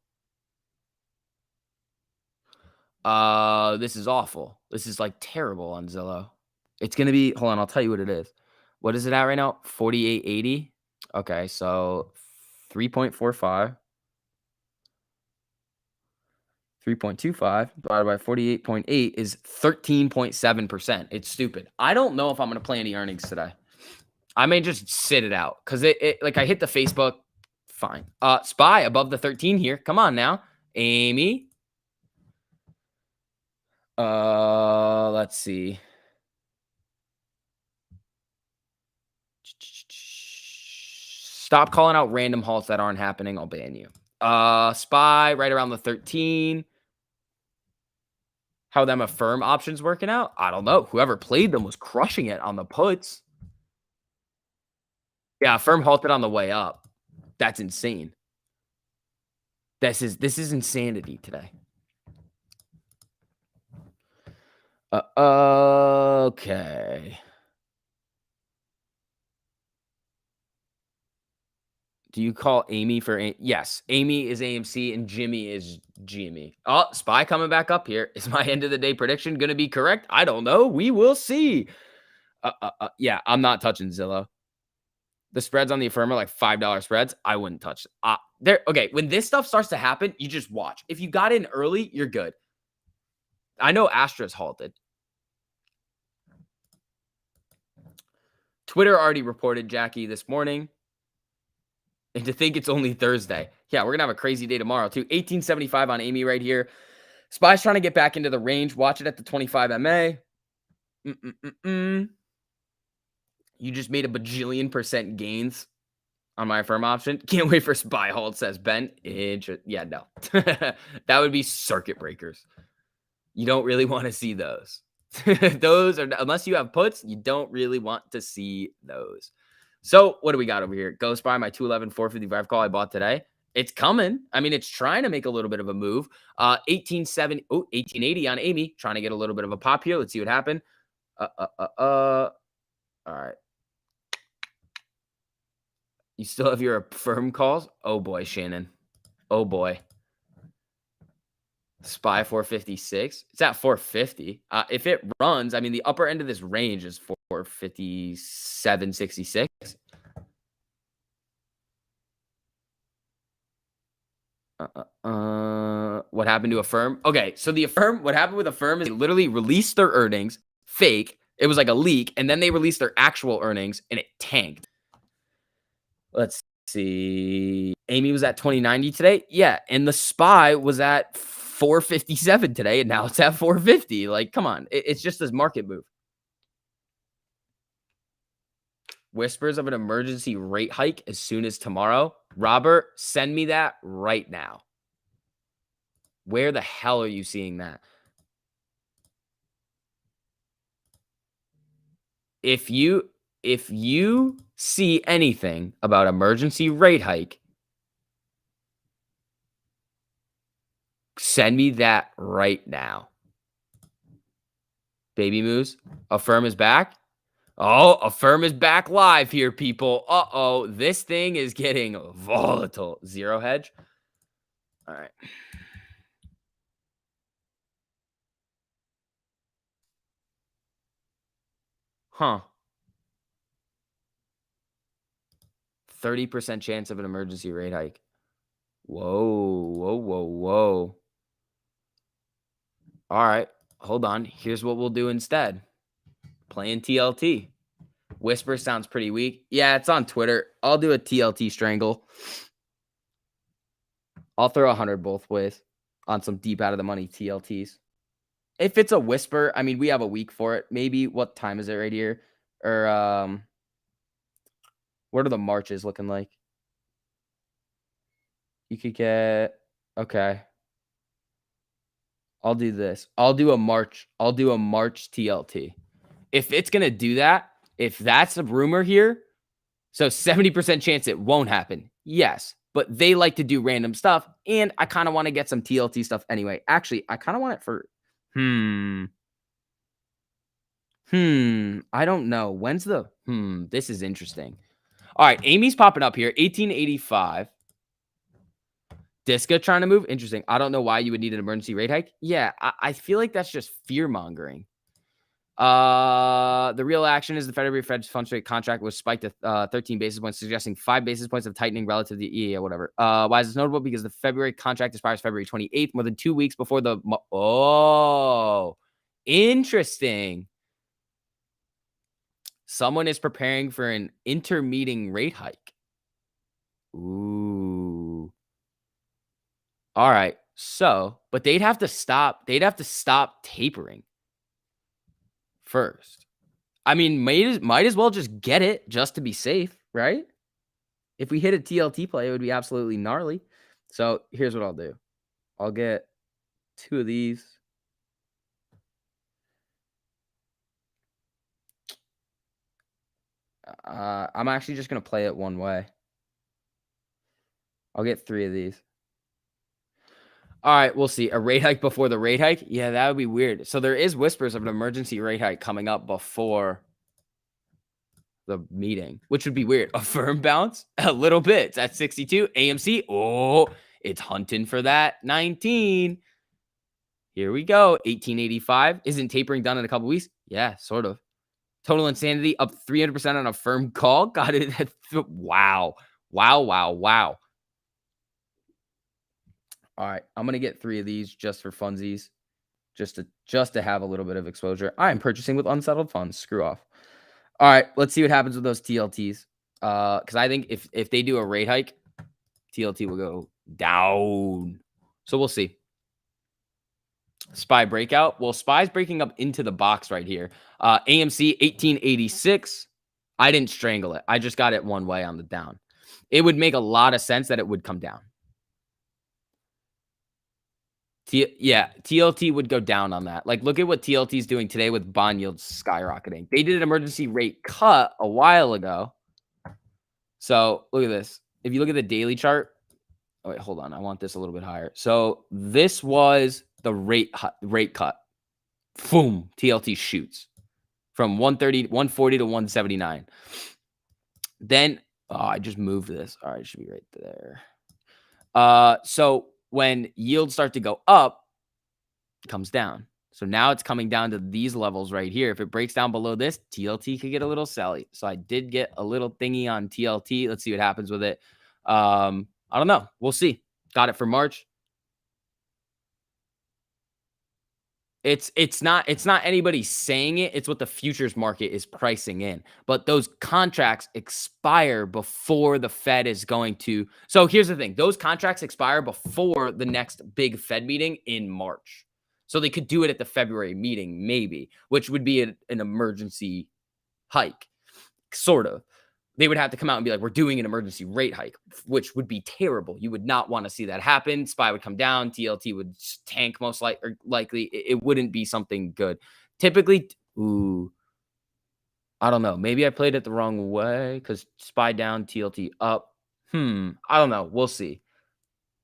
This is awful. This is like terrible on Zillow. It's going to be, hold on, I'll tell you what it is. What is it at right now? 48.80. Okay, so 3.45. 3.25 divided by 48.8 is 13.7%. It's stupid. I don't know if I'm going to play any earnings today. I may just sit it out because it like I hit the Facebook. Fine. Spy above the 13 here. Come on now. Amy. Let's see. Stop calling out random halts that aren't happening. I'll ban you. Spy right around the 13. How them Affirm options working out? I don't know. Whoever played them was crushing it on the puts. Yeah, Affirm halted on the way up. That's insane. This is insanity today. Okay. Do you call Amy for yes? Amy is AMC and Jimmy is GME. Oh, Spy coming back up here. Is my end of the day prediction going to be correct? I don't know. We will see. Yeah, I'm not touching Zillow. The spreads on the Affirm are like $5 spreads. I wouldn't touch it. There. Okay, when this stuff starts to happen, you just watch. If you got in early, you're good. I know Astra's halted. Twitter already reported Jackie this morning. And to think it's only Thursday. Yeah, we're going to have a crazy day tomorrow, too. 1875 on Amy right here. Spy's trying to get back into the range. Watch it at the 25 MA. You just made a bajillion% gains on my Affirm option. Can't wait for Spy hold, says Ben. Yeah, no. That would be circuit breakers. You don't really want to see those. Those are, unless you have puts, you don't really want to see those. So what do we got over here? Ghost Buy, my 211 455 call I bought today. It's coming. I mean, it's trying to make a little bit of a move. 1880 on Amy, trying to get a little bit of a pop here. Let's see what happened. All right. You still have your Affirm calls? Oh boy, Shannon. Oh boy. Spy 456. It's at 450. If it runs, I mean, the upper end of this range is 457.66. What happened to Affirm? Okay, so the Affirm, what happened with Affirm is they literally released their earnings, fake. It was like a leak, and then they released their actual earnings, and it tanked. Let's see. Amy was at 2090 today. Yeah, and the Spy was at 457 today, and now it's at 450. Like, come on. It's just this market move. Whispers of an emergency rate hike as soon as tomorrow. Robert, send me that right now. Where the hell are you seeing that? If you see anything about emergency rate hike, send me that right now. Baby Moose, Affirm is back. Oh, Affirm is back live here, people. Uh-oh, this thing is getting volatile. Zero hedge. All right. Huh. 30% chance of an emergency rate hike. Whoa. All right, hold on. Here's what we'll do instead. Playing TLT. Whisper sounds pretty weak. Yeah, it's on Twitter. I'll do a TLT strangle. I'll throw 100 both ways on some deep out of the money TLTs. If it's a whisper, I mean, we have a week for it. Maybe what time is it right here? Or what are the marches looking like? You could get okay. I'll do this. I'll do a March TLT. If it's gonna do that, if that's a rumor here, so 70% chance it won't happen. Yes. But they like to do random stuff. And I kind of want to get some TLT stuff anyway. Actually, I kind of want it for I don't know. When's the this is interesting. All right, Amy's popping up here. 1885. Disca trying to move. Interesting. I don't know why you would need an emergency rate hike. Yeah, I feel like that's just fear mongering. The real action is the Federal Fed's funds rate contract was spiked to 13 basis points, suggesting 5 basis points of tightening relative to the EA or whatever. Why is this notable? Because the February contract expires February 28th, more than 2 weeks before the. Oh, interesting. Someone is preparing for an intermeeting rate hike. Ooh. All right. So, but they'd have to stop tapering first. I mean, might as well just get it just to be safe, right? If we hit a TLT play, it would be absolutely gnarly. So here's what I'll do. I'll get 2 of these. I'm actually just going to play it one way. I'll get 3 of these. All right, we'll see. A rate hike before the rate hike? Yeah, that would be weird. So there is whispers of an emergency rate hike coming up before the meeting, which would be weird. Affirm bounce? A little bit. It's at 62. AMC? Oh, it's hunting for that 19. Here we go. 1885. Isn't tapering done in a couple weeks? Yeah, sort of. Total insanity up 300% on a firm call. Got it. Wow. All right, I'm gonna get 3 of these just for funsies, just to have a little bit of exposure. I am purchasing with unsettled funds. Screw off. All right, let's see what happens with those TLTs. Because I think if they do a rate hike, TLT will go down. So we'll see. SPY breakout. Well, SPY's breaking up into the box right here. AMC 1886. I didn't strangle it. I just got it one way on the down. It would make a lot of sense that it would come down. TLT would go down on that. Like, look at what TLT is doing today with bond yields skyrocketing. They did an emergency rate cut a while ago. So look at this. If you look at the daily chart, oh wait, hold on. I want this a little bit higher. So this was the rate cut. Boom, TLT shoots from 140 to 179. Then I just moved this. All right, it should be right there. So when yields start to go up, it comes down. So now it's coming down to these levels right here. If it breaks down below this, TLT could get a little selly. So I did get a little thingy on TLT. Let's see what happens with it. I don't know. We'll see. Got it for March. It's not anybody saying it. It's what the futures market is pricing in. But those contracts expire before the Fed is going to. So here's the thing. Those contracts expire before the next big Fed meeting in March. So they could do it at the February meeting, maybe, which would be an emergency hike, sort of. They would have to come out and be like, we're doing an emergency rate hike, which would be terrible. You would not want to see that happen. SPY would come down. TLT would tank most likely. It wouldn't be something good. Typically, I don't know. Maybe I played it the wrong way because SPY down, TLT up. I don't know. We'll see.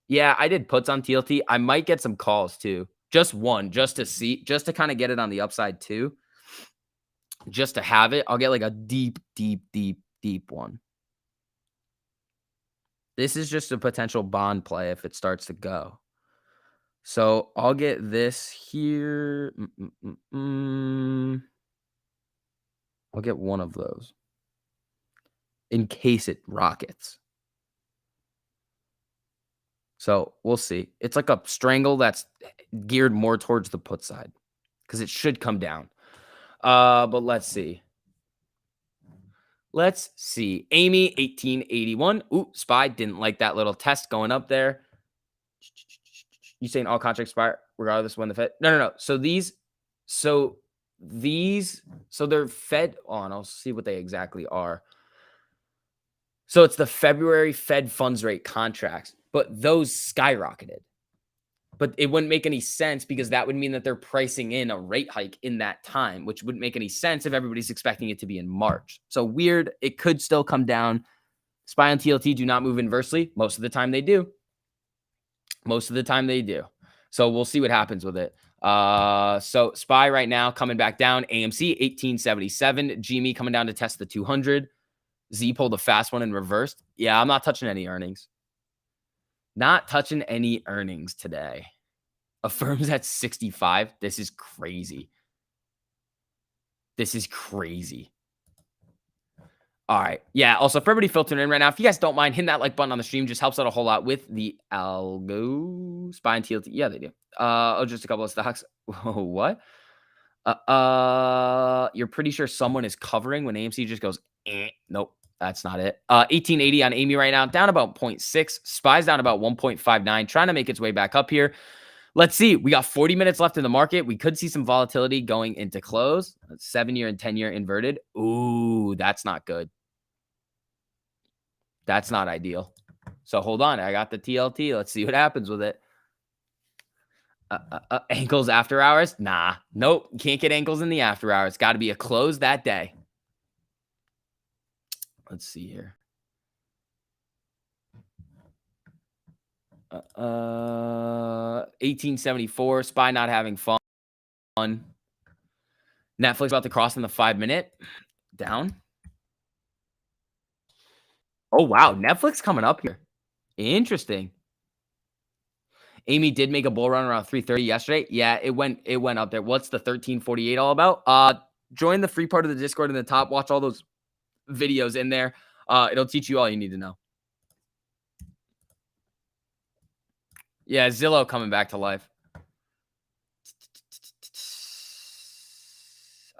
Yeah, I did puts on TLT. I might get some calls too. Just one, just to see, just to kind of get it on the upside too. Just to have it. I'll get like a deep one. This is just a potential bond play if it starts to go. So I'll get this here. I'll get one of those in case it rockets. So we'll see. It's like a strangle that's geared more towards the put side because it should come down. But let's see. Let's see. Amy, 1881. Ooh, SPY didn't like that little test going up there. You saying all contracts expire regardless when the Fed? No. So they're Fed on. I'll see what they exactly are. So it's the February Fed funds rate contracts, but those skyrocketed. But it wouldn't make any sense because that would mean that they're pricing in a rate hike in that time, which wouldn't make any sense if everybody's expecting it to be in March. So weird. It could still come down. SPY and TLT do not move inversely. Most of the time they do. So we'll see what happens with it. So SPY right now coming back down. AMC 1877. GME coming down to test the 200. Z pulled a fast one and reversed. Yeah, I'm not touching any earnings. Not touching any earnings today. Affirm's at 65. This is crazy. All right. Yeah. Also, for everybody filtering in right now, if you guys don't mind hitting that like button on the stream, just helps out a whole lot with the algo. SPY and TLT. Yeah, they do. Just a couple of stocks. What? You're pretty sure someone is covering when AMC just goes, nope. That's not it. 1880 on Amy right now, down about 0.6. SPY's down about 1.59, trying to make its way back up here. Let's see. We got 40 minutes left in the market. We could see some volatility going into close. 7-year and 10-year inverted. Ooh, that's not good. That's not ideal. So hold on. I got the TLT. Let's see what happens with it. Ankles after hours? Nah. Nope. Can't get ankles in the after hours. Got to be a close that day. Let's see here. 1874. SPY not having fun. Netflix about to cross in the 5-minute. Down. Oh, wow. Netflix coming up here. Interesting. Amy did make a bull run around 3:30 yesterday. Yeah, it went up there. What's the 1348 all about? Join the free part of the Discord in the top. Watch all those videos in there. It'll teach you all you need to know. Yeah, Zillow coming back to life.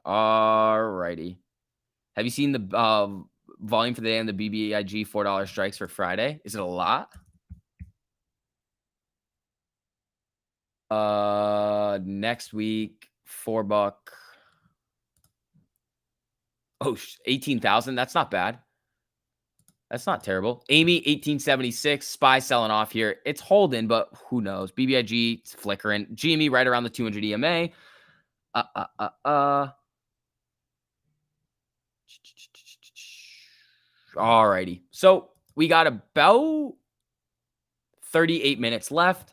Alrighty. Have you seen the volume for the day on the BBIG $4 strikes for Friday? Is it a lot? Next week, $4. Oh, 18,000. That's not bad. That's not terrible. Amy, 1876. SPY selling off here. It's holding, but who knows? BBIG, it's flickering. GME right around the 200 EMA. Alrighty. So we got about 38 minutes left.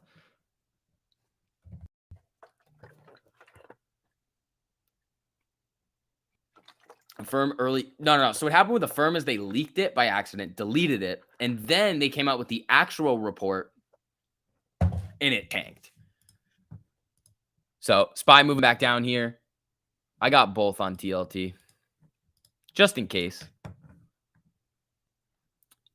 Affirm early. No. So what happened with Affirm is they leaked it by accident, deleted it, and then they came out with the actual report and it tanked. So SPY moving back down here. I got both on TLT. Just in case.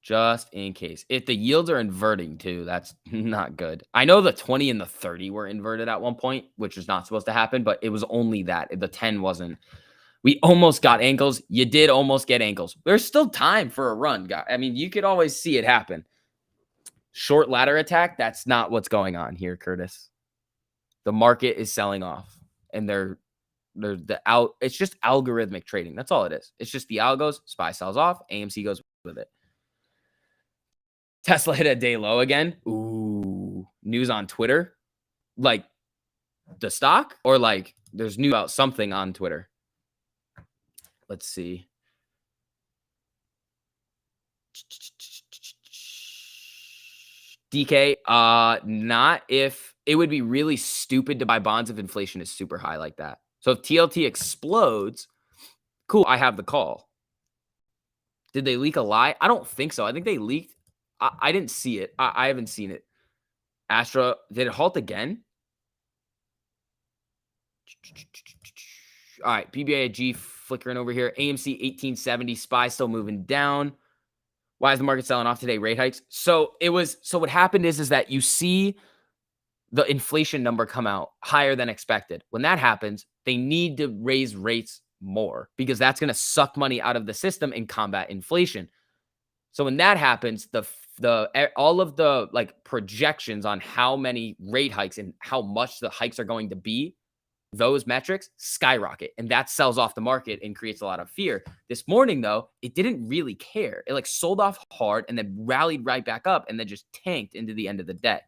If the yields are inverting too, that's not good. I know the 20 and the 30 were inverted at one point, which was not supposed to happen, but it was only that. The 10 wasn't. We almost got ankles. You did almost get ankles. There's still time for a run, guy. I mean, you could always see it happen. Short ladder attack, that's not what's going on here, Curtis. The market is selling off, and it's just algorithmic trading. That's all it is. It's just the algos. SPY sells off. AMC goes with it. Tesla hit a day low again. Ooh, news on Twitter, like the stock, or like there's news about something on Twitter. Let's see. DK, not if it would be really stupid to buy bonds if inflation is super high like that. So if TLT explodes, cool, I have the call. Did they leak a lie? I don't think so. I think they leaked. I didn't see it. I haven't seen it. Astra, did it halt again? All right, PBIG flickering over here. AMC 1870, SPY still moving down. Why is the market selling off today? Rate hikes. So what happened is that you see the inflation number come out higher than expected. When that happens, they need to raise rates more because that's going to suck money out of the system and combat inflation. So when that happens, all of the like projections on how many rate hikes and how much the hikes are going to be, those metrics skyrocket, and that sells off the market and creates a lot of fear. This morning, though, it didn't really care. It like sold off hard and then rallied right back up and then just tanked into the end of the day.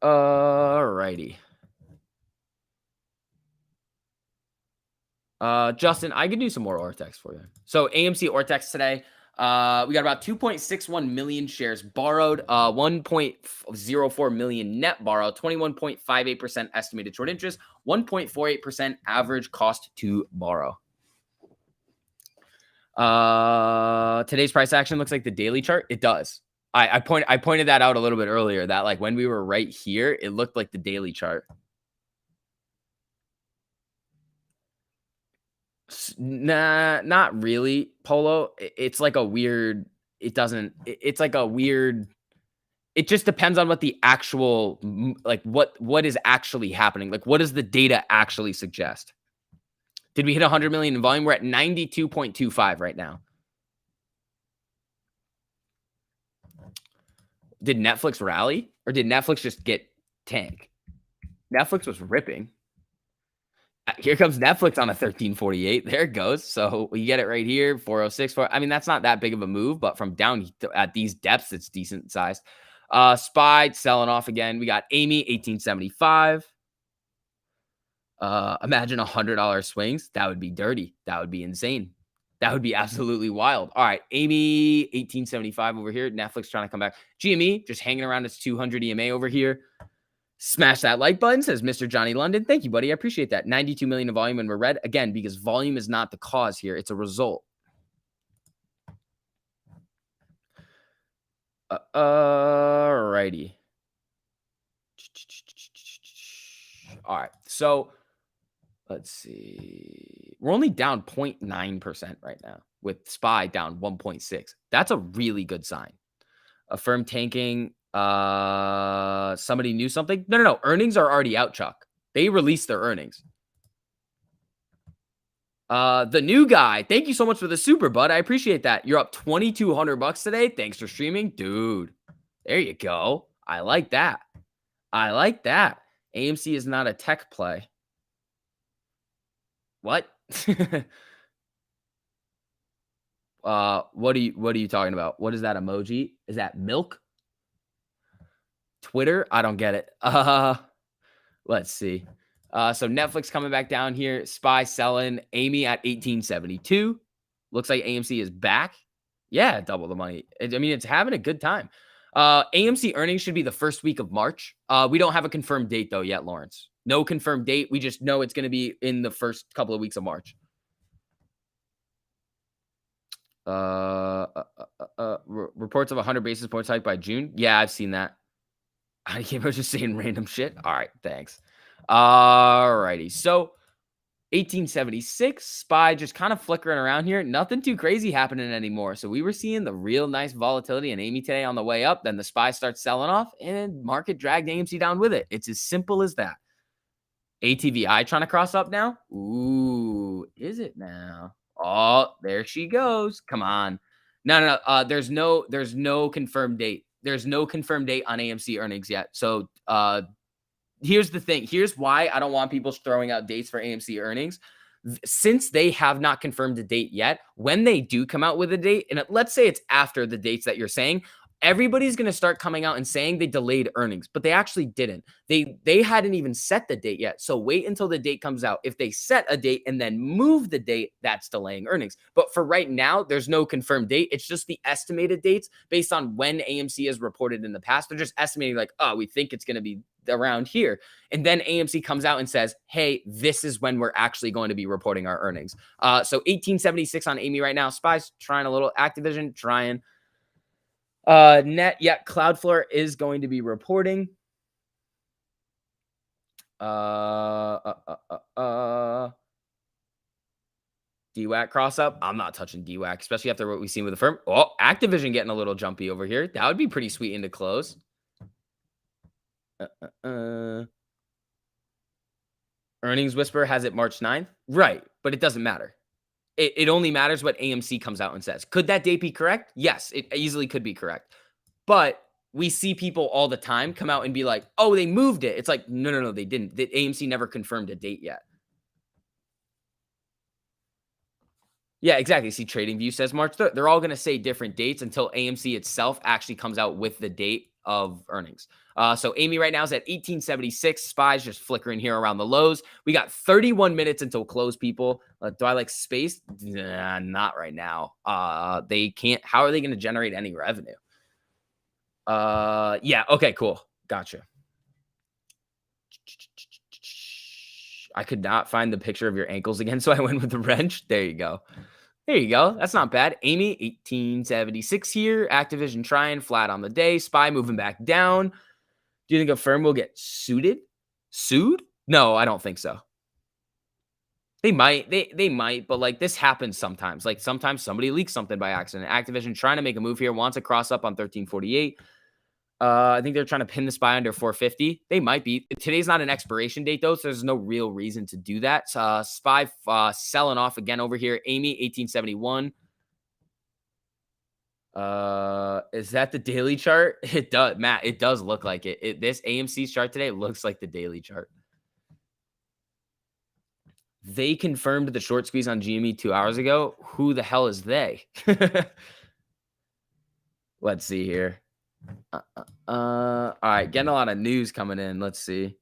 Alrighty. Justin, I could do some more Ortex for you. So AMC Ortex today, we got about 2.61 million shares borrowed, 1.04 million net borrowed, 21.58% estimated short interest, 1.48% average cost to borrow. Today's price action looks like the daily chart. It does. I pointed that out a little bit earlier that like when we were right here, it looked like the daily chart. Nah, not really, Polo. It's like a weird, it's like a weird, it just depends on what the actual, like what is actually happening. Like what does the data actually suggest? Did we hit 100 million in volume? We're at 92.25 right now. Did Netflix rally or did Netflix just get tank? Netflix was ripping. Here comes Netflix on a 1348. There it goes. So you get it right here, 406. I mean, that's not that big of a move, but from down at these depths, it's decent size. SPY selling off again. We got Amy, 1875. Imagine $100 swings. That would be dirty. That would be insane. That would be absolutely wild. All right, Amy, 1875 over here. Netflix trying to come back. GME just hanging around its 200 EMA over here. Smash that like button, says Mr. Johnny London. Thank you, buddy. I appreciate that. 92 million in volume, and we're red again because volume is not the cause here. It's a result. Alrighty. All right. So let's see. We're only down 0.9% right now with SPY down 1.6. That's a really good sign. Affirm tanking. Somebody knew something. No. Earnings are already out, Chuck. They released their earnings. The new guy. Thank you so much for the super, bud. I appreciate that. You're up $2,200 today. Thanks for streaming, dude. There you go. I like that. I like that. AMC is not a tech play. What? What are you talking about? What is that emoji? Is that milk? Twitter? I don't get it. Let's see. So Netflix coming back down here. SPY selling. Amy at 1872. Looks like AMC is back. Yeah, double the money. I mean, it's having a good time. AMC earnings should be the first week of March. We don't have a confirmed date though yet, Lawrence. No confirmed date. We just know it's going to be in the first couple of weeks of March. Reports of 100 basis points hike by June. Yeah, I've seen that. I was just saying random shit. All right, thanks. Alrighty. So 1876, SPY just kind of flickering around here. Nothing too crazy happening anymore. So we were seeing the real nice volatility in Amy today on the way up. Then the SPY starts selling off and market dragged AMC down with it. It's as simple as that. ATVI trying to cross up now? Ooh, is it now? Oh, there she goes. Come on. No. There's no confirmed date. There's no confirmed date on AMC earnings yet. So here's the thing. Here's why I don't want people throwing out dates for AMC earnings. Since they have not confirmed a date yet, when they do come out with a date, and let's say it's after the dates that you're saying, everybody's going to start coming out and saying they delayed earnings, but they actually didn't. They hadn't even set the date yet. So wait until the date comes out. If they set a date and then move the date, that's delaying earnings. But for right now, there's no confirmed date. It's just the estimated dates based on when AMC has reported in the past. They're just estimating like, oh, we think it's going to be around here. And then AMC comes out and says, hey, this is when we're actually going to be reporting our earnings. So 1876 on Amy right now. SPY's trying a little. Activision trying. Net, yeah, Cloudflare is going to be reporting. DXY DWAC cross up. I'm not touching DWAC, especially after what we've seen with Affirm. Oh, Activision getting a little jumpy over here. That would be pretty sweet into close. Earnings Whisper has it March 9th. Right, but it doesn't matter. It only matters what AMC comes out and says. Could that date be correct? Yes, it easily could be correct. But we see people all the time come out and be like, oh, they moved it. It's like, no, they didn't. The AMC never confirmed a date yet. Yeah, exactly. See, TradingView says March 3rd. They're all going to say different dates until AMC itself actually comes out with the date of earnings. So AMI right now is at 1876. SPY's just flickering here around the lows. We got 31 minutes until close, people. Do I like space? Nah, not right now. They can't. How are they going to generate any revenue? Yeah. Okay, cool. Gotcha. I could not find the picture of your ankles again, so I went with the wrench. There you go. There you go. That's not bad. Amy, 1876 here. Activision trying flat on the day. SPY moving back down. Do you think Affirm will get sued? No, I don't think so. They might. They might, but like this happens sometimes. Like sometimes somebody leaks something by accident. Activision trying to make a move here. Wants a cross up on 1348. I think they're trying to pin the SPY under 450. They might be. Today's not an expiration date, though, so there's no real reason to do that. SPY selling off again over here. Amy, 1871. Is that the daily chart? It does, Matt. It does look like it. This AMC chart today looks like the daily chart. They confirmed the short squeeze on GME 2 hours ago. Who the hell is they? Let's see here. All right, getting a lot of news coming in. Let's see.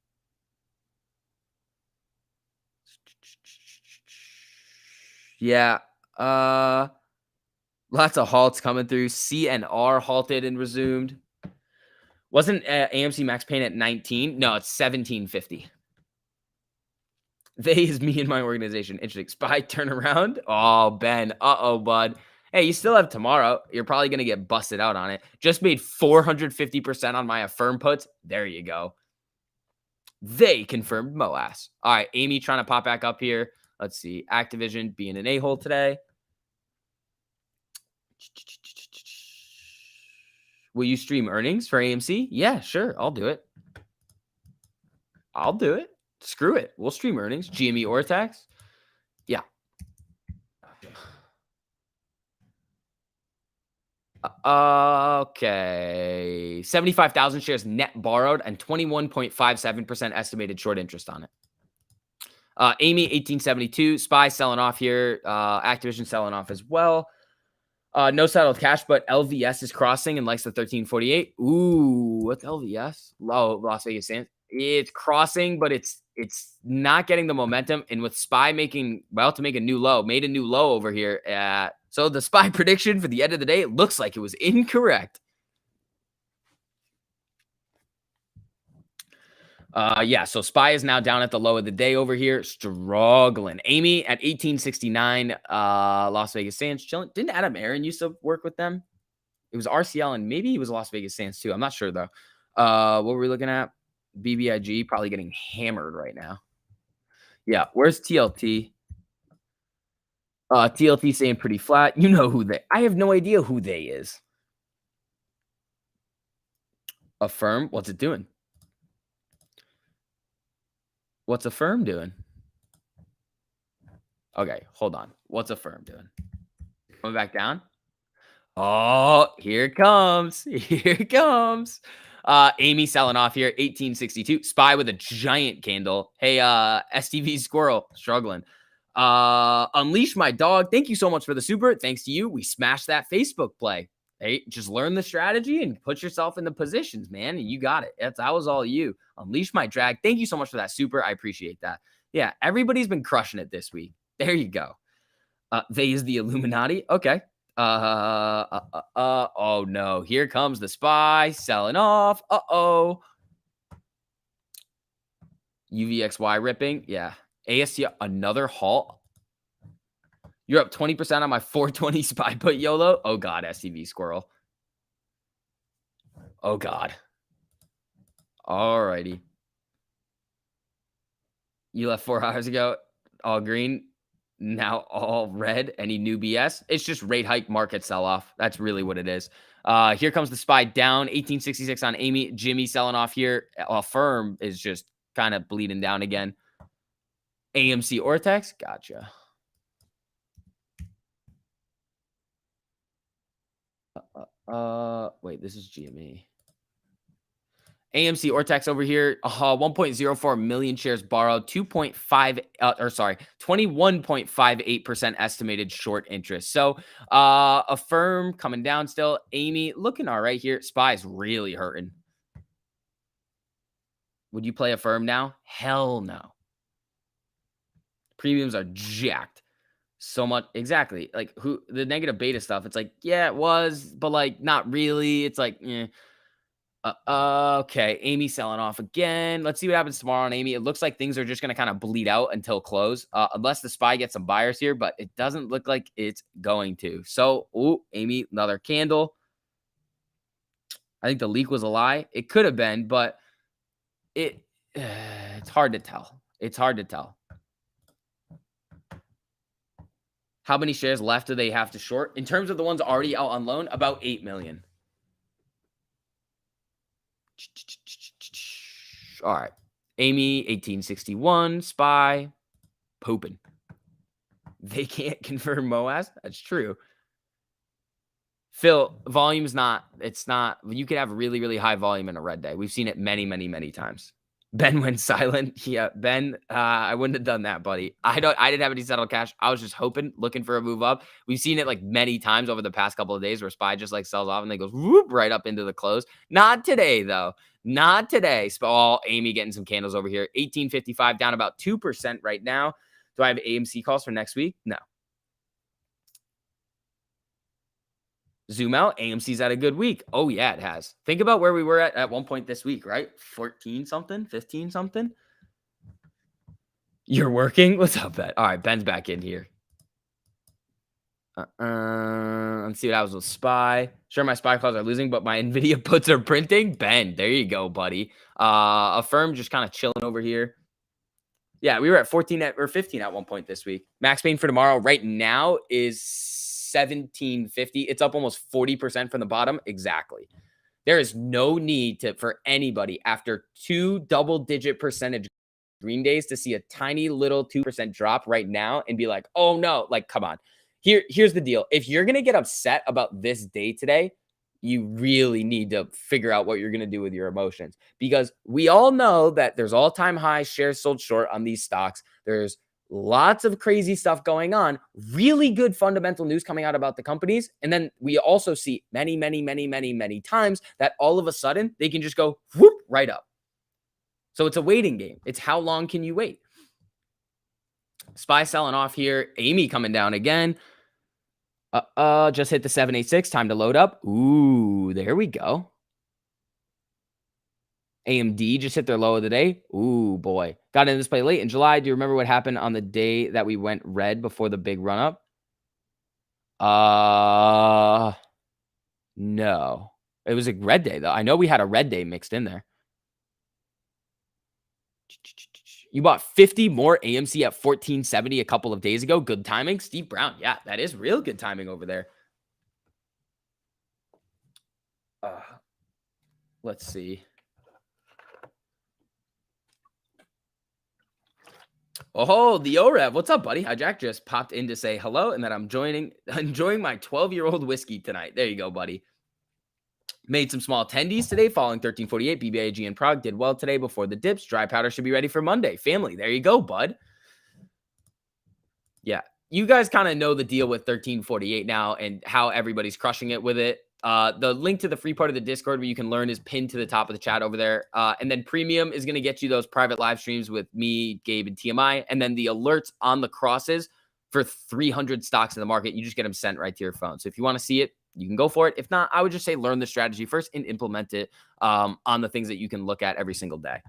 Yeah. Lots of halts coming through. CNR halted and resumed. Wasn't AMC Max Pain at 19? No, it's 1750. They is me and my organization. Interesting. SPY turnaround. Oh, Ben. Uh-oh, bud. Hey, you still have tomorrow. You're probably going to get busted out on it. Just made 450% on my Affirm puts. There you go. They confirmed MOAS. All right, Amy trying to pop back up here. Let's see. Activision being an a-hole today. Will you stream earnings for AMC? Yeah, sure. I'll do it. Screw it. We'll stream earnings. GME Ortex. Yeah. Okay. 75,000 shares net borrowed and 21.57% estimated short interest on it. Amy, 1872. SPY selling off here. Activision selling off as well. No settled cash, but LVS is crossing and likes the 1348. Ooh, what's LVS? Las Vegas Sands. It's crossing, but it's not getting the momentum. And with SPY making, well, to make a new low, made a new low over here. So the SPY prediction for the end of the day, it looks like it was incorrect. Yeah, so SPY is now down at the low of the day over here, struggling. Amy at 1869, Las Vegas Sands chilling. Didn't Adam Aaron used to work with them? It was RCL and maybe he was Las Vegas Sands too. I'm not sure though. What were we looking at? BBIG probably getting hammered right now. Yeah, where's TLT? TLT saying pretty flat. You know who they? I have no idea who they is. Affirm. What's it doing? What's Affirm doing? Okay, hold on. What's Affirm doing? Coming back down? Oh, here it comes. Here it comes. Amy selling off here, 1862. SPY with a giant candle. Hey, STV Squirrel, struggling. Unleash My Dog. Thank you so much for the super. Thanks to you, we smashed that Facebook play. Hey, just learn the strategy and put yourself in the positions, man. And you got it. That was all you. Unleash My Drag. Thank you so much for that super. I appreciate that. Yeah, everybody's been crushing it this week. There you go. They is the Illuminati. Okay. Oh no, here comes the SPY selling off. UVXY ripping. Yeah. AST, another halt. You're up 20% on my 420 SPY put YOLO. Oh God, STV Squirrel. Oh God. Alrighty. You left 4 hours ago. All green. now all red. Any new BS? It's just rate hike, market sell off. That's really what it is. Here comes the SPY down 1866 on Amy. Jimmy selling off here. Affirm is just kind of bleeding down again. AMC Ortex. Gotcha. Wait, this is GME. AMC Ortex over here, 1.04 million shares borrowed, 21.58% estimated short interest. So Affirm coming down still. Amy looking all right here. SPY's really hurting. Would you play Affirm now? Hell no. Premiums are jacked. So much. Exactly. Like the negative beta stuff. It's like, yeah, it was, but like not really. It's like, okay, Amy selling off again. Let's see what happens tomorrow on Amy. It looks like things are just going to kind of bleed out until close, unless the SPY gets some buyers here, but it doesn't look like it's going to. So, Amy, another candle. I think the leak was a lie. It could have been, but it's hard to tell. It's hard to tell. How many shares left do they have to short? In terms of the ones already out on loan, about 8 million. All right. Amy, 1861, SPY, pooping. They can't confirm MOAS. That's true. Phil, volume's not, it's not, you could have really, really high volume in a red day. We've seen it many, many, many times. Ben went silent. Yeah, Ben, I wouldn't have done that, buddy. I didn't have any settled cash. I was just looking for a move up. We've seen it like many times over the past couple of days where SPY just like sells off and then goes whoop right up into the close. Not today, though. Not today. Amy getting some candles over here. 1855 down about 2% right now. Do I have AMC calls for next week? No. Zoom out. AMC's had a good week. Oh, yeah, it has. Think about where we were at one point this week, right? 14 something, 15 something. You're working? What's up, Ben? All right, Ben's back in here. Let's see what happens with SPY. Sure, my SPY calls are losing, but my NVIDIA puts are printing. Ben, there you go, buddy. Affirm just kind of chilling over here. Yeah, we were at 14 or 15 at one point this week. Max Pain for tomorrow right now is 1750. It's up almost 40% from the bottom. Exactly. There is no need for anybody after 2 double-digit percentage green days to see a tiny little 2% drop right now and be like, oh no, like, come on. Here's the deal. If you're going to get upset about this day today, you really need to figure out what you're going to do with your emotions, because we all know that there's all-time high shares sold short on these stocks. There's lots of crazy stuff going on, really good fundamental news coming out about the companies. And then we also see many, many, many, many, many times that all of a sudden they can just go whoop right up. So it's a waiting game. It's how long can you wait? SPY selling off here. Amy coming down again. Just hit the 786. Time to load up. Ooh, there we go. AMD just hit their low of the day. Ooh, boy. Got in this play late in July. Do you remember what happened on the day that we went red before the big run up? No. It was a red day, though. I know we had a red day mixed in there. You bought 50 more AMC at 1470 a couple of days ago. Good timing. Steve Brown. Yeah, that is real good timing over there. Let's see. Oh, the OREV. What's up, buddy? Jack just popped in to say hello, and that I'm enjoying my 12-year-old whiskey tonight. There you go, buddy. Made some small attendees today following 1348. BBAG in Prague did well today before the dips. Dry powder should be ready for Monday. Family, there you go, bud. Yeah, you guys kind of know the deal with 1348 now and how everybody's crushing it with it. The link to the free part of the Discord where you can learn is pinned to the top of the chat over there. And then premium is going to get you those private live streams with me, Gabe, and TMI. And then the alerts on the crosses for 300 stocks in the market. You just get them sent right to your phone. So if you want to see it, you can go for it. If not, I would just say learn the strategy first and implement it on the things that you can look at every single day.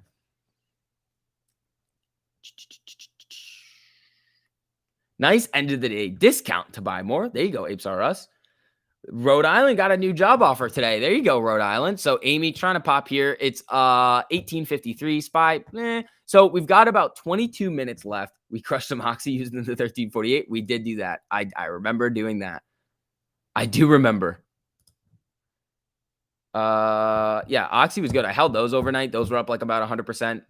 Nice end of the day discount to buy more. There you go, Apes R Us. Rhode Island got a new job offer today. There you go, Rhode Island. So Amy trying to pop here. It's 1853 SPY. So we've got about 22 minutes left. We crushed some Oxy using the 1348. We did do that. I remember doing that. I do remember. Yeah, Oxy was good. I held those overnight. Those were up like about 100%.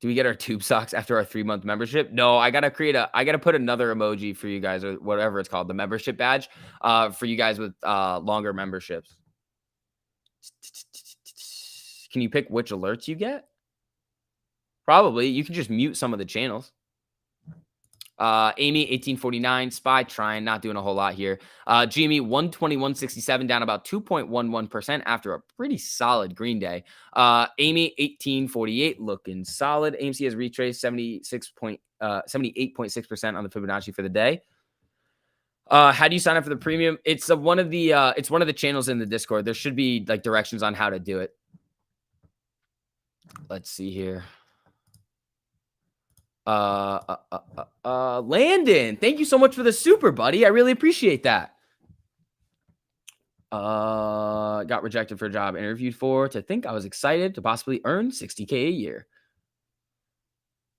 Do we get our tube socks after our 3-month membership? No, I gotta put another emoji for you guys, or whatever it's called, the membership badge, for you guys with longer memberships. Can you pick which alerts you get? Probably. You can just mute some of the channels. Amy 1849, SPY trying, not doing a whole lot here. GME 121.67 down about 2.11% after a pretty solid green day. Amy 1848 looking solid. AMC has retraced 78.6% on the Fibonacci for the day. How do you sign up for the premium? It's one of the channels in the Discord. There should be like directions on how to do it. Let's see here. Landon, thank you so much for the super, buddy. I really appreciate that. Got rejected for a job interviewed for, to think I was excited to possibly earn $60K a year.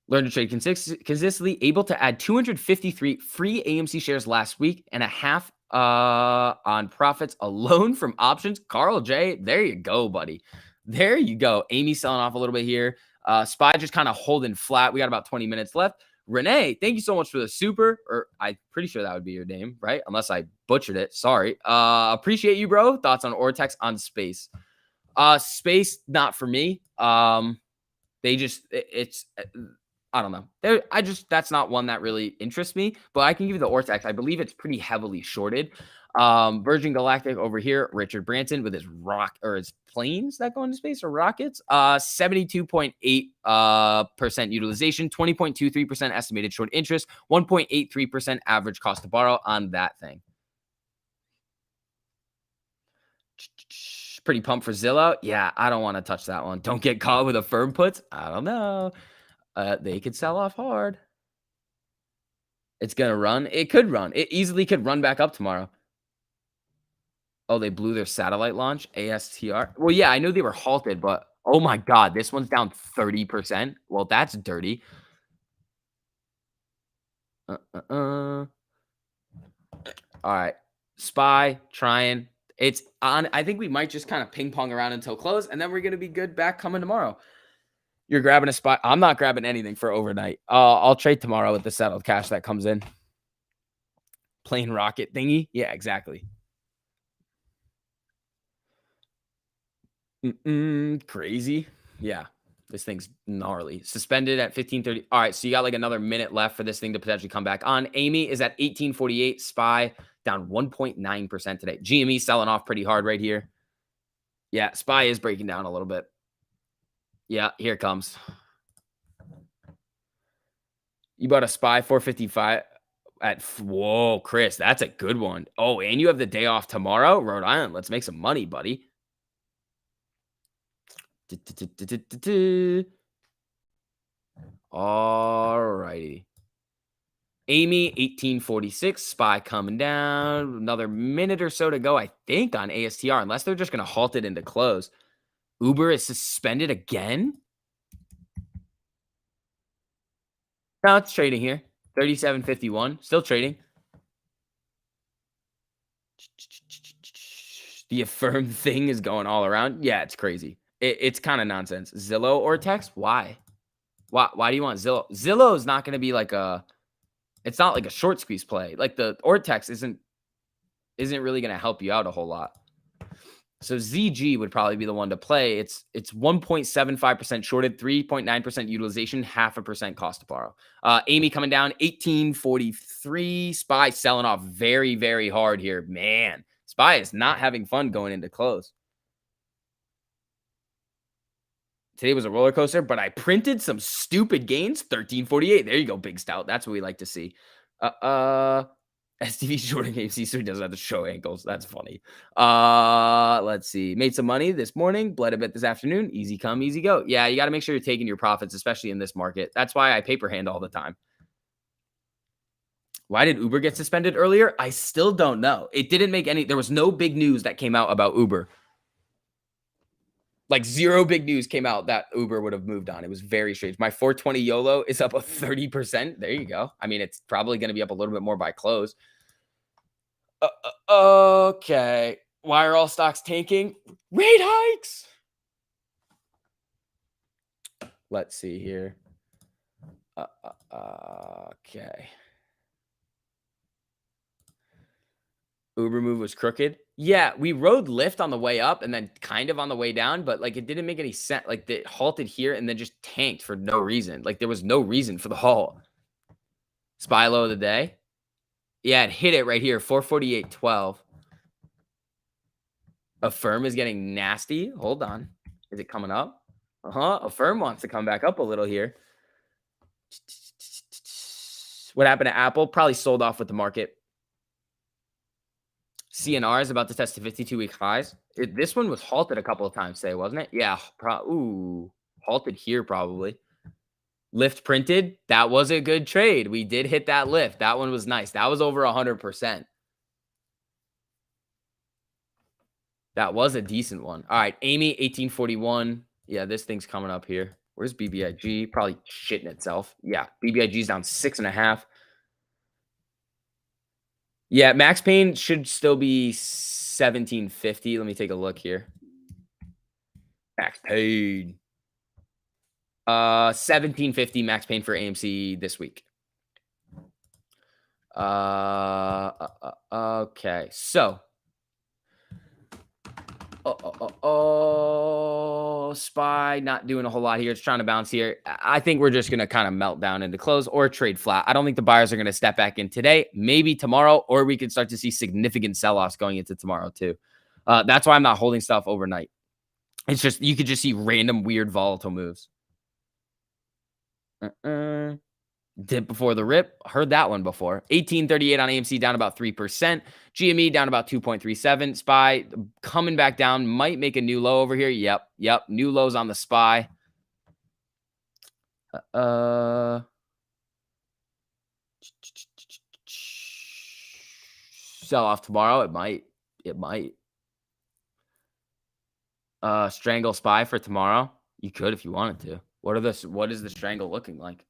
Learn to trade consistently, able to add 253 free AMC shares last week and a half on profits alone from options. Carl J, there you go, buddy. There you go. Amy selling off a little bit here. SPY just kind of holding flat. We got about 20 minutes left. Renee, thank you so much for the super, or I'm pretty sure that would be your name, right? Unless I butchered it. Sorry. Appreciate you, bro. Thoughts on Ortex on space? Space, not for me. It's I don't know. That's not one that really interests me, but I can give you the Ortex. I believe it's pretty heavily shorted. Virgin Galactic over here, Richard Branson with his his planes that go into space, or rockets. 72.8% utilization, 20.23% estimated short interest, 1.83% average cost to borrow on that thing. Pretty pumped for Zillow. Yeah, I don't want to touch that one. Don't get caught with Affirm puts. I don't know. They could sell off hard. It's gonna run. It could run. It easily could run back up tomorrow. Oh, they blew their satellite launch, ASTR. Well, yeah, I knew they were halted, but oh my God, this one's down 30%. Well, that's dirty. All right. SPY trying. It's on. I think we might just kind of ping pong around until close, and then we're gonna be good back coming tomorrow. You're grabbing a SPY. I'm not grabbing anything for overnight. I'll trade tomorrow with the settled cash that comes in. Plane rocket thingy. Yeah, exactly. Crazy. Yeah, this thing's gnarly. Suspended at 15:30. All right, so you got like another minute left for this thing to potentially come back on. Amy is at 1848. SPY down 1.9% today. GME selling off pretty hard right here. Yeah, SPY is breaking down a little bit. Yeah, here it comes. You bought a SPY 455 at, whoa, Chris, that's a good one. Oh, and you have the day off tomorrow? Rhode Island, let's make some money, buddy. All righty. Amy, 1846, SPY coming down. Another minute or so to go, I think, on ASTR, unless they're just going to halt it into close. Uber is suspended again? No, it's trading here. 37.51, still trading. The Affirm thing is going all around. Yeah, it's crazy. It's kind of nonsense. Zillow or text? Why? Why do you want Zillow? Zillow is not going to be like it's not like a short squeeze play. Like the Ortex isn't really going to help you out a whole lot. So ZG would probably be the one to play. It's 1.75% shorted, 3.9% utilization, 0.5% cost to borrow. Amy coming down, 1843. SPY selling off very, very hard here. Man, SPY is not having fun going into close. Today was a roller coaster, but I printed some stupid gains. 1348. There you go, big stout. That's what we like to see. STV shorting AMC, so he doesn't have to show ankles. That's funny. Let's see. Made some money this morning. Bled a bit this afternoon. Easy come, easy go. Yeah, you got to make sure you're taking your profits, especially in this market. That's why I paper hand all the time. Why did Uber get suspended earlier? I still don't know. It didn't make any, there was no big news that came out about Uber. Like zero big news came out that Uber would have moved on. It was very strange. My 420 YOLO is up a 30%. There you go. I mean, it's probably going to be up a little bit more by close. Okay. Why are all stocks tanking? Rate hikes. Let's see here. Okay. Uber move was crooked. Yeah, we rode Lyft on the way up and then kind of on the way down, but like it didn't make any sense. Like it halted here and then just tanked for no reason. Like there was no reason for the halt. SPY low of the day. Yeah, it hit it right here, 448.12. Affirm is getting nasty. Hold on. Is it coming up? Affirm wants to come back up a little here. What happened to Apple? Probably sold off with the market. CNR is about to test the 52-week highs. This one was halted a couple of times today, wasn't it? Yeah. Halted here probably. Lift printed. That was a good trade. We did hit that lift. That one was nice. That was over 100%. That was a decent one. All right. Amy, 1841. Yeah, this thing's coming up here. Where's BBIG? Probably shitting itself. Yeah, BBIG's down 6.5. Yeah, Max Payne should still be 1750. Let me take a look here. Max Payne. 1750 Max Payne for AMC this week. Okay. So SPY not doing a whole lot here. It's trying to bounce here. I think we're just going to kind of melt down into close or trade flat. I don't think the buyers are going to step back in today, maybe tomorrow, or we could start to see significant sell-offs going into tomorrow too. That's why I'm not holding stuff overnight. It's just, you could just see random weird volatile moves. Dip before the rip. Heard that one before. 1838 on AMC, down about 3%. GME down about 2.37. SPY coming back down. Might make a new low over here. Yep. New lows on the SPY. Sell off tomorrow. It might. Strangle SPY for tomorrow. You could if you wanted to. What is the strangle looking like?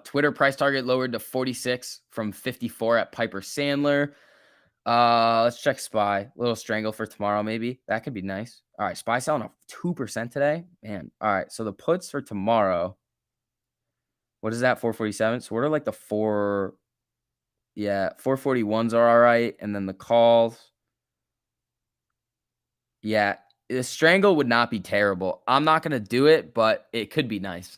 Twitter price target lowered to 46 from 54 at Piper Sandler. Let's check SPY. Little strangle for tomorrow, maybe. That could be nice. All right, SPY selling off 2% today. Man. All right, so the puts for tomorrow. What is that? 447. So what are like the 441s are all right. And then the calls. Yeah, the strangle would not be terrible. I'm not going to do it, but it could be nice.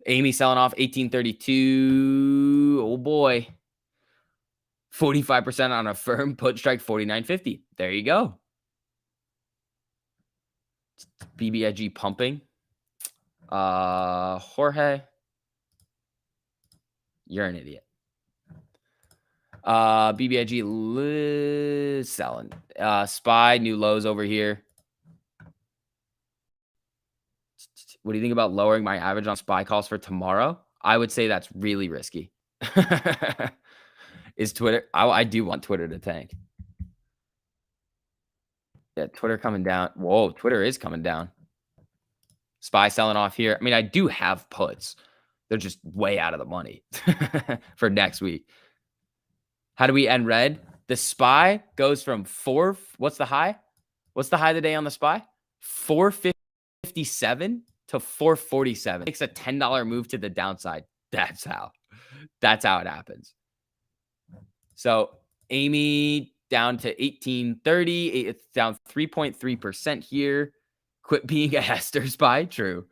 Amy selling off 1832. Oh boy. 45% on Affirm, put strike 49.50. There you go. BBIG pumping. Jorge, you're an idiot. BBIG selling. SPY, new lows over here. What do you think about lowering my average on SPY calls for tomorrow? I would say that's really risky. Is Twitter? I do want Twitter to tank. Yeah, Twitter coming down. Whoa, Twitter is coming down. SPY selling off here. I mean, I do have puts. They're just way out of the money for next week. How do we end red? The SPY goes from what's the high? What's the high of the day on the SPY? 457 to 447. Makes a $10 move to the downside. That's how it happens. So Amy down to 1830. It's down 3.3% here. Quit being a Hester SPY. True.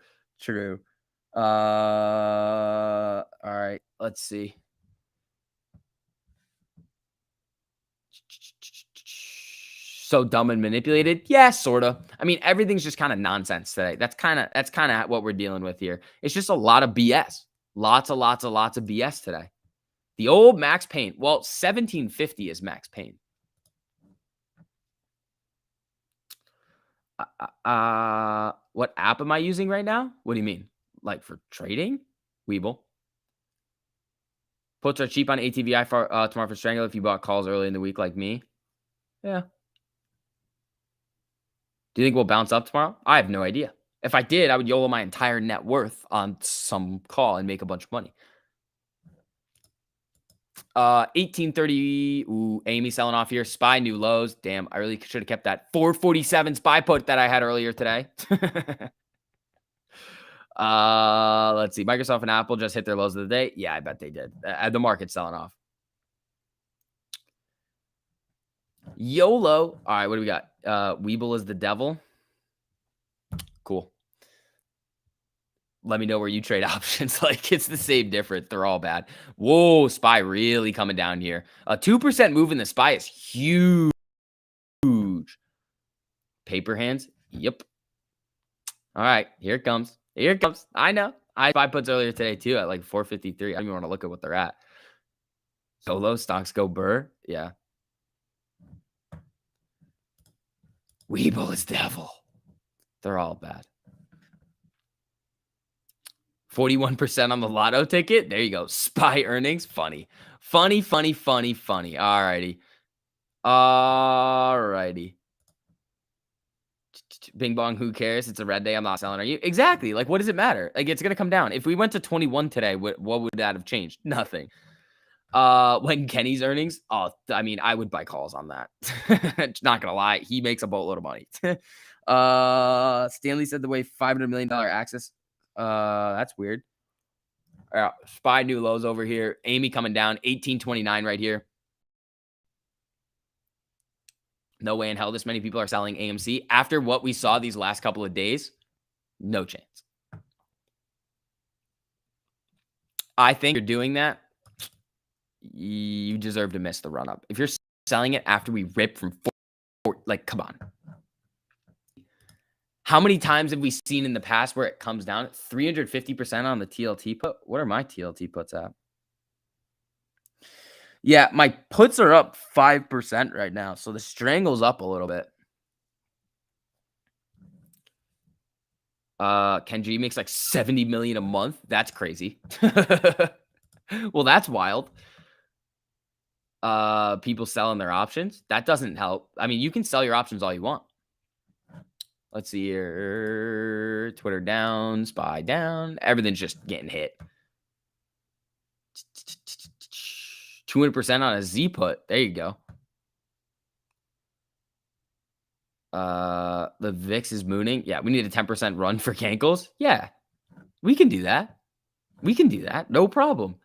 All right. Let's see. So dumb and manipulated. Yeah, sort of. I mean, everything's just kind of nonsense today. That's kind of what we're dealing with here. It's just a lot of BS. Lots of BS today. The old Max Payne. Well, 1750 is Max Payne. What app am I using right now? What do you mean? Like for trading? Weeble. Puts are cheap on ATVI for tomorrow for Strangle if you bought calls early in the week like me. Yeah. Do you think we'll bounce up tomorrow? I have no idea. If I did, I would YOLO my entire net worth on some call and make a bunch of money. 1830. Ooh, Amy selling off here. SPY new lows. Damn, I really should have kept that 447 SPY put that I had earlier today. Let's see. Microsoft and Apple just hit their lows of the day. Yeah, I bet they did. The market's selling off. YOLO. All right, what do we got? Weeble is the devil. Cool. Let me know where you trade options. Like, it's the same difference. They're all bad. Whoa, SPY really coming down here. A 2% move in the SPY is huge. Paper hands. Yep. All right, here it comes. Here it comes. I know. I SPY puts earlier today too at like 453. I don't even want to look at what they're at. Solo stocks go burr. Yeah. Weeble is devil. They're all bad. 41% on the lotto ticket. There you go. SPY earnings. Funny. Funny. All righty. Bing bong, who cares? It's a red day. I'm not selling. Are you? Exactly. Like, what does it matter? Like, it's going to come down. If we went to 21 today, what would that have changed? Nothing. When Kenny's earnings, I mean, I would buy calls on that. Not going to lie. He makes a boatload of money. Stanley said the way $500 million access. That's weird. SPY new lows over here. Amy coming down. 1829 right here. No way in hell this many people are selling AMC. After what we saw these last couple of days, no chance. I think you're doing that. You deserve to miss the run up. If you're selling it after we rip from like, come on. How many times have we seen in the past where it comes down 350% on the TLT put? What are my TLT puts at? Yeah, my puts are up 5% right now. So the strangle's up a little bit. Kenji makes like 70 million a month. That's crazy. Well, that's wild. People selling their options. That doesn't help. I mean, you can sell your options all you want. Let's see here. Twitter down, SPY down. Everything's just getting hit. 200% on a Z put. There you go. The VIX is mooning. Yeah, we need a 10% run for cankles. Yeah, we can do that. We can do that. No problem.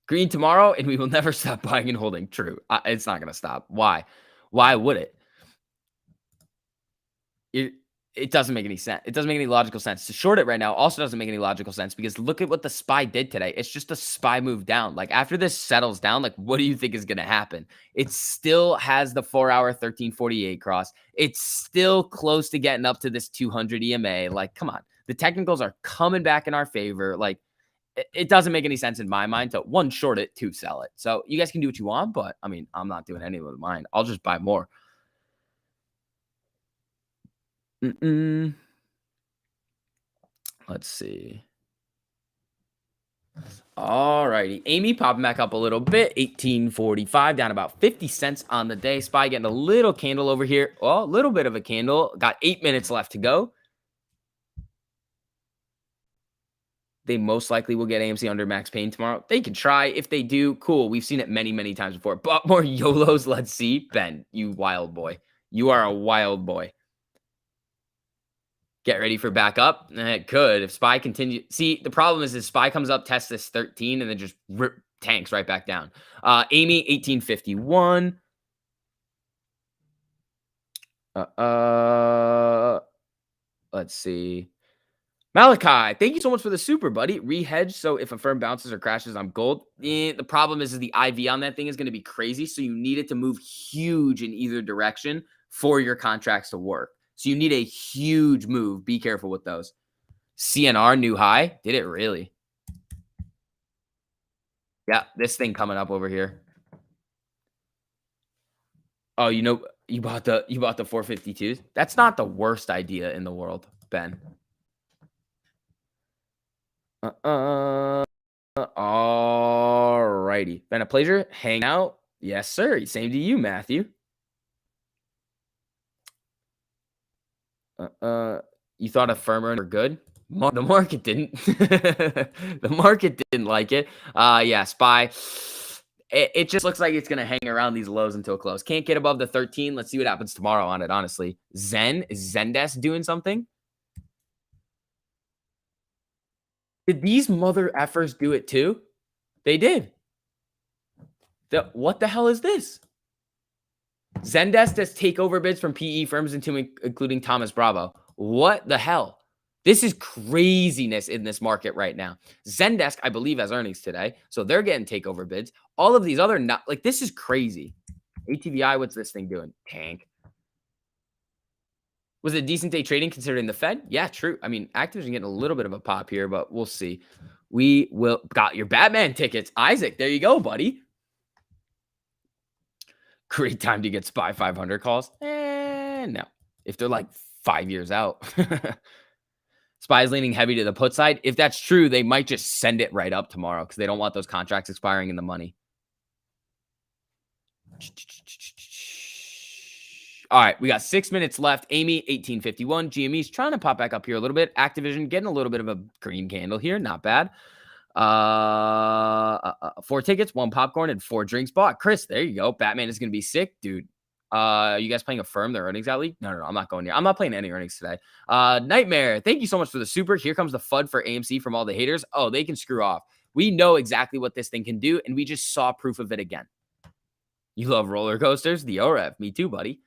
Green tomorrow, and we will never stop buying and holding. True. It's not going to stop. Why? Why would it? It doesn't make any sense. It doesn't make any logical sense. To short it right now also doesn't make any logical sense because look at what the SPY did today. It's just a SPY move down. Like, after this settles down, like, what do you think is going to happen? It still has the 4-hour 1348 cross. It's still close to getting up to this 200 EMA. Like, come on. The technicals are coming back in our favor. Like, it doesn't make any sense in my mind to, one, short it, two, sell it. So you guys can do what you want, but I mean, I'm not doing any of mine. I'll just buy more. Let's see. All righty. Amy popping back up a little bit. 1845, down about 50 cents on the day. SPY getting a little candle over here. Well, a little bit of a candle. Got 8 minutes left to go. They most likely will get AMC under max pain tomorrow. They can try. If they do, cool. We've seen it many, many times before. But more YOLOs. Let's see. Ben, you wild boy. You are a wild boy. Get ready for backup. It could. If SPY continues. See, the problem is SPY comes up, tests this 13, and then just tanks right back down. Amy, 1851. Let's see. Malachi, thank you so much for the super, buddy. Rehedge, so if Affirm bounces or crashes, I'm gold. The problem is the IV on that thing is going to be crazy, so you need it to move huge in either direction for your contracts to work. So you need a huge move. Be careful with those. CNR, new high. Did it really? Yeah, this thing coming up over here. Oh, you know, you bought the 452s? That's not the worst idea in the world, Ben. All righty. Been a pleasure hanging out. Yes, sir. Same to you, Matthew. You thought Affirm were good? The market didn't. The market didn't like it. Yeah, SPY. It just looks like it's going to hang around these lows until close. Can't get above the 13. Let's see what happens tomorrow on it, honestly. Is Zendesk doing something? Did these mother effers do it too? They did. What the hell is this? Zendesk does takeover bids from PE firms, including Thomas Bravo. What the hell? This is craziness in this market right now. Zendesk, I believe, has earnings today, so they're getting takeover bids. All of these other not like this is crazy. ATVI, what's this thing doing? Tank. Was it a decent day trading considering the Fed? Yeah, true. I mean, Activision getting a little bit of a pop here, but we'll see. We will got your Batman tickets, Isaac. There you go, buddy. Great time to get SPY 500 calls. No, if they're like 5 years out. SPY is leaning heavy to the put side. If that's true, they might just send it right up tomorrow because they don't want those contracts expiring in the money. All right, we got 6 minutes left. Amy, 1851. GME's trying to pop back up here a little bit. Activision getting a little bit of a green candle here. Not bad. 4 tickets, 1 popcorn, and 4 drinks bought. Chris, there you go. Batman is going to be sick, dude. You guys playing Affirm, their earnings out league? No, I'm not going here. I'm not playing any earnings today. Nightmare, thank you so much for the super. Here comes the FUD for AMC from all the haters. Oh, they can screw off. We know exactly what this thing can do, and we just saw proof of it again. You love roller coasters? The OREV. Me too, buddy.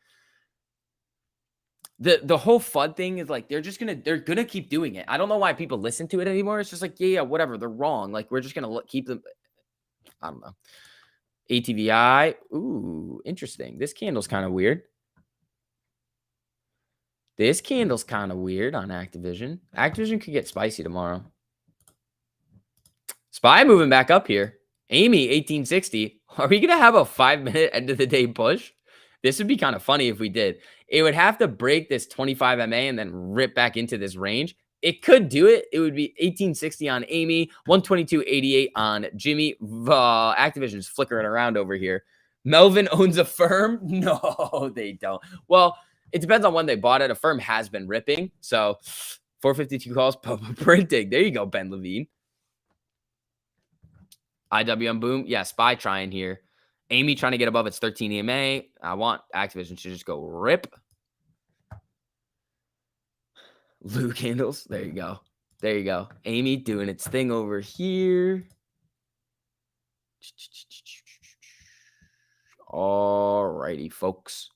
The whole FUD thing is like they're gonna keep doing it. I don't know why people listen to it anymore. It's just like, yeah, whatever. They're wrong. Like we're just gonna keep them. I don't know. ATVI. Ooh, interesting. This candle's kind of weird. This candle's kind of weird on Activision. Activision could get spicy tomorrow. SPY moving back up here. Amy, 1860. Are we gonna have a 5-minute end of the day push? This would be kind of funny if we did. It would have to break this 25 MA and then rip back into this range. It could do it. It would be 1860 on Amy, 122.88 on Jimmy. Activision's flickering around over here. Melvin owns Affirm? No, they don't. Well, it depends on when they bought it. Affirm has been ripping. So 452 calls, printing. There you go, Ben Levine. IWM boom. Yeah, SPY trying here. Amy trying to get above its 13 EMA. I want Activision to just go rip. Lou candles. There you go. There you go. Amy doing its thing over here. All righty, folks.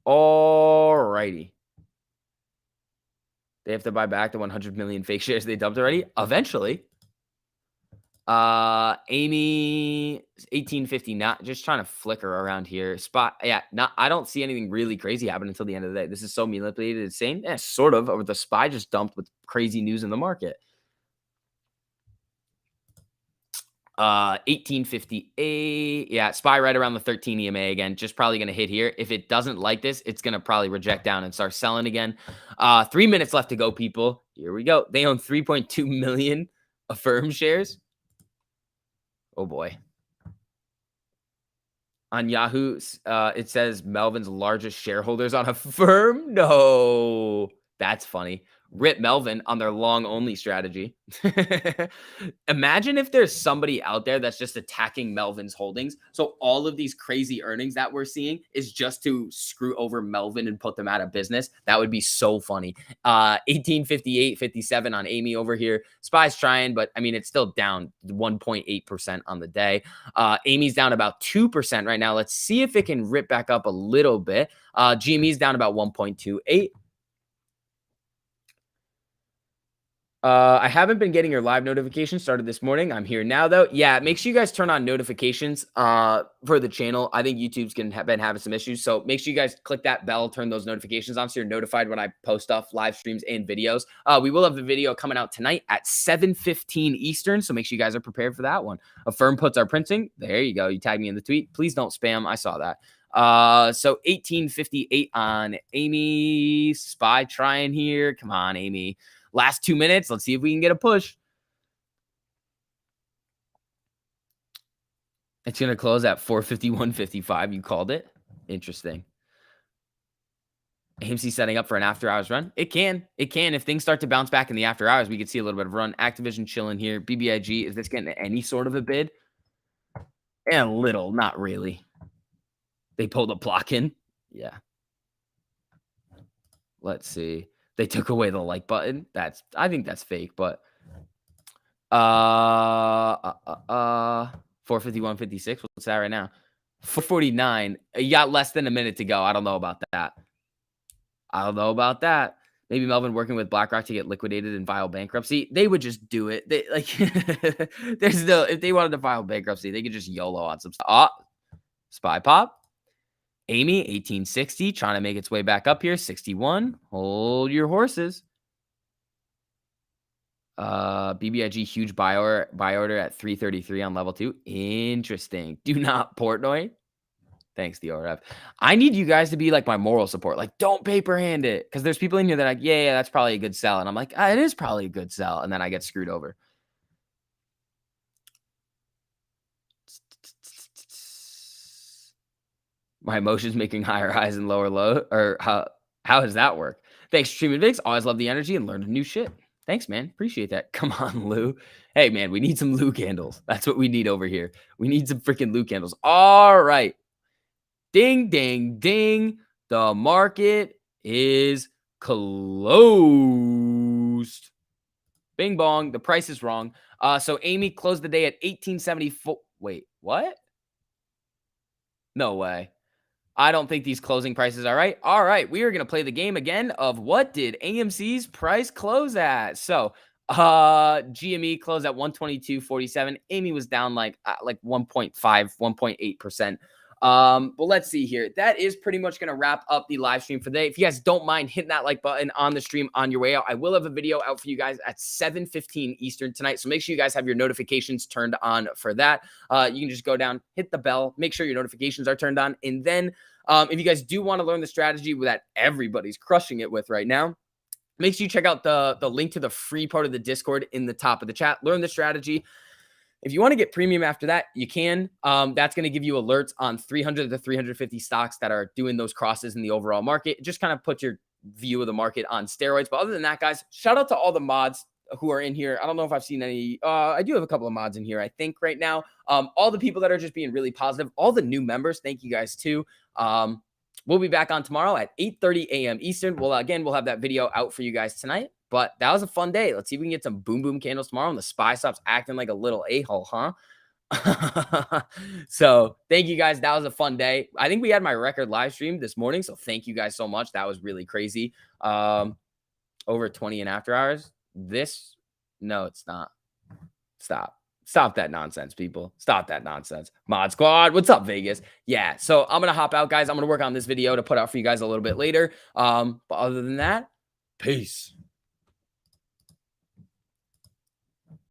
All righty. They have to buy back the 100 million fake shares they dumped already. Eventually. Amy 1850, not just trying to flicker around here. Spot, yeah, I don't see anything really crazy happen until the end of the day. This is so manipulated. It's same, yeah, sort of. Over the SPY just dumped with crazy news in the market. 1858, yeah, SPY right around the 13 EMA again. Just probably gonna hit here. If it doesn't like this, it's gonna probably reject down and start selling again. 3 minutes left to go, people. Here we go. They own 3.2 million Affirm shares. Oh boy. On Yahoo, it says Melvin's largest shareholders on Affirm. No, that's funny. Rip Melvin on their long only strategy. Imagine if there's somebody out there that's just attacking Melvin's holdings. So all of these crazy earnings that we're seeing is just to screw over Melvin and put them out of business. That would be so funny. 1858.57 on Amy over here. SPY's trying, but I mean, it's still down 1.8% on the day. Amy's down about 2% right now. Let's see if it can rip back up a little bit. GME's down about 1.28. I haven't been getting your live notifications started this morning. I'm here now, though. Yeah, make sure you guys turn on notifications for the channel. I think YouTube's been having some issues. So make sure you guys click that bell, turn those notifications on so you're notified when I post stuff, live streams, and videos. We will have the video coming out tonight at 7:15 Eastern. So make sure you guys are prepared for that one. Affirm puts our printing. There you go. You tag me in the tweet. Please don't spam. I saw that. So 1858 on Amy. SPY trying here. Come on, Amy. Last 2 minutes. Let's see if we can get a push. It's going to close at 451.55. You called it. Interesting. AMC setting up for an after hours run. It can. If things start to bounce back in the after hours, we could see a little bit of run. Activision chilling here. BBIG, is this getting any sort of a bid? And a little, not really. They pulled a block in. Yeah. Let's see. They took away the like button. I think that's fake, but 451.56. What's that right now? 449. You got less than a minute to go. I don't know about that. Maybe Melvin working with BlackRock to get liquidated and file bankruptcy. They would just do it. They if they wanted to file bankruptcy, they could just YOLO on some stuff. Spy pop. Amy, 1860, trying to make its way back up here. 61. Hold your horses. BBIG, huge buy order at 333 on level 2. Interesting. Do not Portnoy. Thanks, DRF. I need you guys to be like my moral support. Like, don't paper hand it. Because there's people in here that are like, yeah, that's probably a good sell. And I'm like, it is probably a good sell. And then I get screwed over. My emotions making higher highs and lower low. Or how does that work? Thanks, Stream and Vix. Always love the energy and learn new shit. Thanks, man. Appreciate that. Come on, Lou. Hey, man, we need some Lou candles. That's what we need over here. We need some freaking Lou candles. All right. Ding, ding, ding. The market is closed. Bing bong. The price is wrong. So Amy closed the day at 1874. Wait, what? No way. I don't think these closing prices are right. All right, we are going to play the game again of what did AMC's price close at? So, GME closed at 122.47. Amy was down like 1.5, 1.8%. But let's see here. That is pretty much going to wrap up the live stream for today. If you guys don't mind hitting that like button on the stream on your way out, I will have a video out for you guys at 7:15 Eastern tonight. So make sure you guys have your notifications turned on for that. You can just go down, hit the bell, make sure your notifications are turned on. And then if you guys do want to learn the strategy that everybody's crushing it with right now, make sure you check out the link to the free part of the Discord in the top of the chat. Learn the strategy. If you want to get premium after that, you can. That's going to give you alerts on 300 to 350 stocks that are doing those crosses in the overall market. It just kind of puts your view of the market on steroids. But other than that, guys, shout out to all the mods who are in here. I don't know if I've seen any. I do have a couple of mods in here, I think, right now. All the people that are just being really positive. All the new members, thank you guys, too. We'll be back on tomorrow at 8:30 a.m. Eastern. We'll have that video out for you guys tonight. But that was a fun day. Let's see if we can get some boom boom candles tomorrow. And the SPY stops acting like a little a-hole, huh? So thank you guys. That was a fun day. I think we had my record live stream this morning. So thank you guys so much. That was really crazy. Over 20 in after hours. No, it's not. Stop that nonsense, people. Stop that nonsense. Mod Squad, what's up, Vegas? Yeah, so I'm going to hop out, guys. I'm going to work on this video to put out for you guys a little bit later. But other than that, peace.